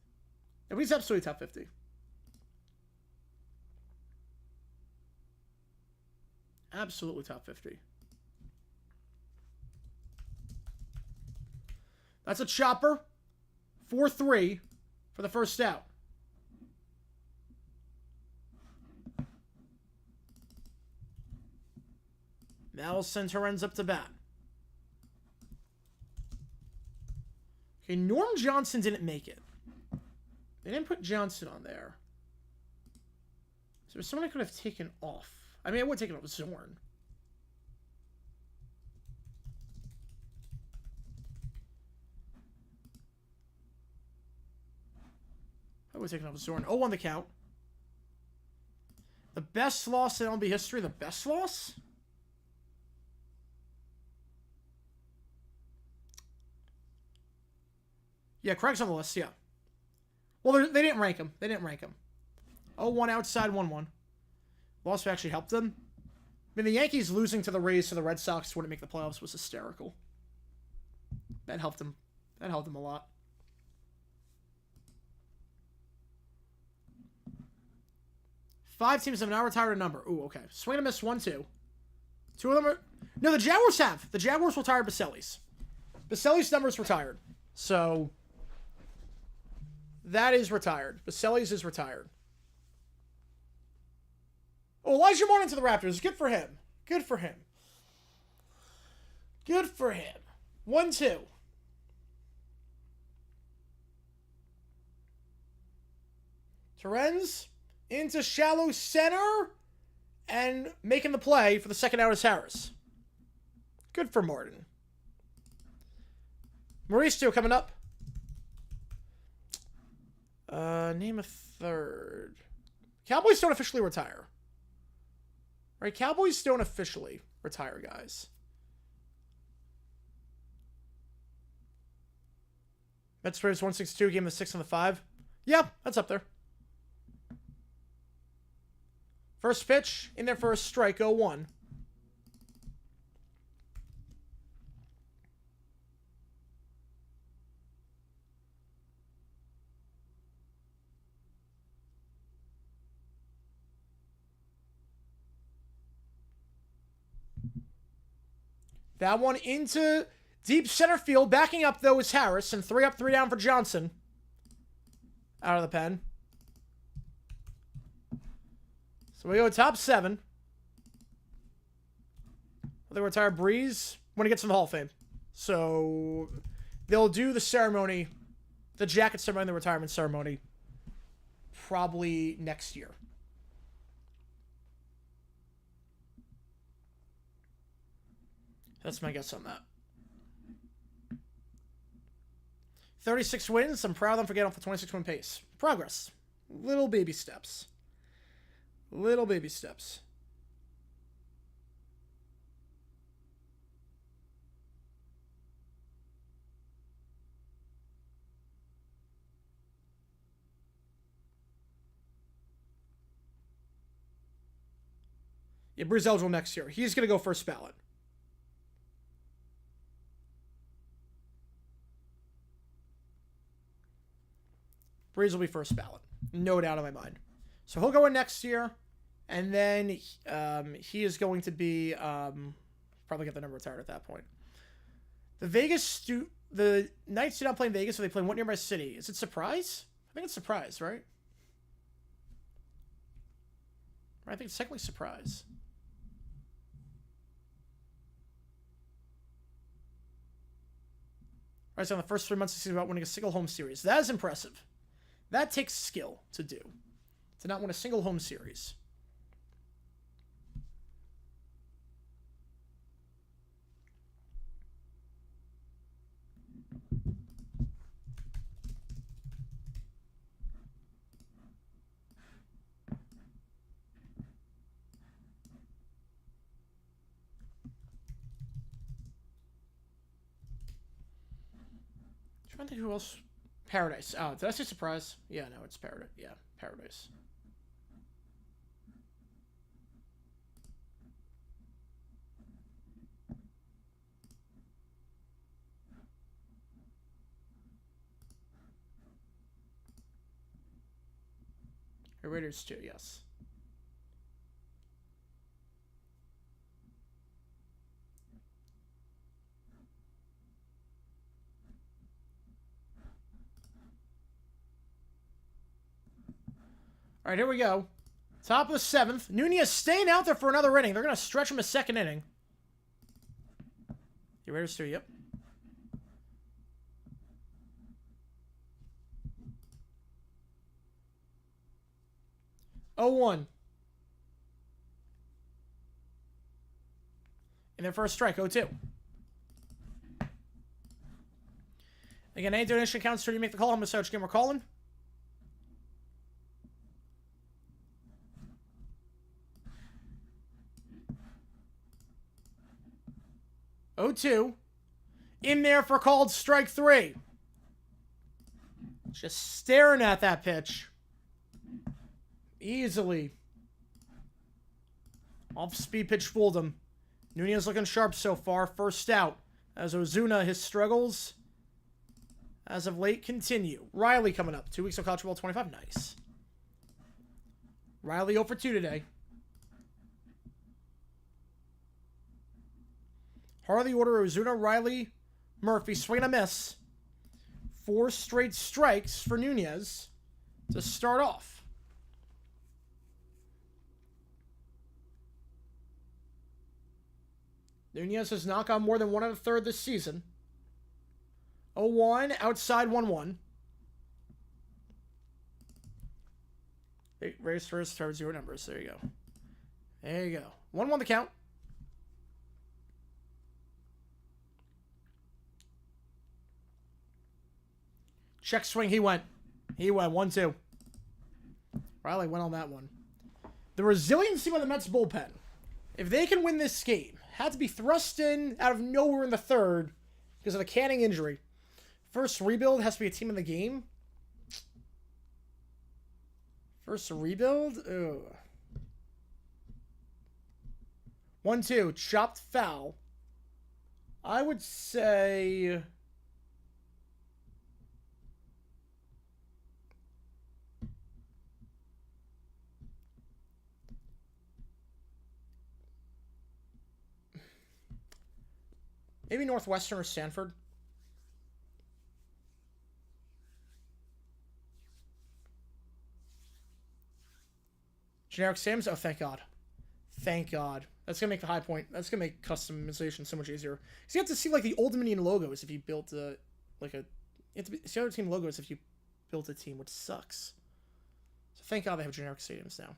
Yeah, but he's absolutely top 50. Absolutely top 50. That's a chopper. 4-3 for the first out. Now we'll send Torrens up to bat. Okay, Norm Johnson didn't make it. They didn't put Johnson on there. So there's someone I could have taken off. I mean, I would have taken off Zorn. I would have taken off Zorn. 0-1 the count. The best loss in MLB history? The best loss? Yeah, Craig's on the list, yeah. Well, they didn't rank him. They didn't rank him. 0-1 outside, 1-1. Loss actually helped them. I mean, the Yankees losing to the Rays to the Red Sox wouldn't make the playoffs was hysterical. That helped them. That helped them a lot. Five teams have now retired a number. Ooh, okay. Swing and miss, 1-2. Two of them are... No, the Jaguars have. The Jaguars retired Baselli's. Baselli's number is retired. So... that is retired. Baselli's is retired. Oh, Elijah Morton to the Raptors. Good for him. Good for him. Good for him. 1-2. Torrens into shallow center and making the play for the second out is Harris. Good for Martin. Mauricio coming up. Name a third. Cowboys don't officially retire. Right? Cowboys don't officially retire, guys. Mets Braves 162, game the 6 and the 5. Yeah, that's up there. First pitch, in there for a strike, 0-1. That one into deep center field. Backing up, though, is Harris. And 3 up, 3 down for Johnson. Out of the pen. So we go top 7. They retire Breeze when he gets in the Hall of Fame. So they'll do the ceremony, the jacket ceremony, the retirement ceremony, probably next year. That's my guess on that. 36 wins. I'm proud of them for getting off the 26-win pace. Progress. Little baby steps. Little baby steps. Yeah, Breeze eligible next year. He's going to go first ballot. Breeze will be first ballot. No doubt in my mind. So he'll go in next year. And then he is going to be... probably get the number retired at that point. The Knights do not play in Vegas, so they play in what nearby city? Is it Surprise? I think it's Surprise, right? I think it's technically Surprise. Right, so in the first 3 months, he's about winning a single home series. That is impressive. That takes skill to do. To not win a single home series. I'm trying to think who else. Paradise. Oh, did I say Surprise? Yeah, no, it's Paradise. Yeah, Paradise. Raiders too, yes. All right, here we go. Top of the 7th. Nunez staying out there for another inning. They're going to stretch him a second inning. The Raiders too, yep. Oh, 1. And their first strike, 0-2. Again, any donation counts to you make the call. I'm going to say which game we're calling. In there for called strike 3. Just staring at that pitch. Easily. Off-speed pitch fooled him. Nunez looking sharp so far. First out. As Ozuna, his struggles, as of late, continue. Riley coming up. 2 weeks of college football 25. Nice. Riley 0 for 2 today. Heart of the order, Ozuna, Riley, Murphy, swing and a miss. 4 straight strikes for Nunez to start off. Nunez has not gone more than 1 1/3 this season. 0-1, outside 1-1. Race first, start 0 numbers. There you go. There you go. 1-1 the count. Check swing, he went. 1-2. Riley went on that one. The resiliency by the Mets bullpen. If they can win this game, had to be thrust in out of nowhere in the 3rd because of a Canning injury. First rebuild has to be a team in the game. First rebuild? Ugh. 1-2, chopped foul. I would say... Maybe Northwestern or Stanford. Generic Sims? Oh, thank God. Thank God. That's going to make the high point. That's going to make customization so much easier. So you have to see, like, the Old Dominion logos if you built a, like, a... You have to see other team logos if you built a team, which sucks. So thank God they have generic stadiums now.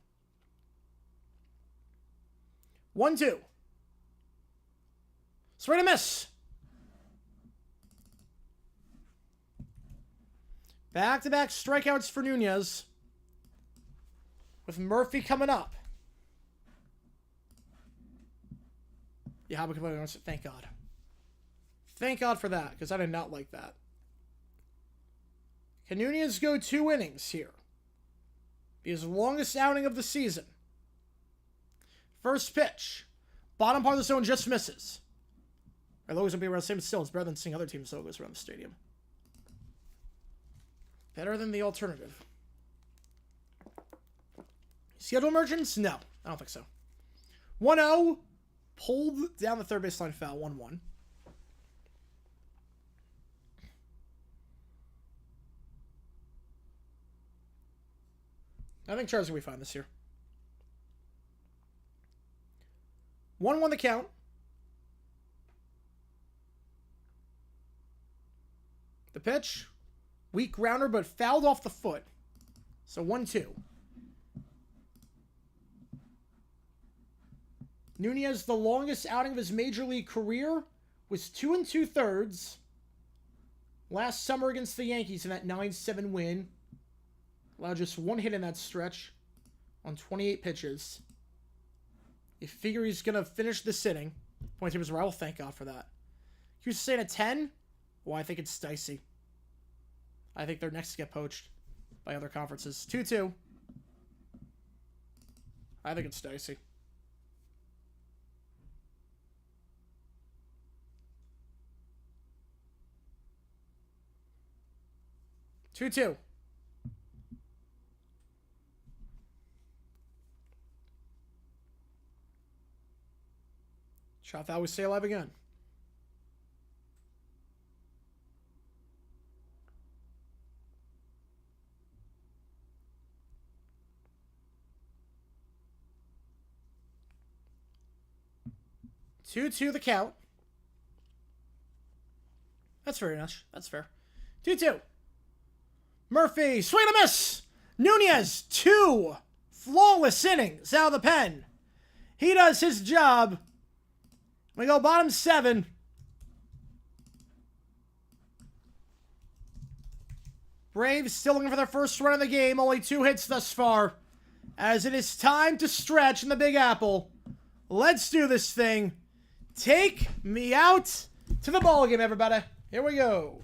1-2. Swing and miss. Back-to-back strikeouts for Nunez. With Murphy coming up. Yeah, how about thank God. Thank God for that, because I did not like that. Can Nunez go 2 innings here? Be his longest outing of the season. First pitch. Bottom part of the zone just misses. Our logos will be around the same still. It's better than seeing other teams' logos around the stadium. Better than the alternative. Schedule emergence? No, I don't think so. 1-0. Pulled down the third baseline foul. 1-1. I think Charles will be fine this year. 1-1 the count. The pitch. Weak grounder, but fouled off the foot. So 1-2. Nunez, the longest outing of his major league career, was 2 2/3 last summer against the Yankees in that 9-7 win. Allowed just 1 hit in that stretch on 28 pitches. You figure he's going to finish this inning. Point to his rival, thank God for that. He was saying a 10? Well, I think it's dicey. I think they're next to get poached by other conferences. 2-2. I think it's dicey. Two. Shot that would stay alive again. Two the count. That's very nice. That's fair. 2-2. Murphy, swing and a miss. Nunez, 2 flawless innings out of the pen. He does his job. We go bottom 7. Braves still looking for their first run of the game. Only 2 hits thus far. As it is time to stretch in the Big Apple. Let's do this thing. Take me out to the ballgame, everybody. Here we go.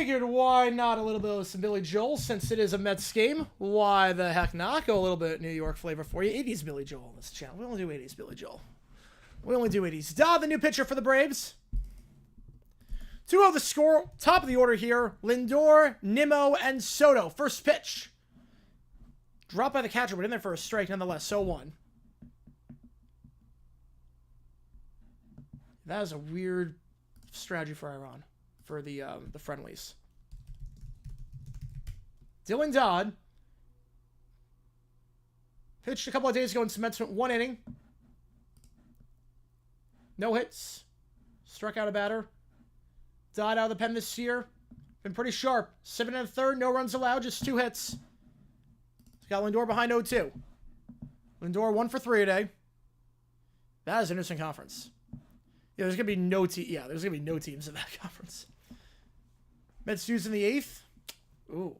figured why not a little bit of some Billy Joel since it is a Mets game. Why the heck not? Go a little bit New York flavor for you. 80s Billy Joel on this channel. We only do 80s Billy Joel. We only do 80s. Dodd, the new pitcher for the Braves. 2-0 the score. Top of the order here. Lindor, Nimmo, and Soto. First pitch. Dropped by the catcher, but in there for a strike nonetheless. 0-1. That is a weird strategy for Iran. For the friendlies. Dylan Dodd. Pitched a couple of days ago in Mets went 1 inning. No hits. Struck out a batter. Dodd out of the pen this year. Been pretty sharp. 7 1/3, no runs allowed, just 2 hits. He's got Lindor behind 0-2. Lindor 1 for 3 today. That is an interesting conference. Yeah, there's gonna be no there's gonna be no teams in that conference. Mets dudes in the 8th. Ooh.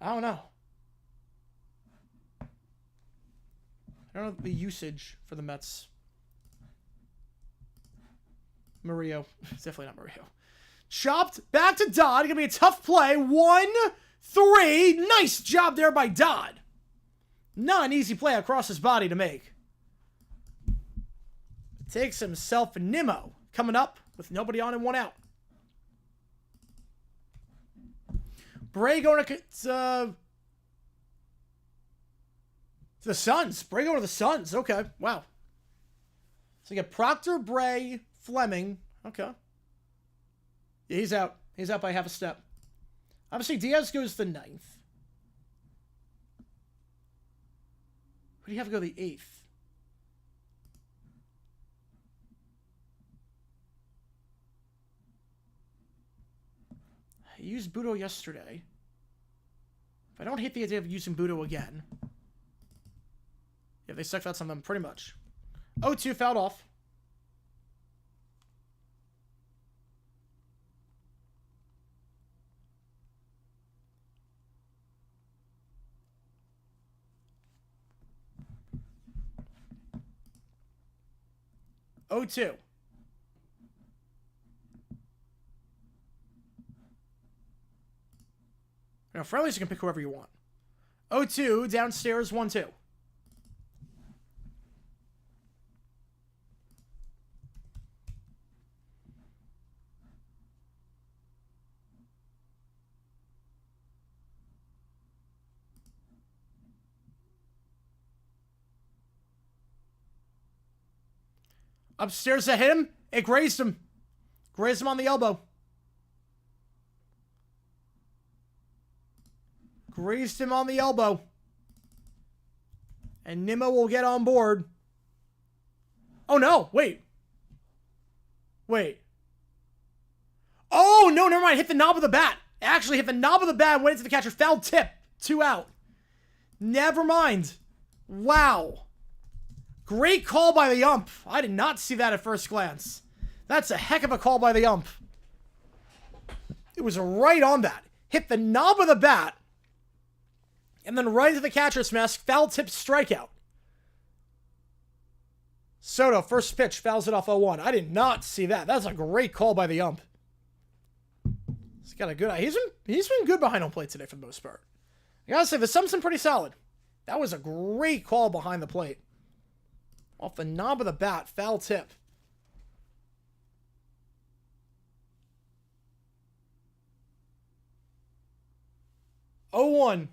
I don't know. I don't know the usage for the Mets. Murillo. It's definitely not Murillo. Chopped back to Dodd. Gonna be a tough play. 1-3. Nice job there by Dodd. Not an easy play across his body to make. Takes himself a Nimmo. Coming up with nobody on and 1 out. Bray going to the Suns. Bray going to the Suns. Okay. Wow. So you get Proctor, Bray, Fleming. Okay. Yeah, he's out. He's out by half a step. Obviously, Diaz goes the 9th. Who do you have to go the 8th? I used Budo yesterday. But I don't hate the idea of using Budo again. Yeah, they sucked out some of them pretty much. 0-2 fouled off. O2. Now, friendlies, you can pick whoever you want. 0-2, downstairs, 1-2. Upstairs that hit him. It grazed him. Grazed him on the elbow. Grazed him on the elbow. And Nimmo will get on board. Oh, no. Wait. Wait. Oh, no, never mind. Hit the knob of the bat. Actually hit the knob of the bat and went into the catcher. Foul tip. 2 out. Never mind. Wow. Great call by the ump. I did not see that at first glance. That's a heck of a call by the ump. It was right on that. Hit the knob of the bat. And then right into the catcher's mask. Foul tip strikeout. Soto, first pitch, fouls it off 0-1. I did not see that. That's a great call by the ump. He's got a good eye. He's been good behind home plate today for the most part. I gotta say, the Suns been pretty solid. That was a great call behind the plate. Off the knob of the bat, foul tip. Oh, 1.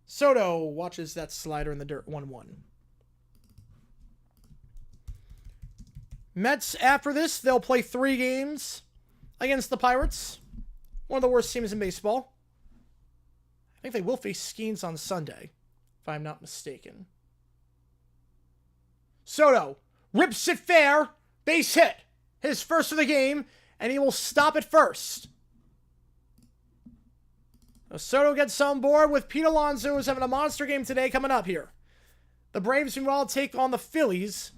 Soto watches that slider in the dirt. 1-1. Mets, after this, they'll play 3 games against the Pirates. One of the worst teams in baseball. I think they will face Skeens on Sunday, if I'm not mistaken. Soto rips it fair. Base hit. His first of the game, and he will stop at first. So Soto gets on board with Pete Alonso, who's having a monster game today coming up here. The Braves, meanwhile, take on the Phillies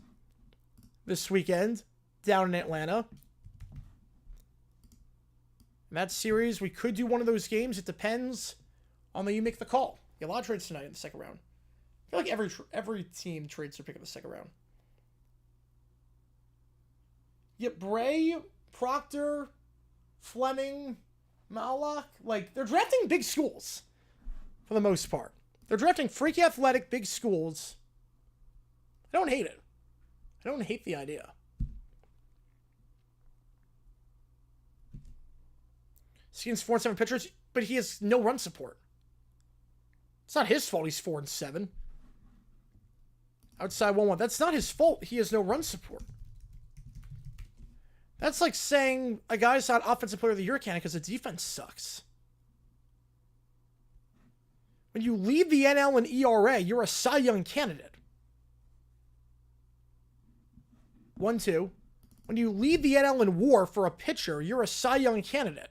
this weekend down in Atlanta. In that series, we could do one of those games. It depends on the you make the call. Yeah, a lot of trades tonight in the second round. I feel like every team trades their pick in the second round. Yeah, Bray, Proctor, Fleming, Mallock. Like, they're drafting big schools for the most part. They're drafting freaky athletic big schools. I don't hate it. I don't hate the idea. Skin's 4-7 pitchers, but he has no run support. It's not his fault he's 4-7. Outside 1-1. That's not his fault. He has no run support. That's like saying a guy's not offensive player of the year candidate because the defense sucks. When you lead the NL in ERA, you're a Cy Young candidate. 1-2. When you lead the NL in WAR for a pitcher, you're a Cy Young candidate.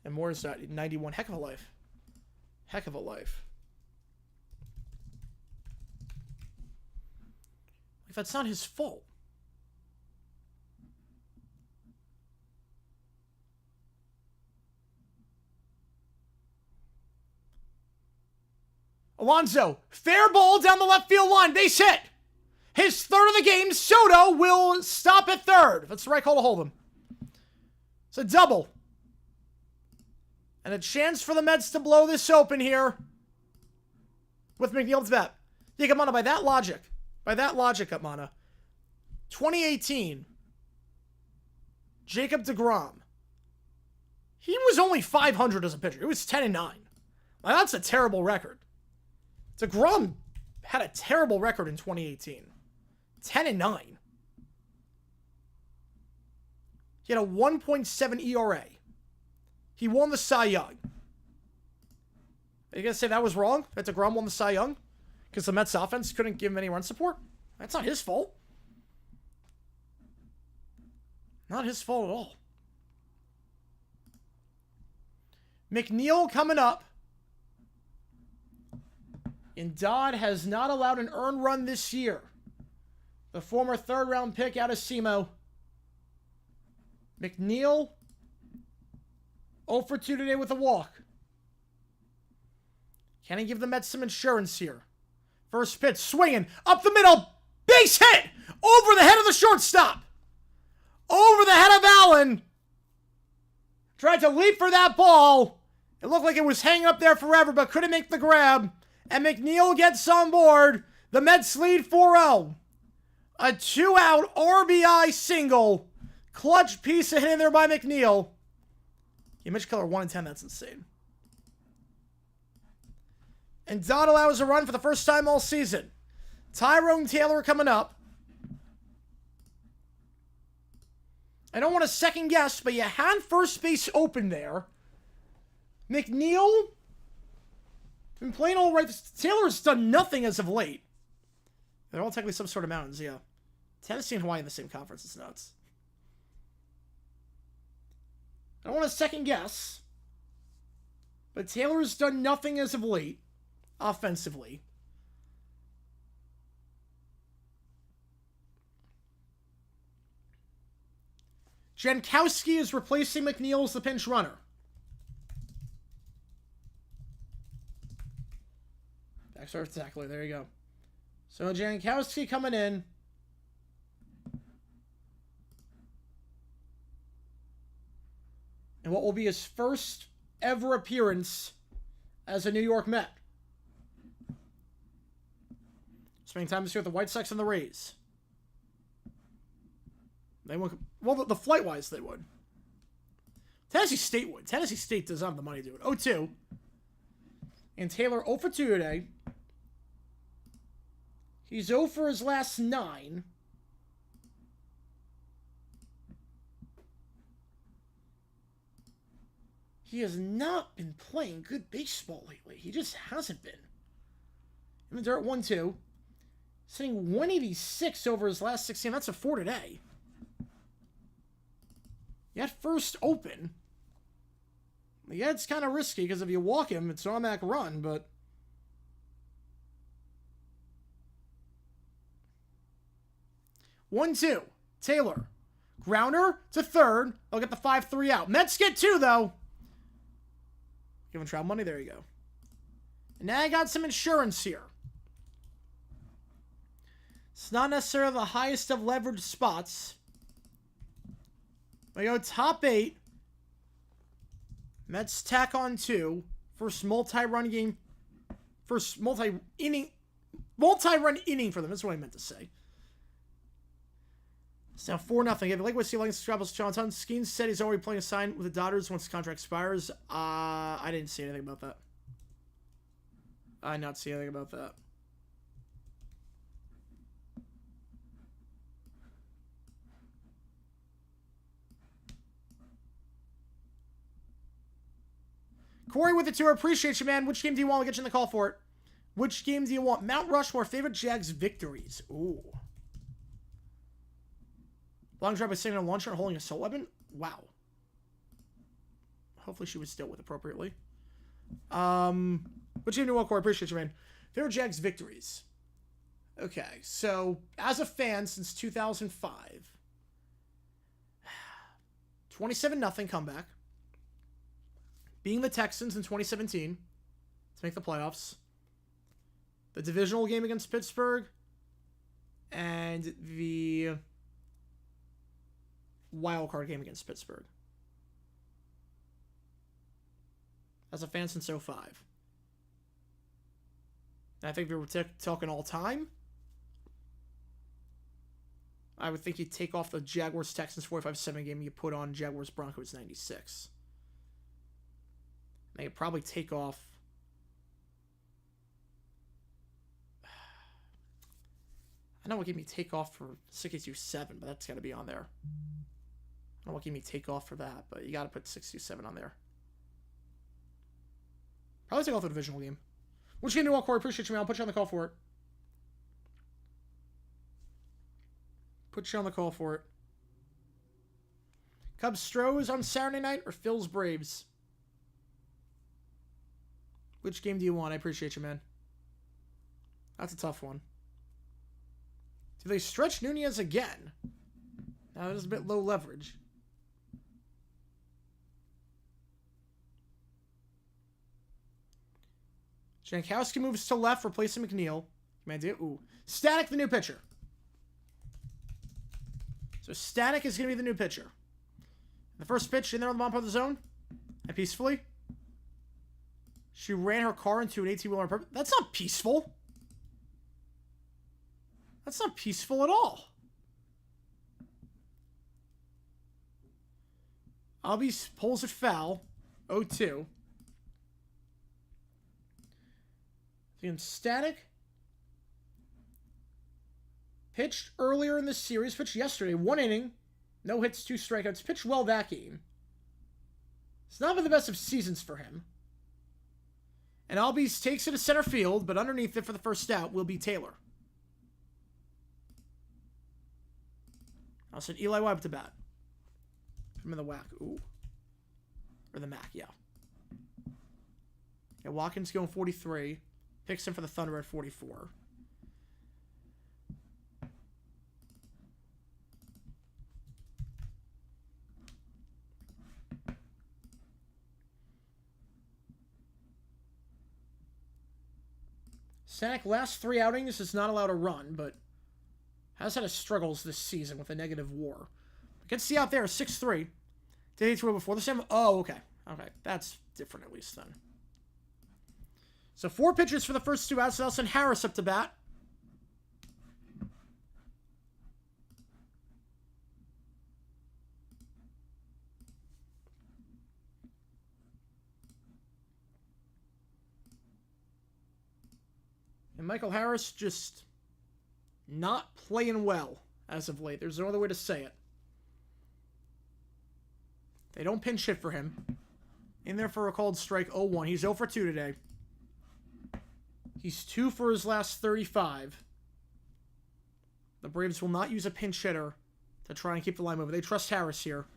And more is that 91. Heck of a life. Heck of a life. If that's not his fault. Alonso, fair ball down the left field line. Base hit. His third of the game. Soto will stop at third. That's the right call to hold him. It's a double. And a chance for the Mets to blow this open here. With McNeil to bat. Yeah, Gamana, by that logic, Gamana. 2018. Jacob deGrom. He was only 500 as a pitcher. He was 10-9. Now, that's a terrible record. deGrom had a terrible record in 2018. 10-9. He had a 1.7 ERA. He won the Cy Young. Are you going to say that was wrong? That deGrom won the Cy Young? Because the Mets offense couldn't give him any run support? That's not his fault. Not his fault at all. McNeil coming up. And Dodd has not allowed an earned run this year. The former third-round pick out of SEMO. McNeil 0 for 2 today with a walk. Can he give the Mets some insurance here? First pitch, swinging, up the middle, base hit, over the head of the shortstop. Over the head of Allen. Tried to leap for that ball. It looked like it was hanging up there forever, but couldn't make the grab. And McNeil gets on board. The Mets lead 4-0. A 2-out RBI single. Clutch piece of hitting there by McNeil. Yeah, Mitch Keller 1-10. That's insane. And Dodd allows a run for the first time all season. Tyrone Taylor coming up. I don't want to second guess, but you had first base open there. McNeil been playing all right. Taylor's done nothing as of late. They're all technically some sort of mountains, yeah. Tennessee and Hawaii in the same conference. It's nuts. I don't want to second guess, but Taylor's done nothing as of late, offensively. Jankowski is replacing McNeil as the pinch runner. Backstart tackler, there you go. So Jankowski coming in. And what will be his first ever appearance as a New York Met. Spending time this year with the White Sox and the Rays. They would, well, the flight-wise, they would. Tennessee State would. Tennessee State doesn't have the money to do it. 0-2. And Taylor 0 for 2 today. He's 0 for his last 9. He has not been playing good baseball lately. He just hasn't been. And they're at 1-2. Sitting 186 over his last 16. That's a 4 today. You had first open. Yeah, it's kind of risky because if you walk him, it's an automatic run, but... One, 2. Taylor. Grounder to third. They'll get the 5-3 out. Mets get 2, though. Giving Trout money. There you go. And now I got some insurance here. It's not necessarily the highest of leverage spots. We go top 8. Mets tack on 2. First multi-run game. First multi-run inning for them. That's what I meant to say. It's now 4-0. If you like what you like, subscribe to John Ton. Skeens said he's already playing a sign with the Dodgers once the contract expires. I didn't see anything about that. I did not see anything about that. Corey with the 2. Appreciate you, man. Which game do you want? I'll get you in the call for it. Which game do you want? Mount Rushmore, favorite Jags victories. Ooh. Long drive by sitting on a launcher and holding a assault weapon? Wow. Hopefully she was dealt with appropriately. Which game do you want, Corey? Appreciate you, man. Favorite Jags victories. Okay, so as a fan since 2005, 27-0 comeback. Being the Texans in 2017 to make the playoffs. The divisional game against Pittsburgh. And the wild card game against Pittsburgh. As a fan since 05. And I think if we were talking all time, I would think you'd take off the Jaguars-Texans 45-7 game you put on Jaguars-Broncos 96. I could probably take off. I know what gave me take off for 62-7, but that's got to be on there. I don't know what gave me take off for that, but you got to put 62-7 on there. Probably take off the divisional game. Which game do you want, Corey? Appreciate you, man. I'll put you on the call for it. Put you on the call for it. Cubs Stros on Saturday night or Phil's Braves? Which game do you want? I appreciate you, man. That's a tough one. Do they stretch Nunez again? Now, that is a bit low leverage. Jankowski moves to left, replacing McNeil. Man, ooh. Static, the new pitcher. So Static is going to be the new pitcher. The first pitch in there on the bottom part of the zone. And peacefully. She ran her car into an 18-wheeler. That's not peaceful. That's not peaceful at all. Albies pulls it foul. 0-2. Again, Static. Pitched earlier in the series. Pitched yesterday. 1 inning. No hits, 2 strikeouts. Pitched well that game. It's not been the best of seasons for him. And Albies takes it to center field, but underneath it for the first out will be Taylor. I'll send Eli Webb to bat. From the whack. Ooh. Or the Mac, yeah. Yeah, Watkins going 43. Picks him for the Thunder at 44. Stanek, last 3 outings, is not allowed a run, but has had his struggles this season with a negative WAR. Gets the out there, 6-3. Did he throw before the same? Oh, okay. Okay, that's different at least then. So 4 pitchers for the first 2 outs. I'll send Harris up to bat. And Michael Harris just not playing well as of late. There's no other way to say it. They don't pinch hit for him. In there for a called strike, 0-1. He's 0 for 2 today. He's 2 for his last 35. The Braves will not use a pinch hitter to try and keep the line moving. They trust Harris here.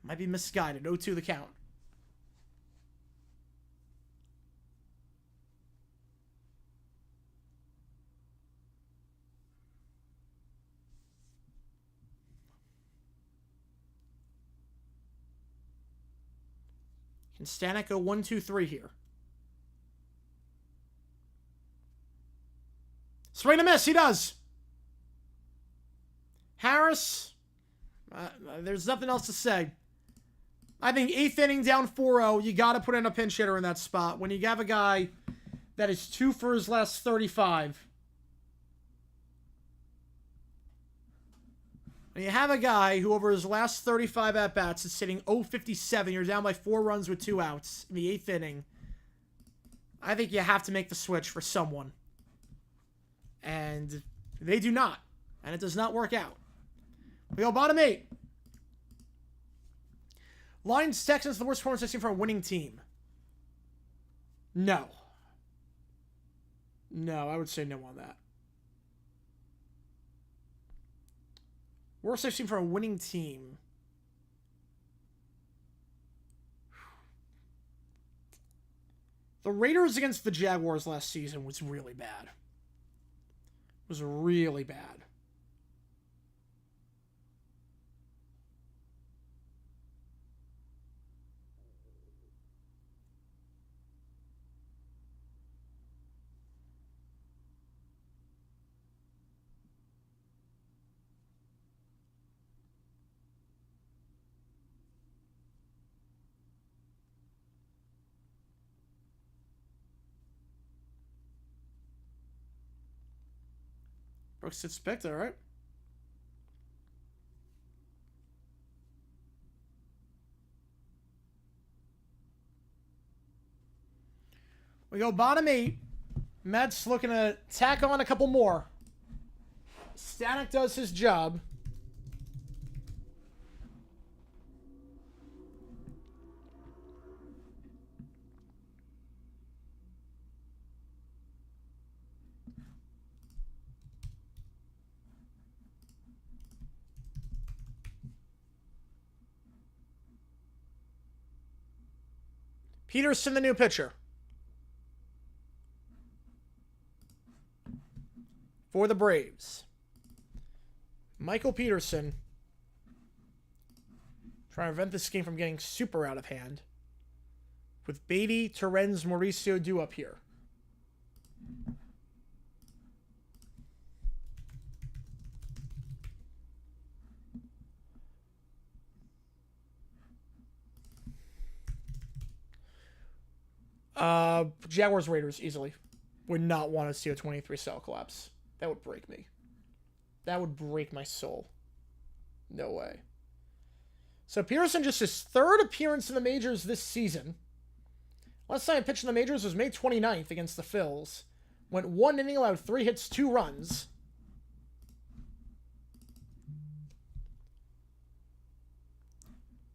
Might be misguided. 0-2 the count. Can Stanek go 1, 2, 3 here? Swing and a miss. He does. Harris. There's nothing else to say. I think 8th inning down 4-0. You got to put in a pinch hitter in that spot. When you have a guy that is 2 for his last 35. When you have a guy who over his last 35 at-bats is sitting 0-57. You're down by 4 runs with 2 outs in the 8th inning. I think you have to make the switch for someone. And they do not. And it does not work out. We go bottom 8. Lions, Texans, the worst performance I've seen for a winning team. No. No, I would say no on that. Worst I've seen for a winning team. The Raiders against the Jaguars last season was really bad. It was really bad. Brooks hits picked, all right. We go bottom 8. Mets looking to tack on a couple more. Stanek does his job. Peterson, the new pitcher. For the Braves. Michael Peterson. Trying to prevent this game from getting super out of hand. With Beatty, Torrens, Mauricio due up here. Jaguars, Raiders, easily. Would not want to see a 23 cell collapse. That would break me. That would break my soul. No way. So Peterson, just his 3rd appearance in the majors this season. Last time I pitched in the majors was May 29th against the Phils. Went 1 inning, allowed 3 hits, 2 runs.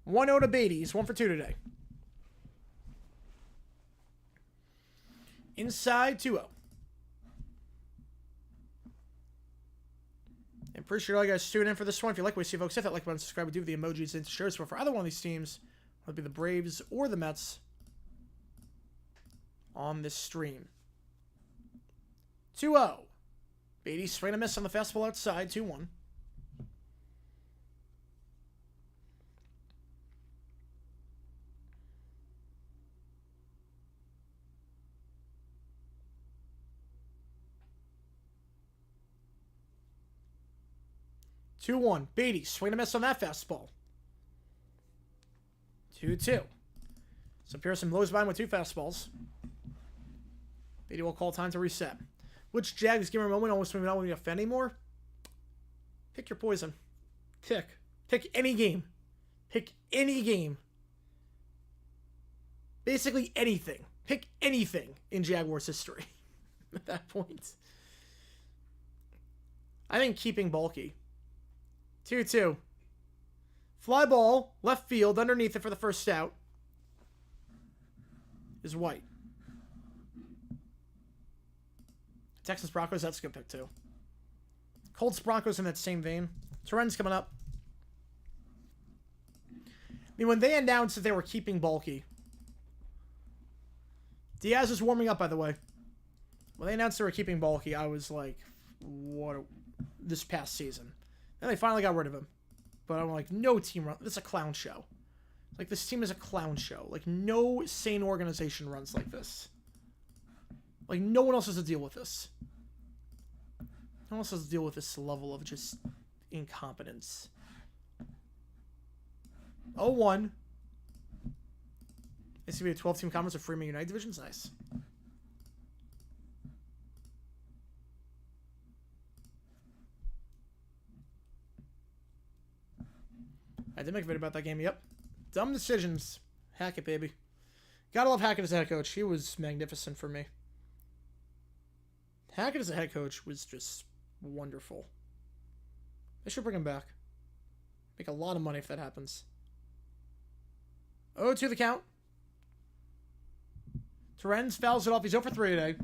One to Beatty. He's 1 for 2 today. Inside 2-0. I appreciate all you guys tuning in for this one. If you like what you see, folks, hit that like button, subscribe, do the emojis, and share. So for either one of these teams, whether it be the Braves or the Mets, on this stream. 2-0. Beatty swing and a miss on the fastball outside. 2-1. Beatty, swing and a miss on that fastball. 2-2. So Pearson blows by him with 2 fastballs. Beatty will call time to reset. Which Jags give him a moment almost maybe not want to offend anymore? Pick your poison. Pick any game. Pick any game. Basically anything. Pick anything in Jaguars history at that point. I think keeping bulky. 2-2. Fly ball, left field, underneath it for the first out. Is White. Texans Broncos, that's a good pick too. Colts Broncos in that same vein. Torrens coming up. I mean, when they announced that they were keeping bulky. Diaz is warming up, by the way. When they announced they were keeping bulky, I was like, what? This past season. Then they finally got rid of him. But I'm like, no team run. This is a clown show. Like, this team is a clown show. Like, no sane organization runs like this. Like, no one else has to deal with this. No one else has to deal with this level of just incompetence. 0-1. This will be a 12-team conference of Freeman United divisions. Nice. I did make a video about that game. Yep. Dumb decisions. Hackett, baby. Gotta love Hackett as a head coach. He was magnificent for me. Hackett as a head coach was just wonderful. They should bring him back. Make a lot of money if that happens. 0-2 the count. Terrence fouls it off. He's 0 for 3 today.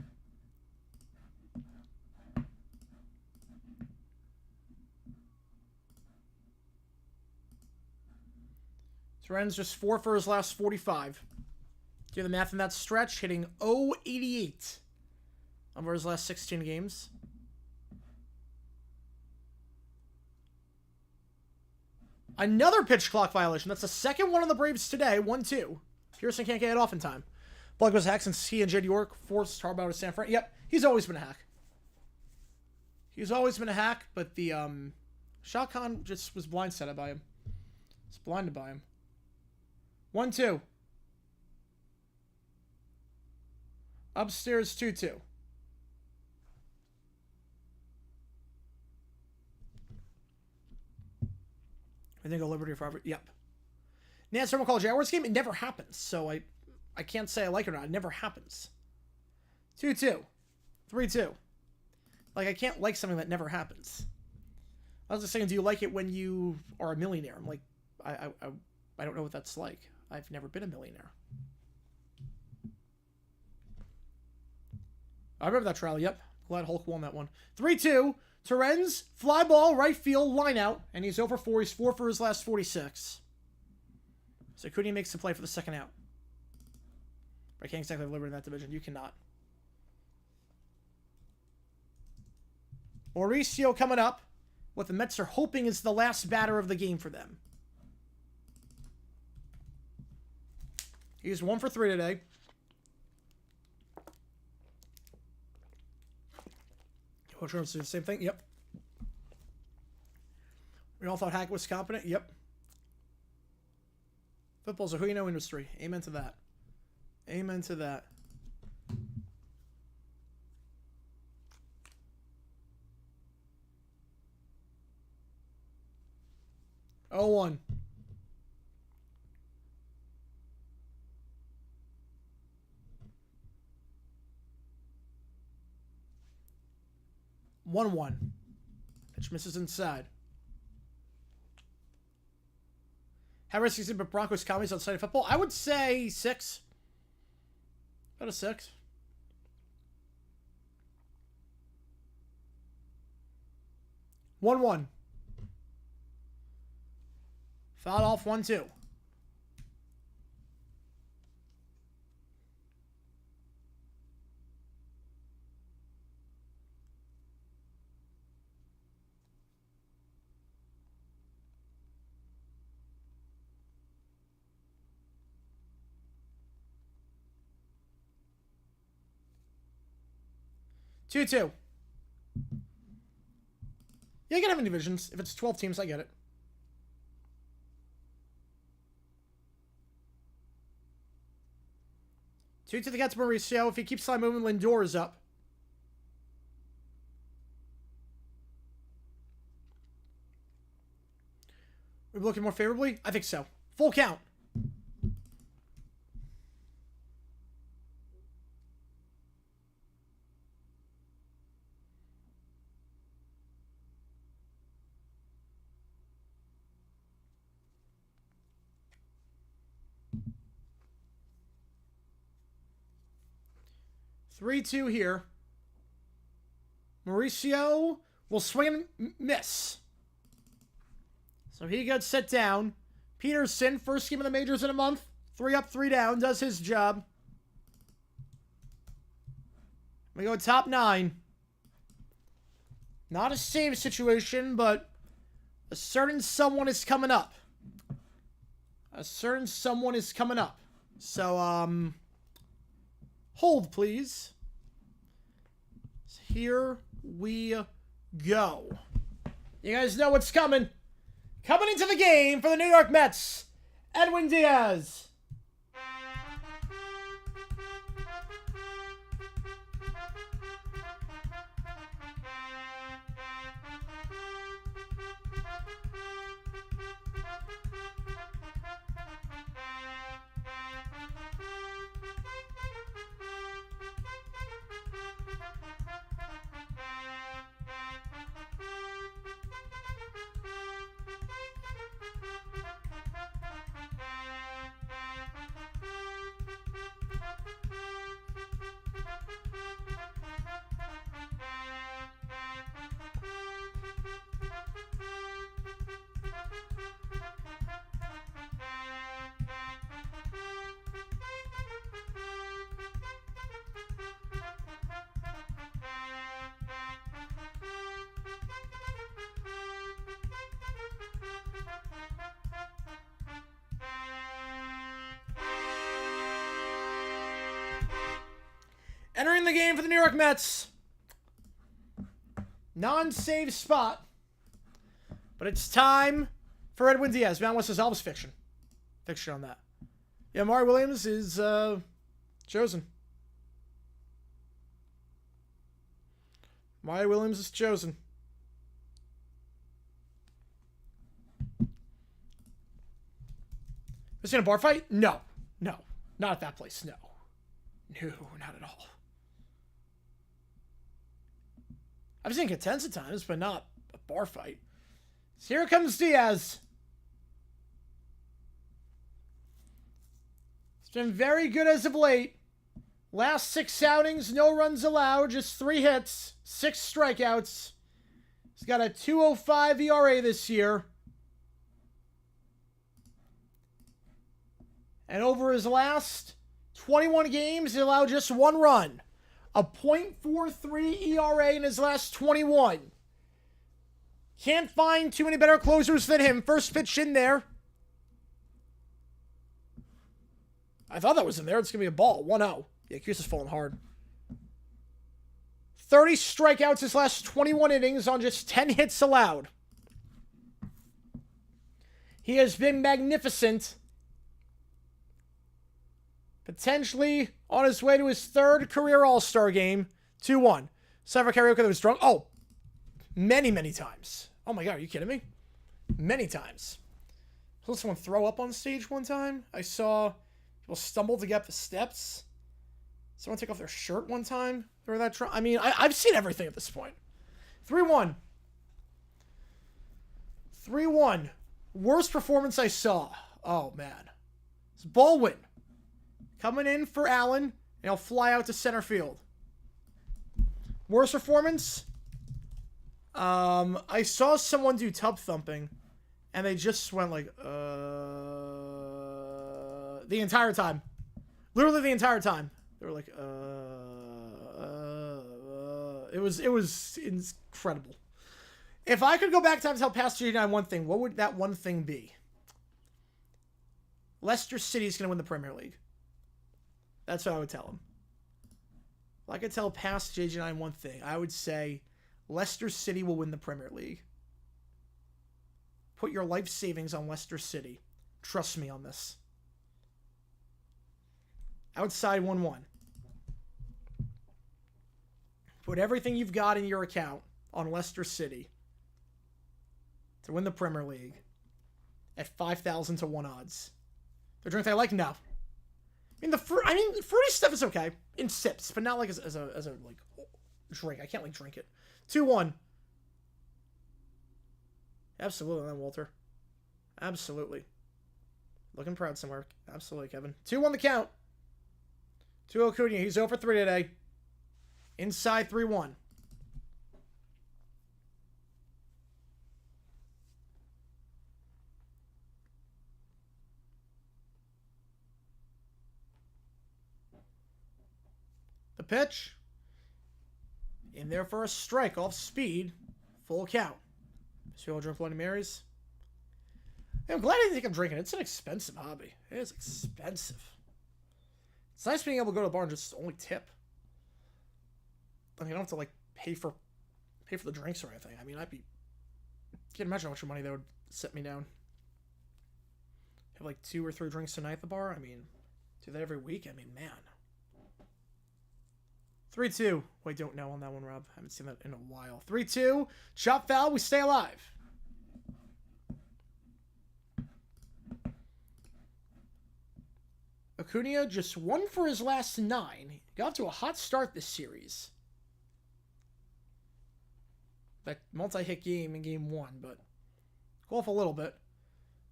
Terrence just 4 for his last 45. Do the math in that stretch, hitting 0.88 over his last 16 games. Another pitch clock violation. That's the second one on the Braves today. 1-2. Pearson can't get it off in time. Blood goes hack since he and J.D. York forced Harbaugh to San Fran. Yep, he's always been a hack. He's always been a hack, but the Shah Khan just was blindsided by him. It's blinded by him. 1-2. Upstairs 2-2. I think a Liberty forever. Yep. Nance Thermal College Jaguars game, it never happens. So I can't say I like it or not. It never happens. 2-2. 3-2. Like, I can't like something that never happens. I was just saying, do you like it when you are a millionaire? I'm like, I don't know what that's like. I've never been a millionaire. I remember that trial. Yep. Glad Hulk won that one. 3-2. Terrence, fly ball, right field, line out. And he's 0 for 4. He's 4 for his last 46. So Cooney makes the play for the second out. But I can't exactly have Liberty in that division. You cannot. Mauricio coming up. What the Mets are hoping is the last batter of the game for them. He's 1 for 3 today. Coach Holmes did the same thing. Yep. We all thought Hackett was competent. Yep. Football's a who you know industry. Amen to that. Amen to that. Oh, 1. Pitch misses inside. How risky is it, but Broncos commies on Sunday football? I would say 6. About a 6. One. Fouled off 1-2. Two. Yeah, you can have any divisions. If it's 12 teams, I get it. Two to the Cats, Mauricio. If he keeps on moving, Lindor is up. We're looking more favorably? I think so. Full count. Three-two here. Mauricio will swing and miss. So he gets set down. Peterson, first game of the majors in a month. 3 up, 3 down. Does his job. We go top 9. Not a save situation, but a certain someone is coming up. A certain someone is coming up. So, hold, please. So here we go. You guys know what's coming. Coming into the game for the New York Mets, Edwin Diaz. Entering the game for the New York Mets. Non-save spot. But it's time for Edwin Diaz. Man wants to solve his fiction. Fiction on that. Yeah, Mari Williams is chosen. Mari Williams is chosen. Was he in a bar fight? No. No. Not at that place. No. No, not at all. I've seen contents at times, but not a bar fight. So here comes Diaz. It's been very good as of late. Last 6 outings, no runs allowed, just 3 hits, 6 strikeouts. He's got a 2.05 ERA this year. And over his last 21 games, he allowed just 1 run. A .43 ERA in his last 21. Can't find too many better closers than him. First pitch in there. I thought that was in there. It's going to be a ball. 1-0. Yeah, Cuse is falling hard. 30 strikeouts his last 21 innings on just 10 hits allowed. He has been magnificent. Potentially on his way to his 3rd career All-Star game. 2-1. Sorry for karaoke that was drunk. Oh, many, many times. Oh my God, are you kidding me? Many times. I saw someone throw up on stage one time. I saw people stumble to get up the steps. Someone take off their shirt one time. Or that I mean, I've seen everything at this point. 3-1. 3-1. Worst performance I saw. Oh, man. It's Baldwin. Coming in for Allen, and he'll fly out to center field. Worst performance? I saw someone do tub thumping, and they just went like, the entire time. Literally the entire time. They were like, It was incredible. If I could go back to tell Pastor G9 one thing, what would that one thing be? Leicester City is going to win the Premier League. That's what I would tell him. If I could tell past JG9 one thing, I would say Leicester City will win the Premier League. Put your life savings on Leicester City. Trust me on this. Outside 1-1. Put everything you've got in your account on Leicester City to win the Premier League at 5,000 to 1 odds. The drink I like? No. The fruity stuff is okay in sips, but not like as a like drink. I can't like drink it. 2-1. Absolutely, then Walter. Absolutely. Looking proud somewhere. Absolutely, Kevin. 2-1 the count. 2-0 Acuna. He's 0 for 3 today. Inside 3-1. The pitch. In there for a strike off speed. Full count. So drink Bloody Marys. I'm glad I think I'm drinking. It's an expensive hobby. It is expensive. It's nice being able to go to the bar and just only tip. I mean, I don't have to like pay for the drinks or anything. I mean, I can't imagine how much money that would set me down. Have like 2 or 3 drinks a night at the bar. I mean, do that every week. I mean, man. 3-2. Wait, don't know on that one, Rob. I haven't seen that in a while. 3-2. Chop foul. We stay alive. Acuna just 1 for his last 9. Got off to a hot start this series. That multi-hit game in game 1, but go off a little bit.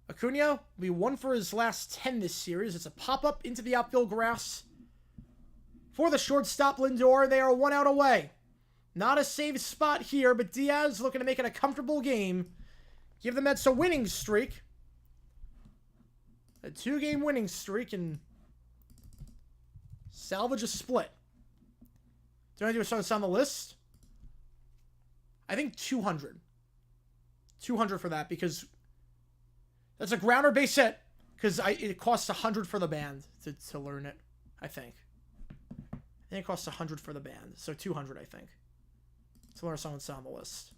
Acuna will be 1 for his last 10 this series. It's a pop-up into the outfield grass. For the shortstop Lindor, they are 1 out away. Not a safe spot here, but Diaz looking to make it a comfortable game. Give the Mets a winning streak. A 2-game winning streak and salvage a split. Do I do something on the list? I think 200. 200 for that because that's a grounder base hit. Because it costs 100 for the band to learn it, I think. I think it costs 100 for the band. So 200, I think. To learn someone's on the list.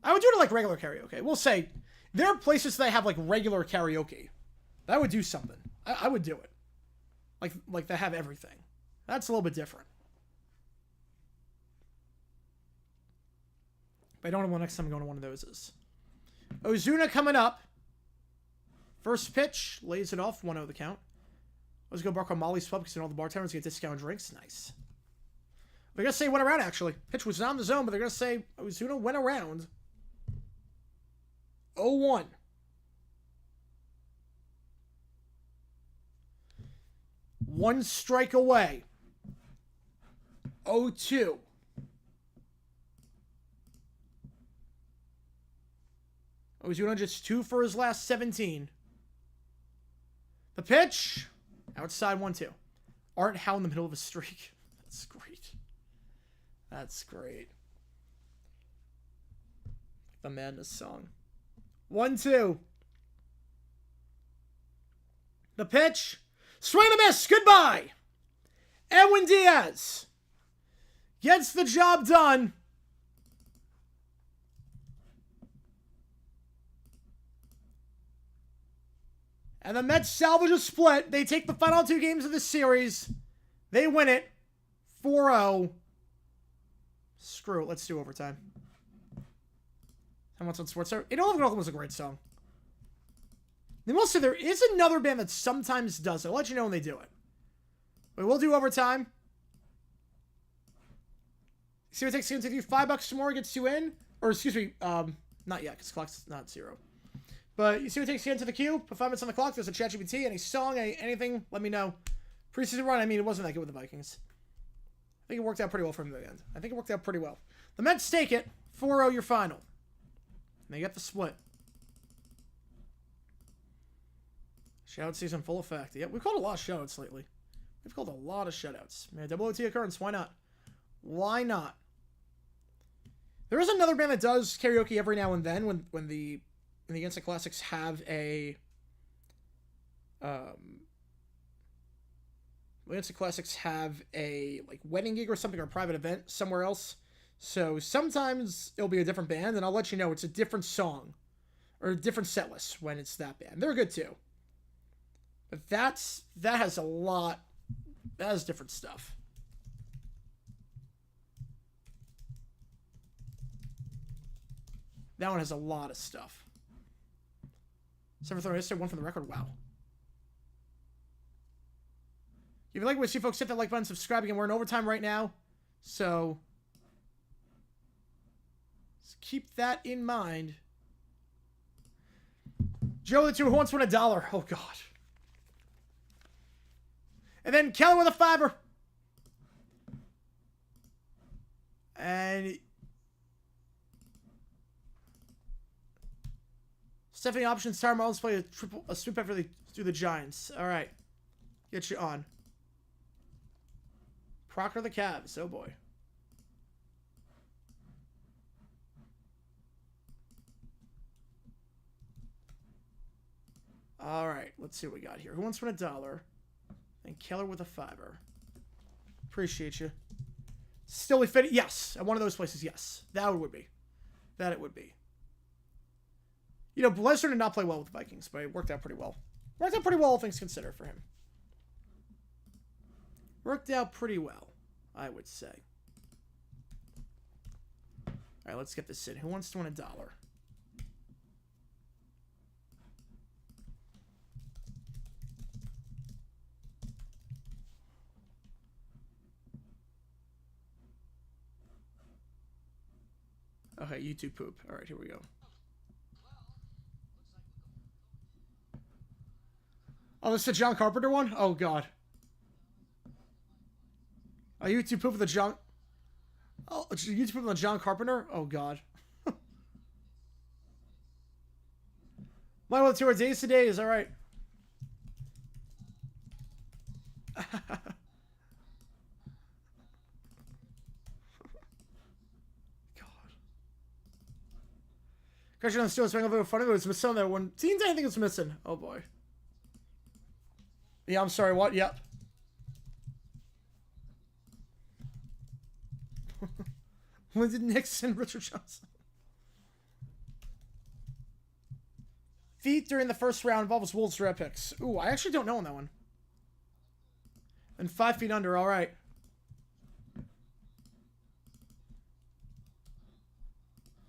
I would do it like regular karaoke. We'll say there are places that have like regular karaoke. That would do something. I would do it. Like they have everything. That's a little bit different. But I don't know when next time I'm going to one of those is. Ozuna coming up. First pitch. Lays it off. 1-0 the count. Let's go bark on Molly's Pub because all the bartenders get discount drinks. Nice. They're going to say went around, actually. Pitch was not in the zone, but they're going to say Ozuna went around. 0-1. One strike away. 0-2. Ozuna just 2 for his last 17. The pitch. Outside 1-2. Art Howe in the middle of a streak. That's great. That's great. The Madness song. 1-2. The pitch. Swing and a miss. Goodbye. Edwin Diaz gets the job done. And the Mets salvage a split. They take the final 2 games of the series. They win it 4-0. Screw it. Let's do overtime. How much on Sports Center? It All Over was a great song. Then we'll say there is another band that sometimes does it. I'll let you know when they do it. But we'll do overtime. See what it takes to do $5 more gets you in. Or excuse me, not yet, because the clock's not 0. But you see what it takes to get into the queue? Put 5 minutes on the clock. There's a ChatGPT, any song, anything, let me know. Preseason run, I mean, it wasn't that good with the Vikings. I think it worked out pretty well for him at the end. I think it worked out pretty well. The Mets take it. 4-0 your final. And they get the split. Shutout season full effect. Yeah, we've called a lot of shutouts lately. We've called a lot of shutouts. Man, double OT occurrence. Why not? Why not? There is another band that does karaoke every now and then when the Instant Classics have a Instant Classics have a like wedding gig or something or a private event somewhere else. So sometimes it'll be a different band, and I'll let you know it's a different song or a different set list when it's that band. They're good too. But that has a lot. That has different stuff. That one has a lot of stuff. 7th history, 1 for the record. Wow. If you like what you see, folks, hit that like button, subscribe again. We're in overtime right now. So let's keep that in mind. Joe the 2 who wants to win $1. Oh, God. And then Kelly with a $5. And Stephanie options, Star Marlins play a sweep after they do the Giants. All right. Get you on. Proctor the Cavs. Oh, boy. All right, let's see what we got here. Who wants to win $1? And Keller with a $5. Appreciate you. Still we fit. Yes, at one of those places. Yes, that would be. That it would be. You know, Lesnar did not play well with the Vikings, but it worked out pretty well. Worked out pretty well, all things considered, for him. Worked out pretty well, I would say. All right, let's get this in. Who wants to win $1? Okay, YouTube poop. All right, here we go. Oh, this is the John Carpenter one? Oh, God. Oh, YouTube poop with the John... Oh, YouTube poop with the John Carpenter? Oh, God. My one, 2 days today is all right. Question on the Steelers swing over front of it was missing there one. Teams, I think it's missing. Oh boy. Yeah, I'm sorry. What? Yep. When did Nixon, Richard Johnson? Feet during the first round involves Wolves draft picks. Ooh, I actually don't know on that one. And 5 feet under. All right.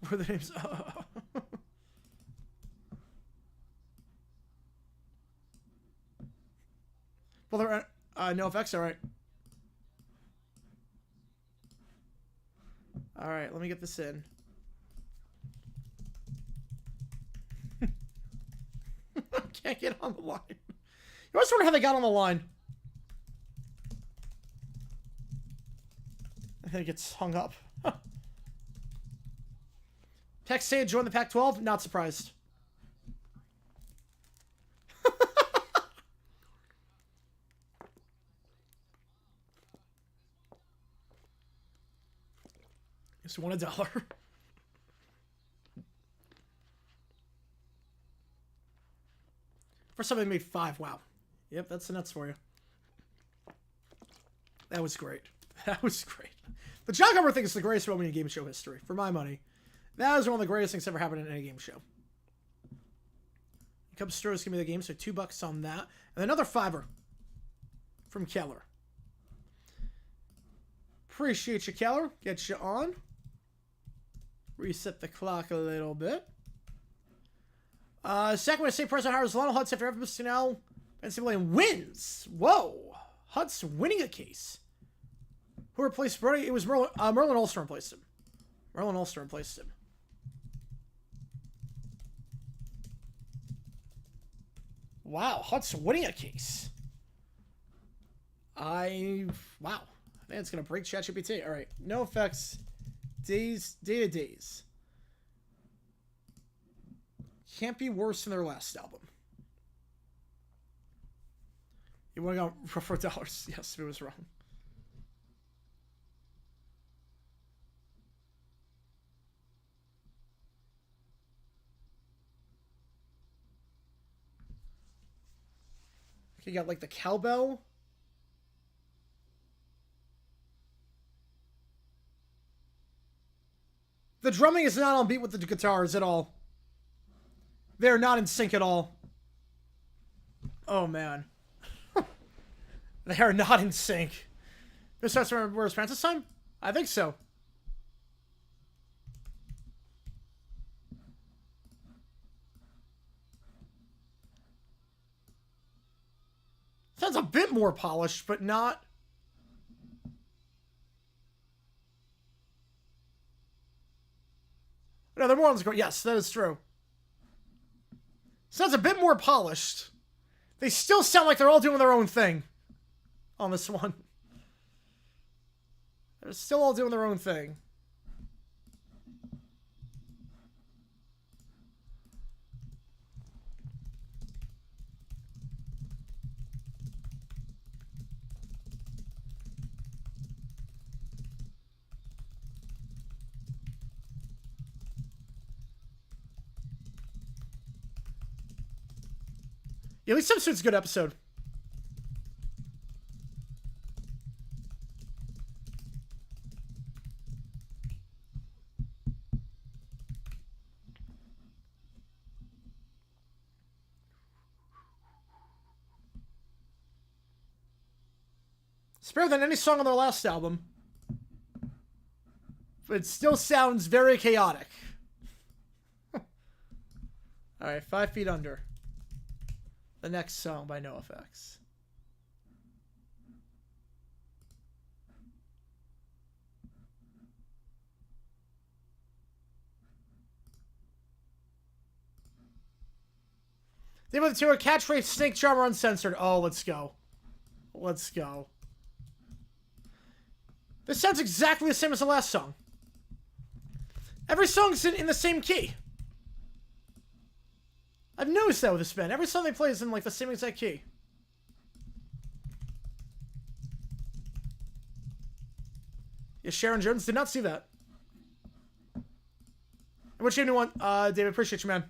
What are the names? Well, they're no effects. All right. All right. Let me get this in. Can't get on the line. You always wonder how they got on the line. I think it's hung up. Text say join the Pac-12. Not surprised. Just won $1. For something made 5. Wow. Yep, that's the nuts for you. That was great. That was great. The John Carpenter thing is the greatest moment in game show history, for my money. That is one of the greatest things ever happened in any game show. Cubs Stros give me the game, so $2 on that. And another $5 from Keller. Appreciate you, Keller. Get you on. Reset the clock a little bit. Second, I say President hires Lionel Hutz after every now and wins. Whoa. Hutz winning a case. Who replaced Brody? It was Merlin Olstrom replaced him. Merlin Olstrom replaced him. Wow, Hutz winning a case. Wow. I think it's going to break ChatGPT. All right. No effects. Days. Data days. Can't be worse than their last album. You want to go for $4? Yes, it was wrong. You got like the cowbell. The drumming is not on beat with the guitars at all. They're not in sync at all. Oh, man. They are not in sync. This starts from Where's Francis time? I think so. Sounds a bit more polished, but not... No, they're more on the score. Yes, that is true. Sounds a bit more polished. They still sound like they're all doing their own thing on this one. They're still all doing their own thing. Yeah, at least some suit's a good episode. It's better than any song on their last album. But it still sounds very chaotic. Alright, 5 Feet Under. The next song by NoFX. They went to a catchphrase, snake charmer uncensored. Oh, let's go. Let's go. This sounds exactly the same as the last song. Every song's in the same key. I've noticed that with this band. Every song they play is in like the same exact key. Yeah, Sharon Jones. Did not see that. Which game do you want? David, appreciate you, man.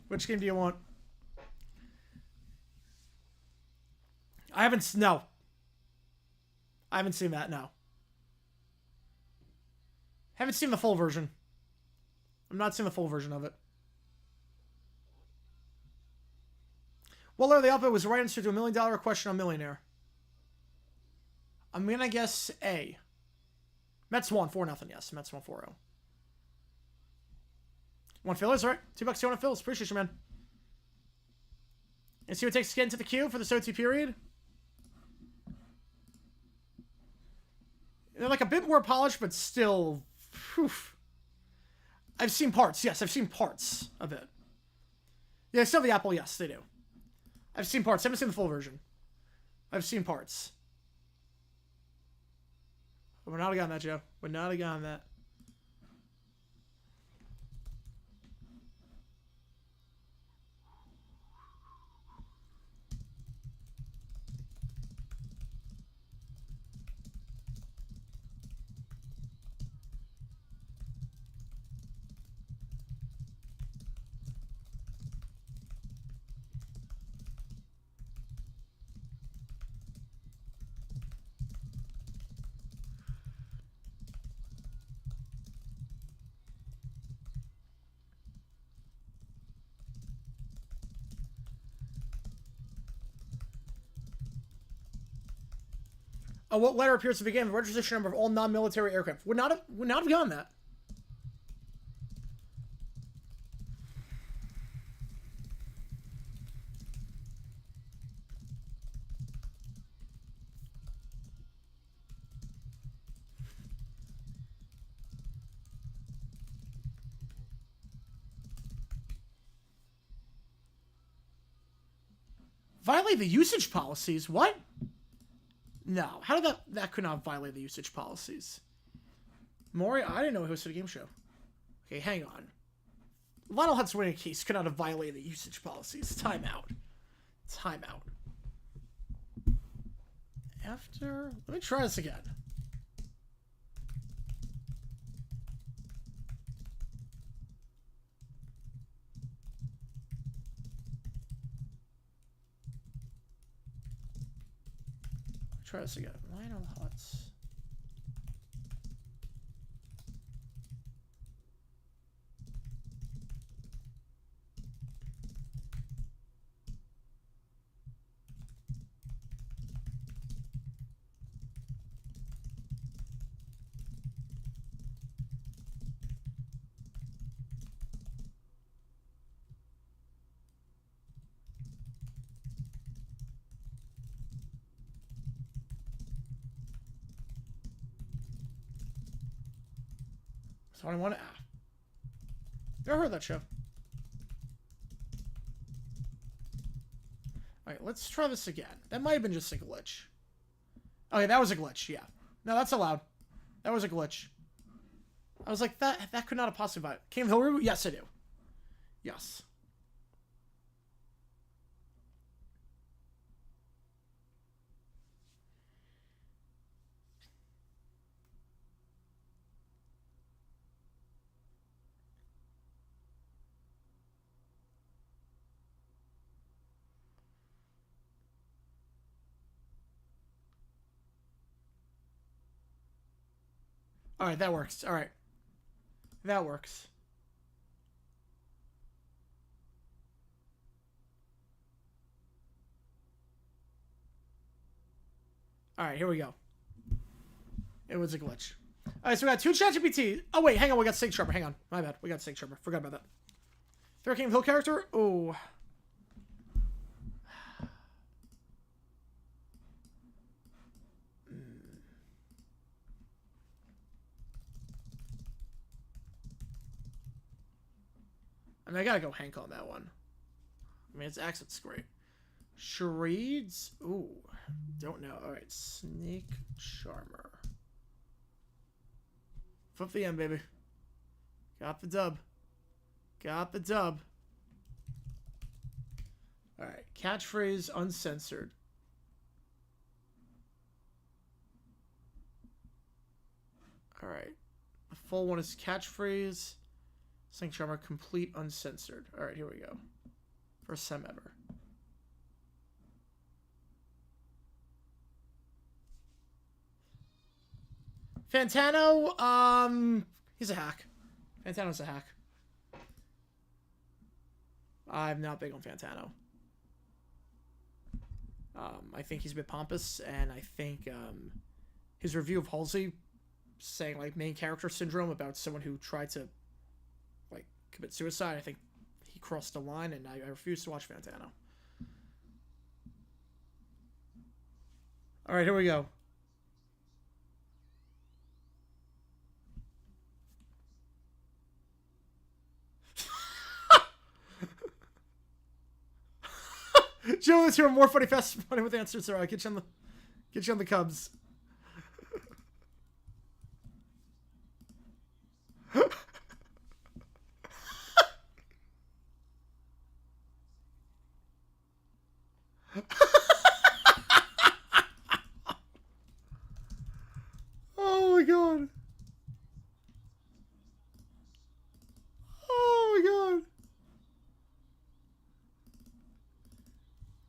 Which game do you want? I haven't... No. I haven't seen that, no. Haven't seen the full version. I'm not seeing the full version of it. What letter of the alphabet was the right answer to $1 million question on Millionaire? I'm gonna guess A. Mets won 4-0. Yes, Mets won 4-0. One fillers, alright. $2 2 on fills. Appreciate you, man. And see what it takes to get into the queue for the SOT period. They're like a bit more polished, but still. Whew. I've seen parts. Yes, I've seen parts of it. Yeah, still the Apple. Yes, they do. I've seen parts. I haven't seen the full version. I've seen parts. We're not on that, Joe. We're not on that. What letter appears to begin the registration number of all non-military aircraft? Would not have gone that. Violate the usage policies? What? No. How did that could not violate the usage policies? Maury, I didn't know he hosted a game show. Okay, hang on. Lionel Hutz winning a case could not have violated the usage policies. Time out. Time out. After... Let me try this again. Try this again. Lionel Hutz. So I want to... Never heard that show. Alright, let's try this again. That might have been just a glitch. Okay, that was a glitch, yeah. No, that's allowed. That was a glitch. I was like, that could not have possibly been. Came Hillary? Yes, I do. Yes. All right, that works. All right. That works. All right, here we go. It was a glitch. All right, so we got 2 ChatGPT. Oh, wait, hang on. We got Sig Sharper. Hang on. My bad. We got Sig Sharper. Forgot about that. Fair King Hill character? Oh. I mean, I gotta go Hank on that one. I mean, its accent's great. Charades? Ooh. Don't know. Alright, Snake Charmer. Flip the end, baby. Got the dub. Got the dub. Alright, catchphrase uncensored. Alright. The full one is catchphrase. Snake Charmer, complete uncensored. Alright, here we go. First time ever. Fantano, he's a hack. Fantano's a hack. I'm not big on Fantano. I think he's a bit pompous, and I think his review of Halsey saying like main character syndrome about someone who tried to like commit suicide, I think he crossed the line, and I refuse to watch Fantano. All right, here we go. Joe, let's hear more funny, fast money with answers. All right, get you on the Cubs. Oh my god. Oh my god.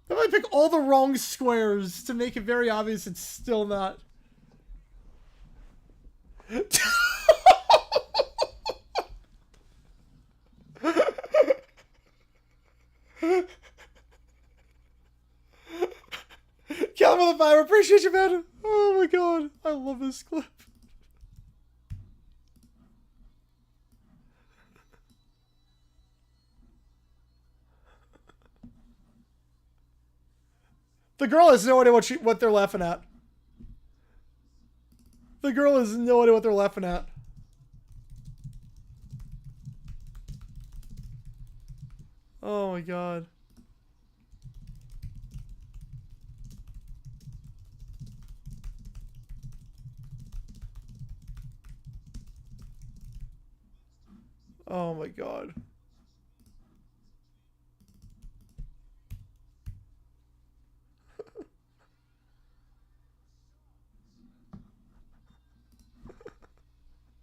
I might pick all the wrong squares to make it very obvious it's still not. Count for the 5. Appreciate you, man. Oh my god. I love this clip. The girl has no idea what they're laughing at. The girl has no idea what they're laughing at. Oh my god. Oh my god.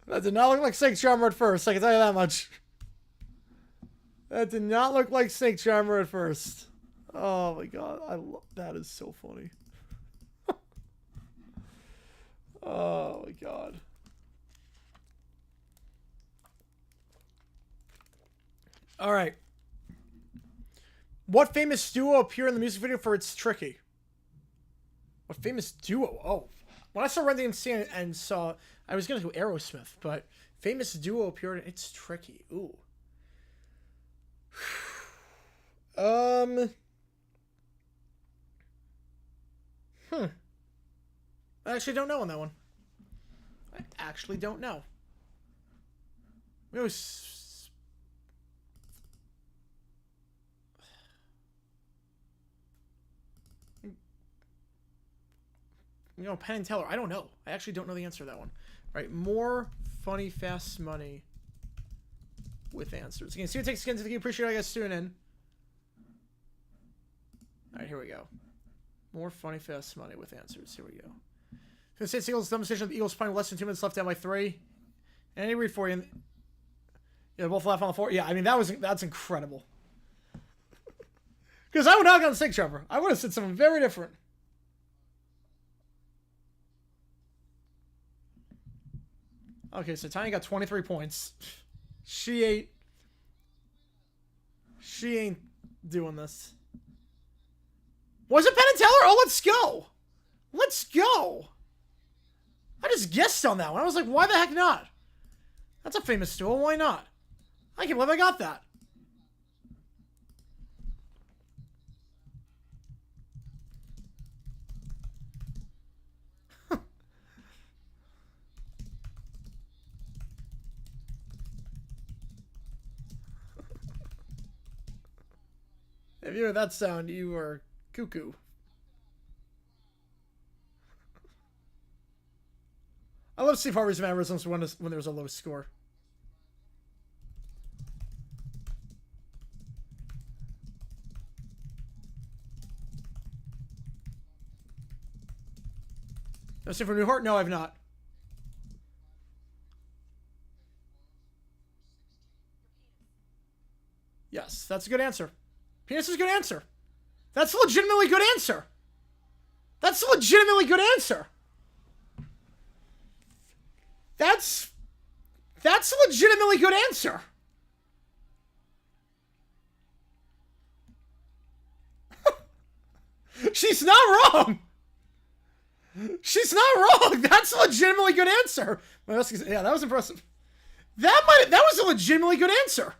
That did not look like Snake Charmer at first, I can tell you that much. That did not look like Snake Charmer at first. Oh my god, that is so funny. Oh my god. Alright. What famous duo appeared in the music video for It's Tricky? What famous duo? Oh. When I saw Run DMC and saw... I was going to go Aerosmith, but famous duo appeared in It's Tricky. Ooh. I actually don't know on that one. I actually don't know. We always... You know, Penn and Teller. I don't know. I actually don't know the answer to that one. All right, more funny, fast money with answers. Again, see what takes again to the game. Appreciate it, I guys tuning in. All right, here we go. More funny, fast money with answers. Here we go. For the States Eagles, dumb decision of the Eagles playing less than 2 minutes left down by 3. And any read for you. Yeah, both left on the 4. Yeah, I mean that's incredible. Because I would not have gone Snake Charmer. I would have said something very different. Okay, so Tanya got 23 points. She ain't doing this. Was it Penn and Teller? Oh, let's go. Let's go. I just guessed on that one. I was like, why the heck not? That's a famous duel. Why not? I can't believe I got that. If you heard that sound, you are cuckoo. I love Steve Harvey's mannerisms when there's a low score. No Steve for Newhart? No, I've not. Yes, that's a good answer. Penis is a good answer. That's a legitimately good answer. That's a legitimately good answer. That's a legitimately good answer. She's not wrong. She's not wrong. That's a legitimately good answer. Yeah, that was impressive. That was a legitimately good answer.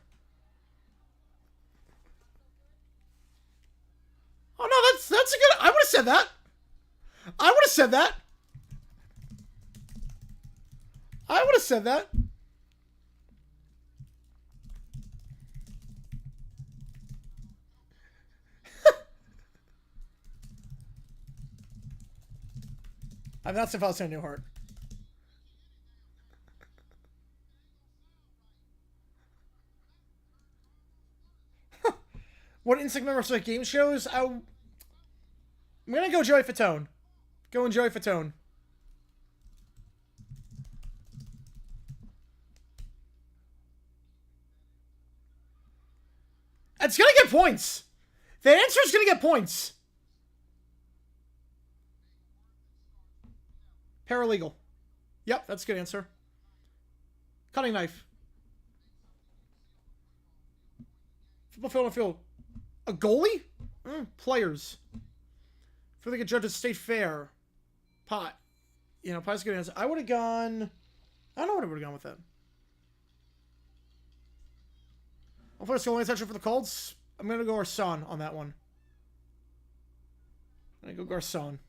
Oh no, that's a good. I would have said that. I would have said that. I would have said that. I'm not if I was saying Newhart. What insect members like game shows? I'm gonna go Joey Fatone. Going Joey Fatone. It's gonna get points. The answer is gonna get points. Paralegal. Yep, that's a good answer. Cutting knife. Football field on field. A goalie? Players. I feel like a judge at state fair. Pot. You know, pot's a good answer. I would have gone... I don't know what I would have gone with that. I'll put a scoring attention for the Colts. I'm going to go Garcon on that one. I'm going to go Garcon.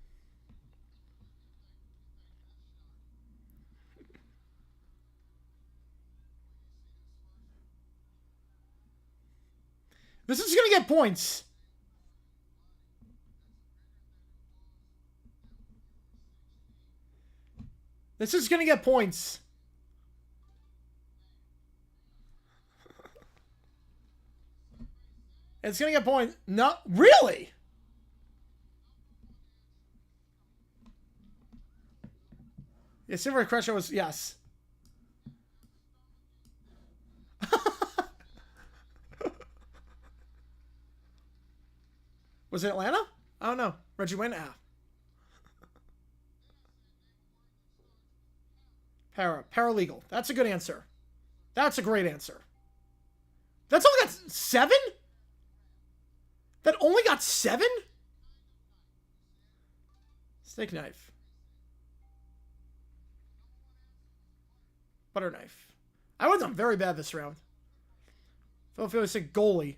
This is going to get points. This is going to get points. It's going to get points. No, really? Yeah, Silver Crusher was, yes. Was it Atlanta? I don't know. Reggie Wayne? Paralegal. That's a good answer. That's a great answer. That's only got 7? That only got 7? Steak knife. Butter knife. I would have done very bad this round. Philadelphia said goalie.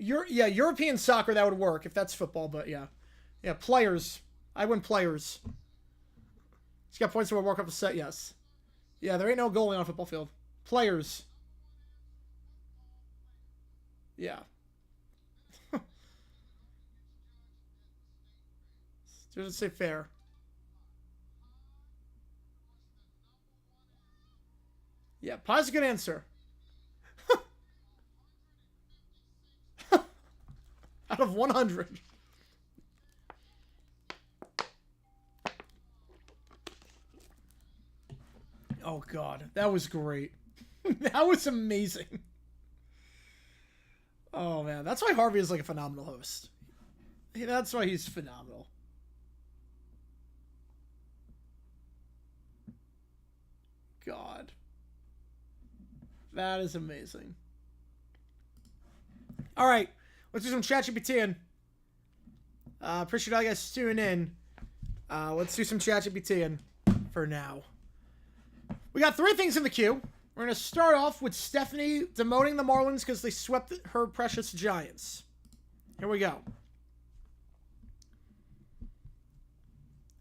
Yeah, European soccer, that would work if that's football, but yeah. Yeah, players. I win players. He's got points to work up a set, yes. Yeah, there ain't no goalie on a football field. Players. Yeah. Doesn't say fair. Yeah, pie's a good answer. Out of 100. Oh, God. That was great. That was amazing. Oh, man. That's why Harvey is like a phenomenal host. That's why he's phenomenal. God. That is amazing. All right. Let's do some ChatGPT. Appreciate all you guys tuning in. Let's do some ChatGPT for now. We got 3 things in the queue. We're going to start off with Stephanie demoting the Marlins because they swept her precious Giants. Here we go.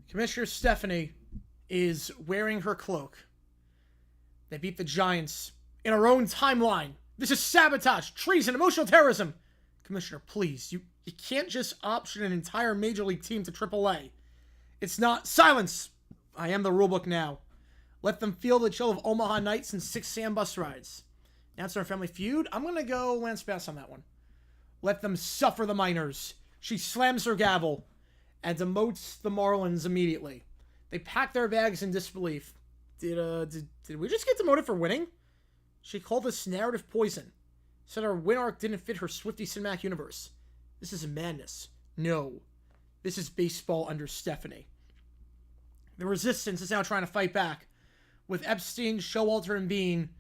Commissioner Stephanie is wearing her cloak. They beat the Giants in our own timeline. This is sabotage, treason, emotional terrorism. Commissioner, please, you can't just option an entire Major League team to AAA. It's not... Silence! I am the rulebook now. Let them feel the chill of Omaha nights and 6 a.m. bus rides. Now it's our Family Feud. I'm going to go Lance Bass on that one. Let them suffer the miners. She slams her gavel and demotes the Marlins immediately. They pack their bags in disbelief. Did we just get demoted for winning? She called this narrative poison. Said our win arc didn't fit her Swiftie cinematic universe. This is madness. No. This is baseball under Stephanie. The resistance is now trying to fight back. With Epstein, Showalter, and Bean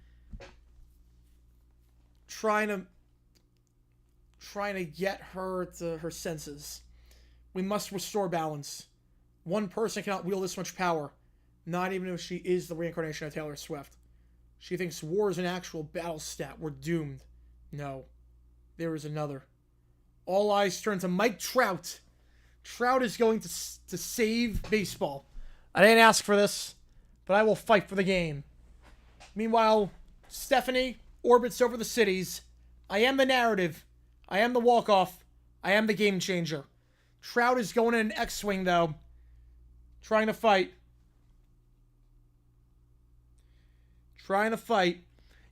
trying to get her to her senses. We must restore balance. One person cannot wield this much power, not even if she is the reincarnation of Taylor Swift. She thinks war is an actual battle stat. We're doomed. No. There is another. All eyes turn to Mike Trout. Trout is going to save baseball. I didn't ask for this, but I will fight for the game. Meanwhile, Stephanie orbits over the cities. I am the narrative. I am the walk-off. I am the game changer. Trout is going in an X-swing, though. Trying to fight.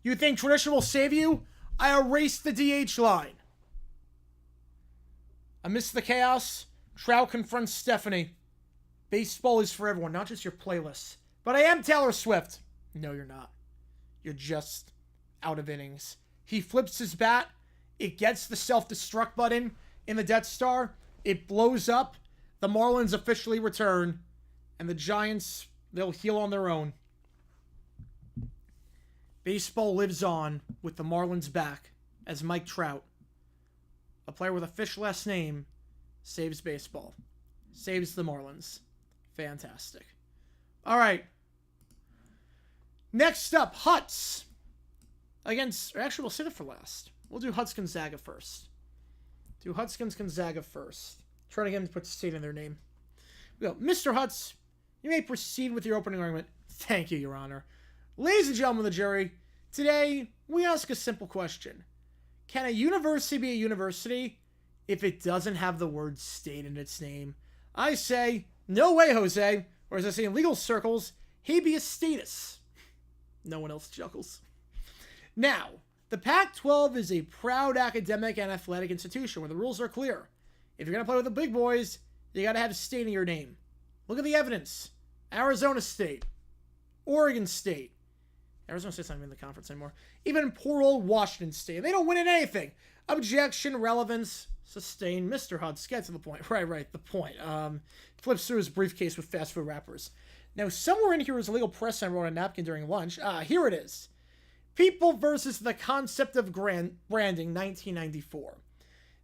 You think tradition will save you? I erased the DH line. Amidst the chaos, Trout confronts Stephanie. Baseball is for everyone, not just your playlists. But I am Taylor Swift. No, you're not. You're just out of innings. He flips his bat. It gets the self-destruct button in the Death Star. It blows up. The Marlins officially return. And the Giants, they'll heal on their own. Baseball lives on with the Marlins back as Mike Trout, a player with a fish last name, saves baseball. Saves the Marlins. Fantastic. All right. Next up, Huts. Actually, we'll save it for last. We'll do Huts Gonzaga first. Gonzaga first. Try to get them to put state in their name. We go, Mr. Huts, you may proceed with your opening argument. Thank you, Your Honor. Ladies and gentlemen of the jury, today we ask a simple question. Can a university be a university if it doesn't have the word state in its name? I say, no way, Jose. Or as I say in legal circles, habeas status. No one else chuckles. Now, the Pac-12 is a proud academic and athletic institution where the rules are clear. If you're going to play with the big boys, you got to have state in your name. Look at the evidence. Arizona State. Oregon State. Arizona State's not even in the conference anymore. Even poor old Washington State. They don't win at anything. Objection, relevance, sustain. Mr. Huts, get to the point. Right, the point. Flips through his briefcase with fast food wrappers. Now, somewhere in here is a legal press I wrote on a napkin during lunch. Here it is. People versus the Concept of Branding, 1994.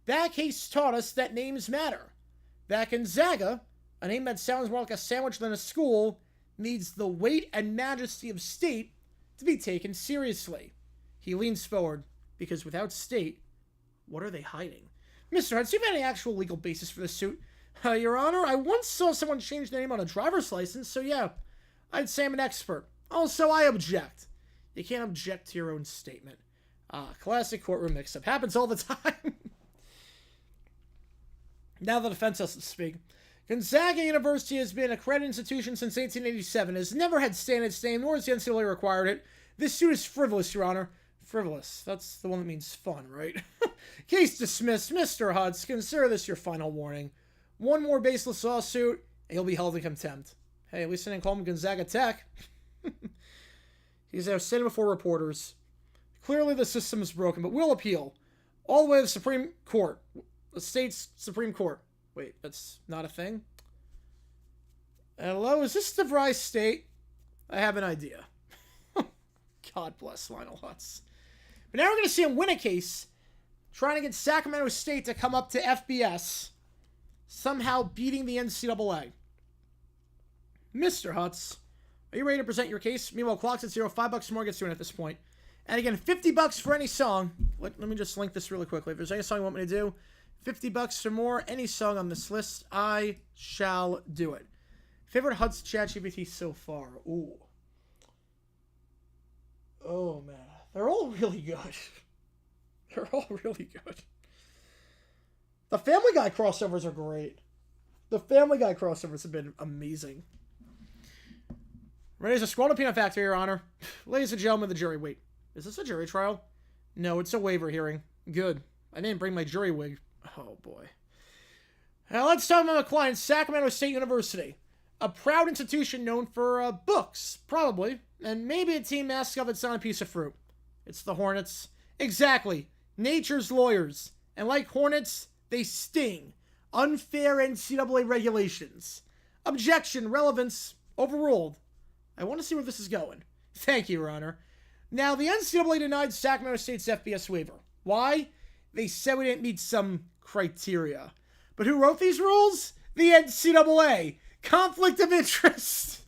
That case taught us that names matter. That Gonzaga, a name that sounds more like a sandwich than a school, needs the weight and majesty of state to be taken seriously. He leans forward, because without state, what are they hiding? Mr. Hunt, do you have any actual legal basis for this suit? Your Honor, I once saw someone change their name on a driver's license, so yeah, I'd say I'm an expert. Also, I object. You can't object to your own statement. Classic courtroom mix-up. Happens all the time. Now the defense has to speak. Gonzaga University has been an accredited institution since 1887. It has never had state in its name, nor has the NCAA required it. This suit is frivolous, Your Honor. Frivolous. That's the one that means fun, right? Case dismissed. Mr. Huts, consider this your final warning. One more baseless lawsuit, and you'll be held in contempt. Hey, at least I didn't call him Gonzaga Tech. He's now sitting before reporters. Clearly the system is broken, but we'll appeal. All the way to the Supreme Court. The state's Supreme Court. Wait, that's not a thing? Hello, is this DeVry State? I have an idea. God bless Lionel Hutz. But now we're going to see him win a case, trying to get Sacramento State to come up to FBS, somehow beating the NCAA. Mr. Hutz, are you ready to present your case? Meanwhile, clock's at 0. $5 more gets to it at this point. And again, $50 for any song. Let me just link this really quickly. If there's any song you want me to do, $50 or more, any song on this list, I shall do it. Favorite Hutz ChatGPT so far? Ooh. Oh, man. They're all really good. They're all really good. The Family Guy crossovers are great. The Family Guy crossovers have been amazing. Ready as a Squirrel Peanut Factory, Your Honor. Ladies and gentlemen, the jury. Wait, is this a jury trial? No, it's a waiver hearing. Good. I didn't bring my jury wig. Oh, boy. Now, let's talk about my client, Sacramento State University. A proud institution known for books, probably, and maybe a team mascot that's on a piece of fruit. It's the Hornets. Exactly. Nature's lawyers. And like Hornets, they sting. Unfair NCAA regulations. Objection, relevance, overruled. I want to see where this is going. Thank you, Your Honor. Now, the NCAA denied Sacramento State's FBS waiver. Why? They said we didn't meet some criteria. But who wrote these rules? The NCAA. Conflict of interest.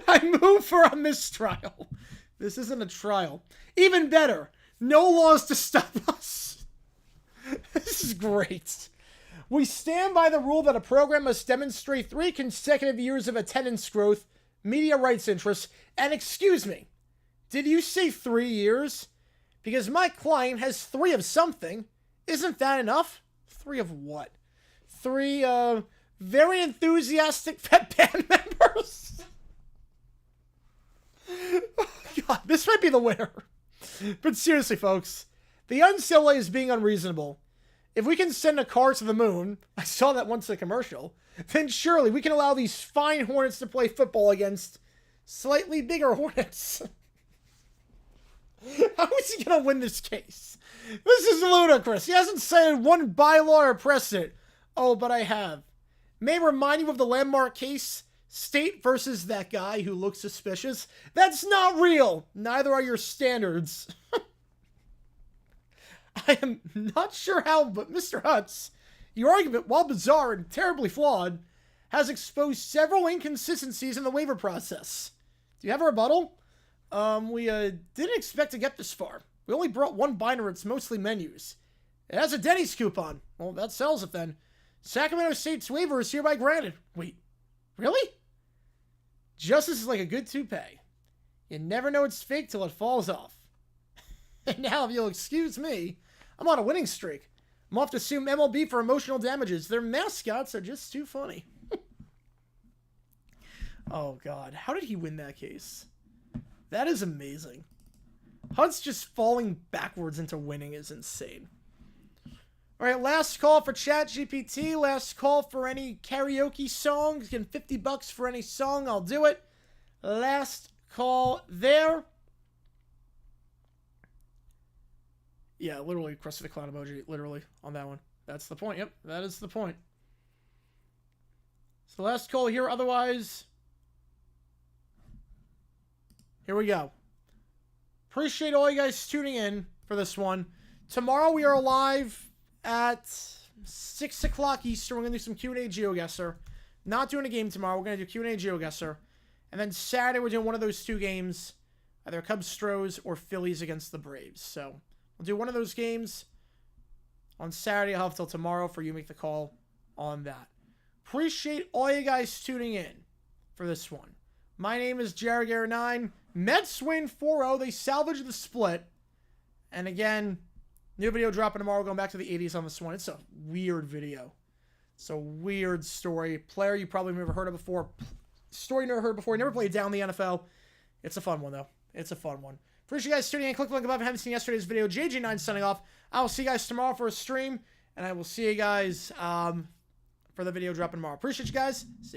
I move for a mistrial. This isn't a trial. Even better, no laws to stop us. This is great. We stand by the rule that a program must demonstrate 3 consecutive years of attendance growth, media rights interests, and excuse me, did you say 3 years? Because my client has 3 of something. Isn't that enough? 3 of what? 3, very enthusiastic pet band members. Oh, God, this might be the winner. But seriously, folks, the NCAA is being unreasonable. If we can send a car to the moon, I saw that once in a commercial, then surely we can allow these fine Hornets to play football against slightly bigger Hornets. How is he going to win this case? This is ludicrous. He hasn't cited one bylaw or precedent. Oh, but I have. May remind you of the landmark case, State versus that guy who looks suspicious. That's not real. Neither are your standards. I am not sure how, but Mr. Hutz, your argument, while bizarre and terribly flawed, has exposed several inconsistencies in the waiver process. Do you have a rebuttal? We didn't expect to get this far. We only brought one binder. It's mostly menus. It has a Denny's coupon. Well, that sells it then. Sacramento State's waiver is hereby granted. Wait, really? Justice is like a good toupee. You never know it's fake till it falls off. And now, if you'll excuse me, I'm on a winning streak. I'm off to sue MLB for emotional damages. Their mascots are just too funny. Oh, God. How did he win that case? That is amazing. Hutz just falling backwards into winning is insane. All right, last call for ChatGPT. Last call for any karaoke songs. Getting $50 for any song. I'll do it. Last call there. Yeah, literally, crest of the clown emoji. Literally, on that one. That's the point. Yep, that is the point. So last call here. Otherwise, here we go. Appreciate all you guys tuning in for this one. Tomorrow we are live at 6 o'clock Eastern. We're going to do some Q&A GeoGuessr. Not doing a game tomorrow. We're going to do Q&A GeoGuessr. And then Saturday we're doing one of those 2 games. Either Cubs Stros or Phillies against the Braves. So we'll do one of those games on Saturday. I'll have till tomorrow for you to make the call on that. Appreciate all you guys tuning in for this one. My name is Jared9. Mets win 4-0. They salvaged the split. And again, new video dropping tomorrow, going back to the 80s on this one. It's a weird video. It's a weird story. Player you probably never heard of before. Story you never heard before. Never played down the NFL. It's a fun one, though. It's a fun one. Appreciate you guys tuning in. Click the link above if you haven't seen yesterday's video. JG9 signing off. I will see you guys tomorrow for a stream. And I will see you guys for the video dropping tomorrow. Appreciate you guys. See you.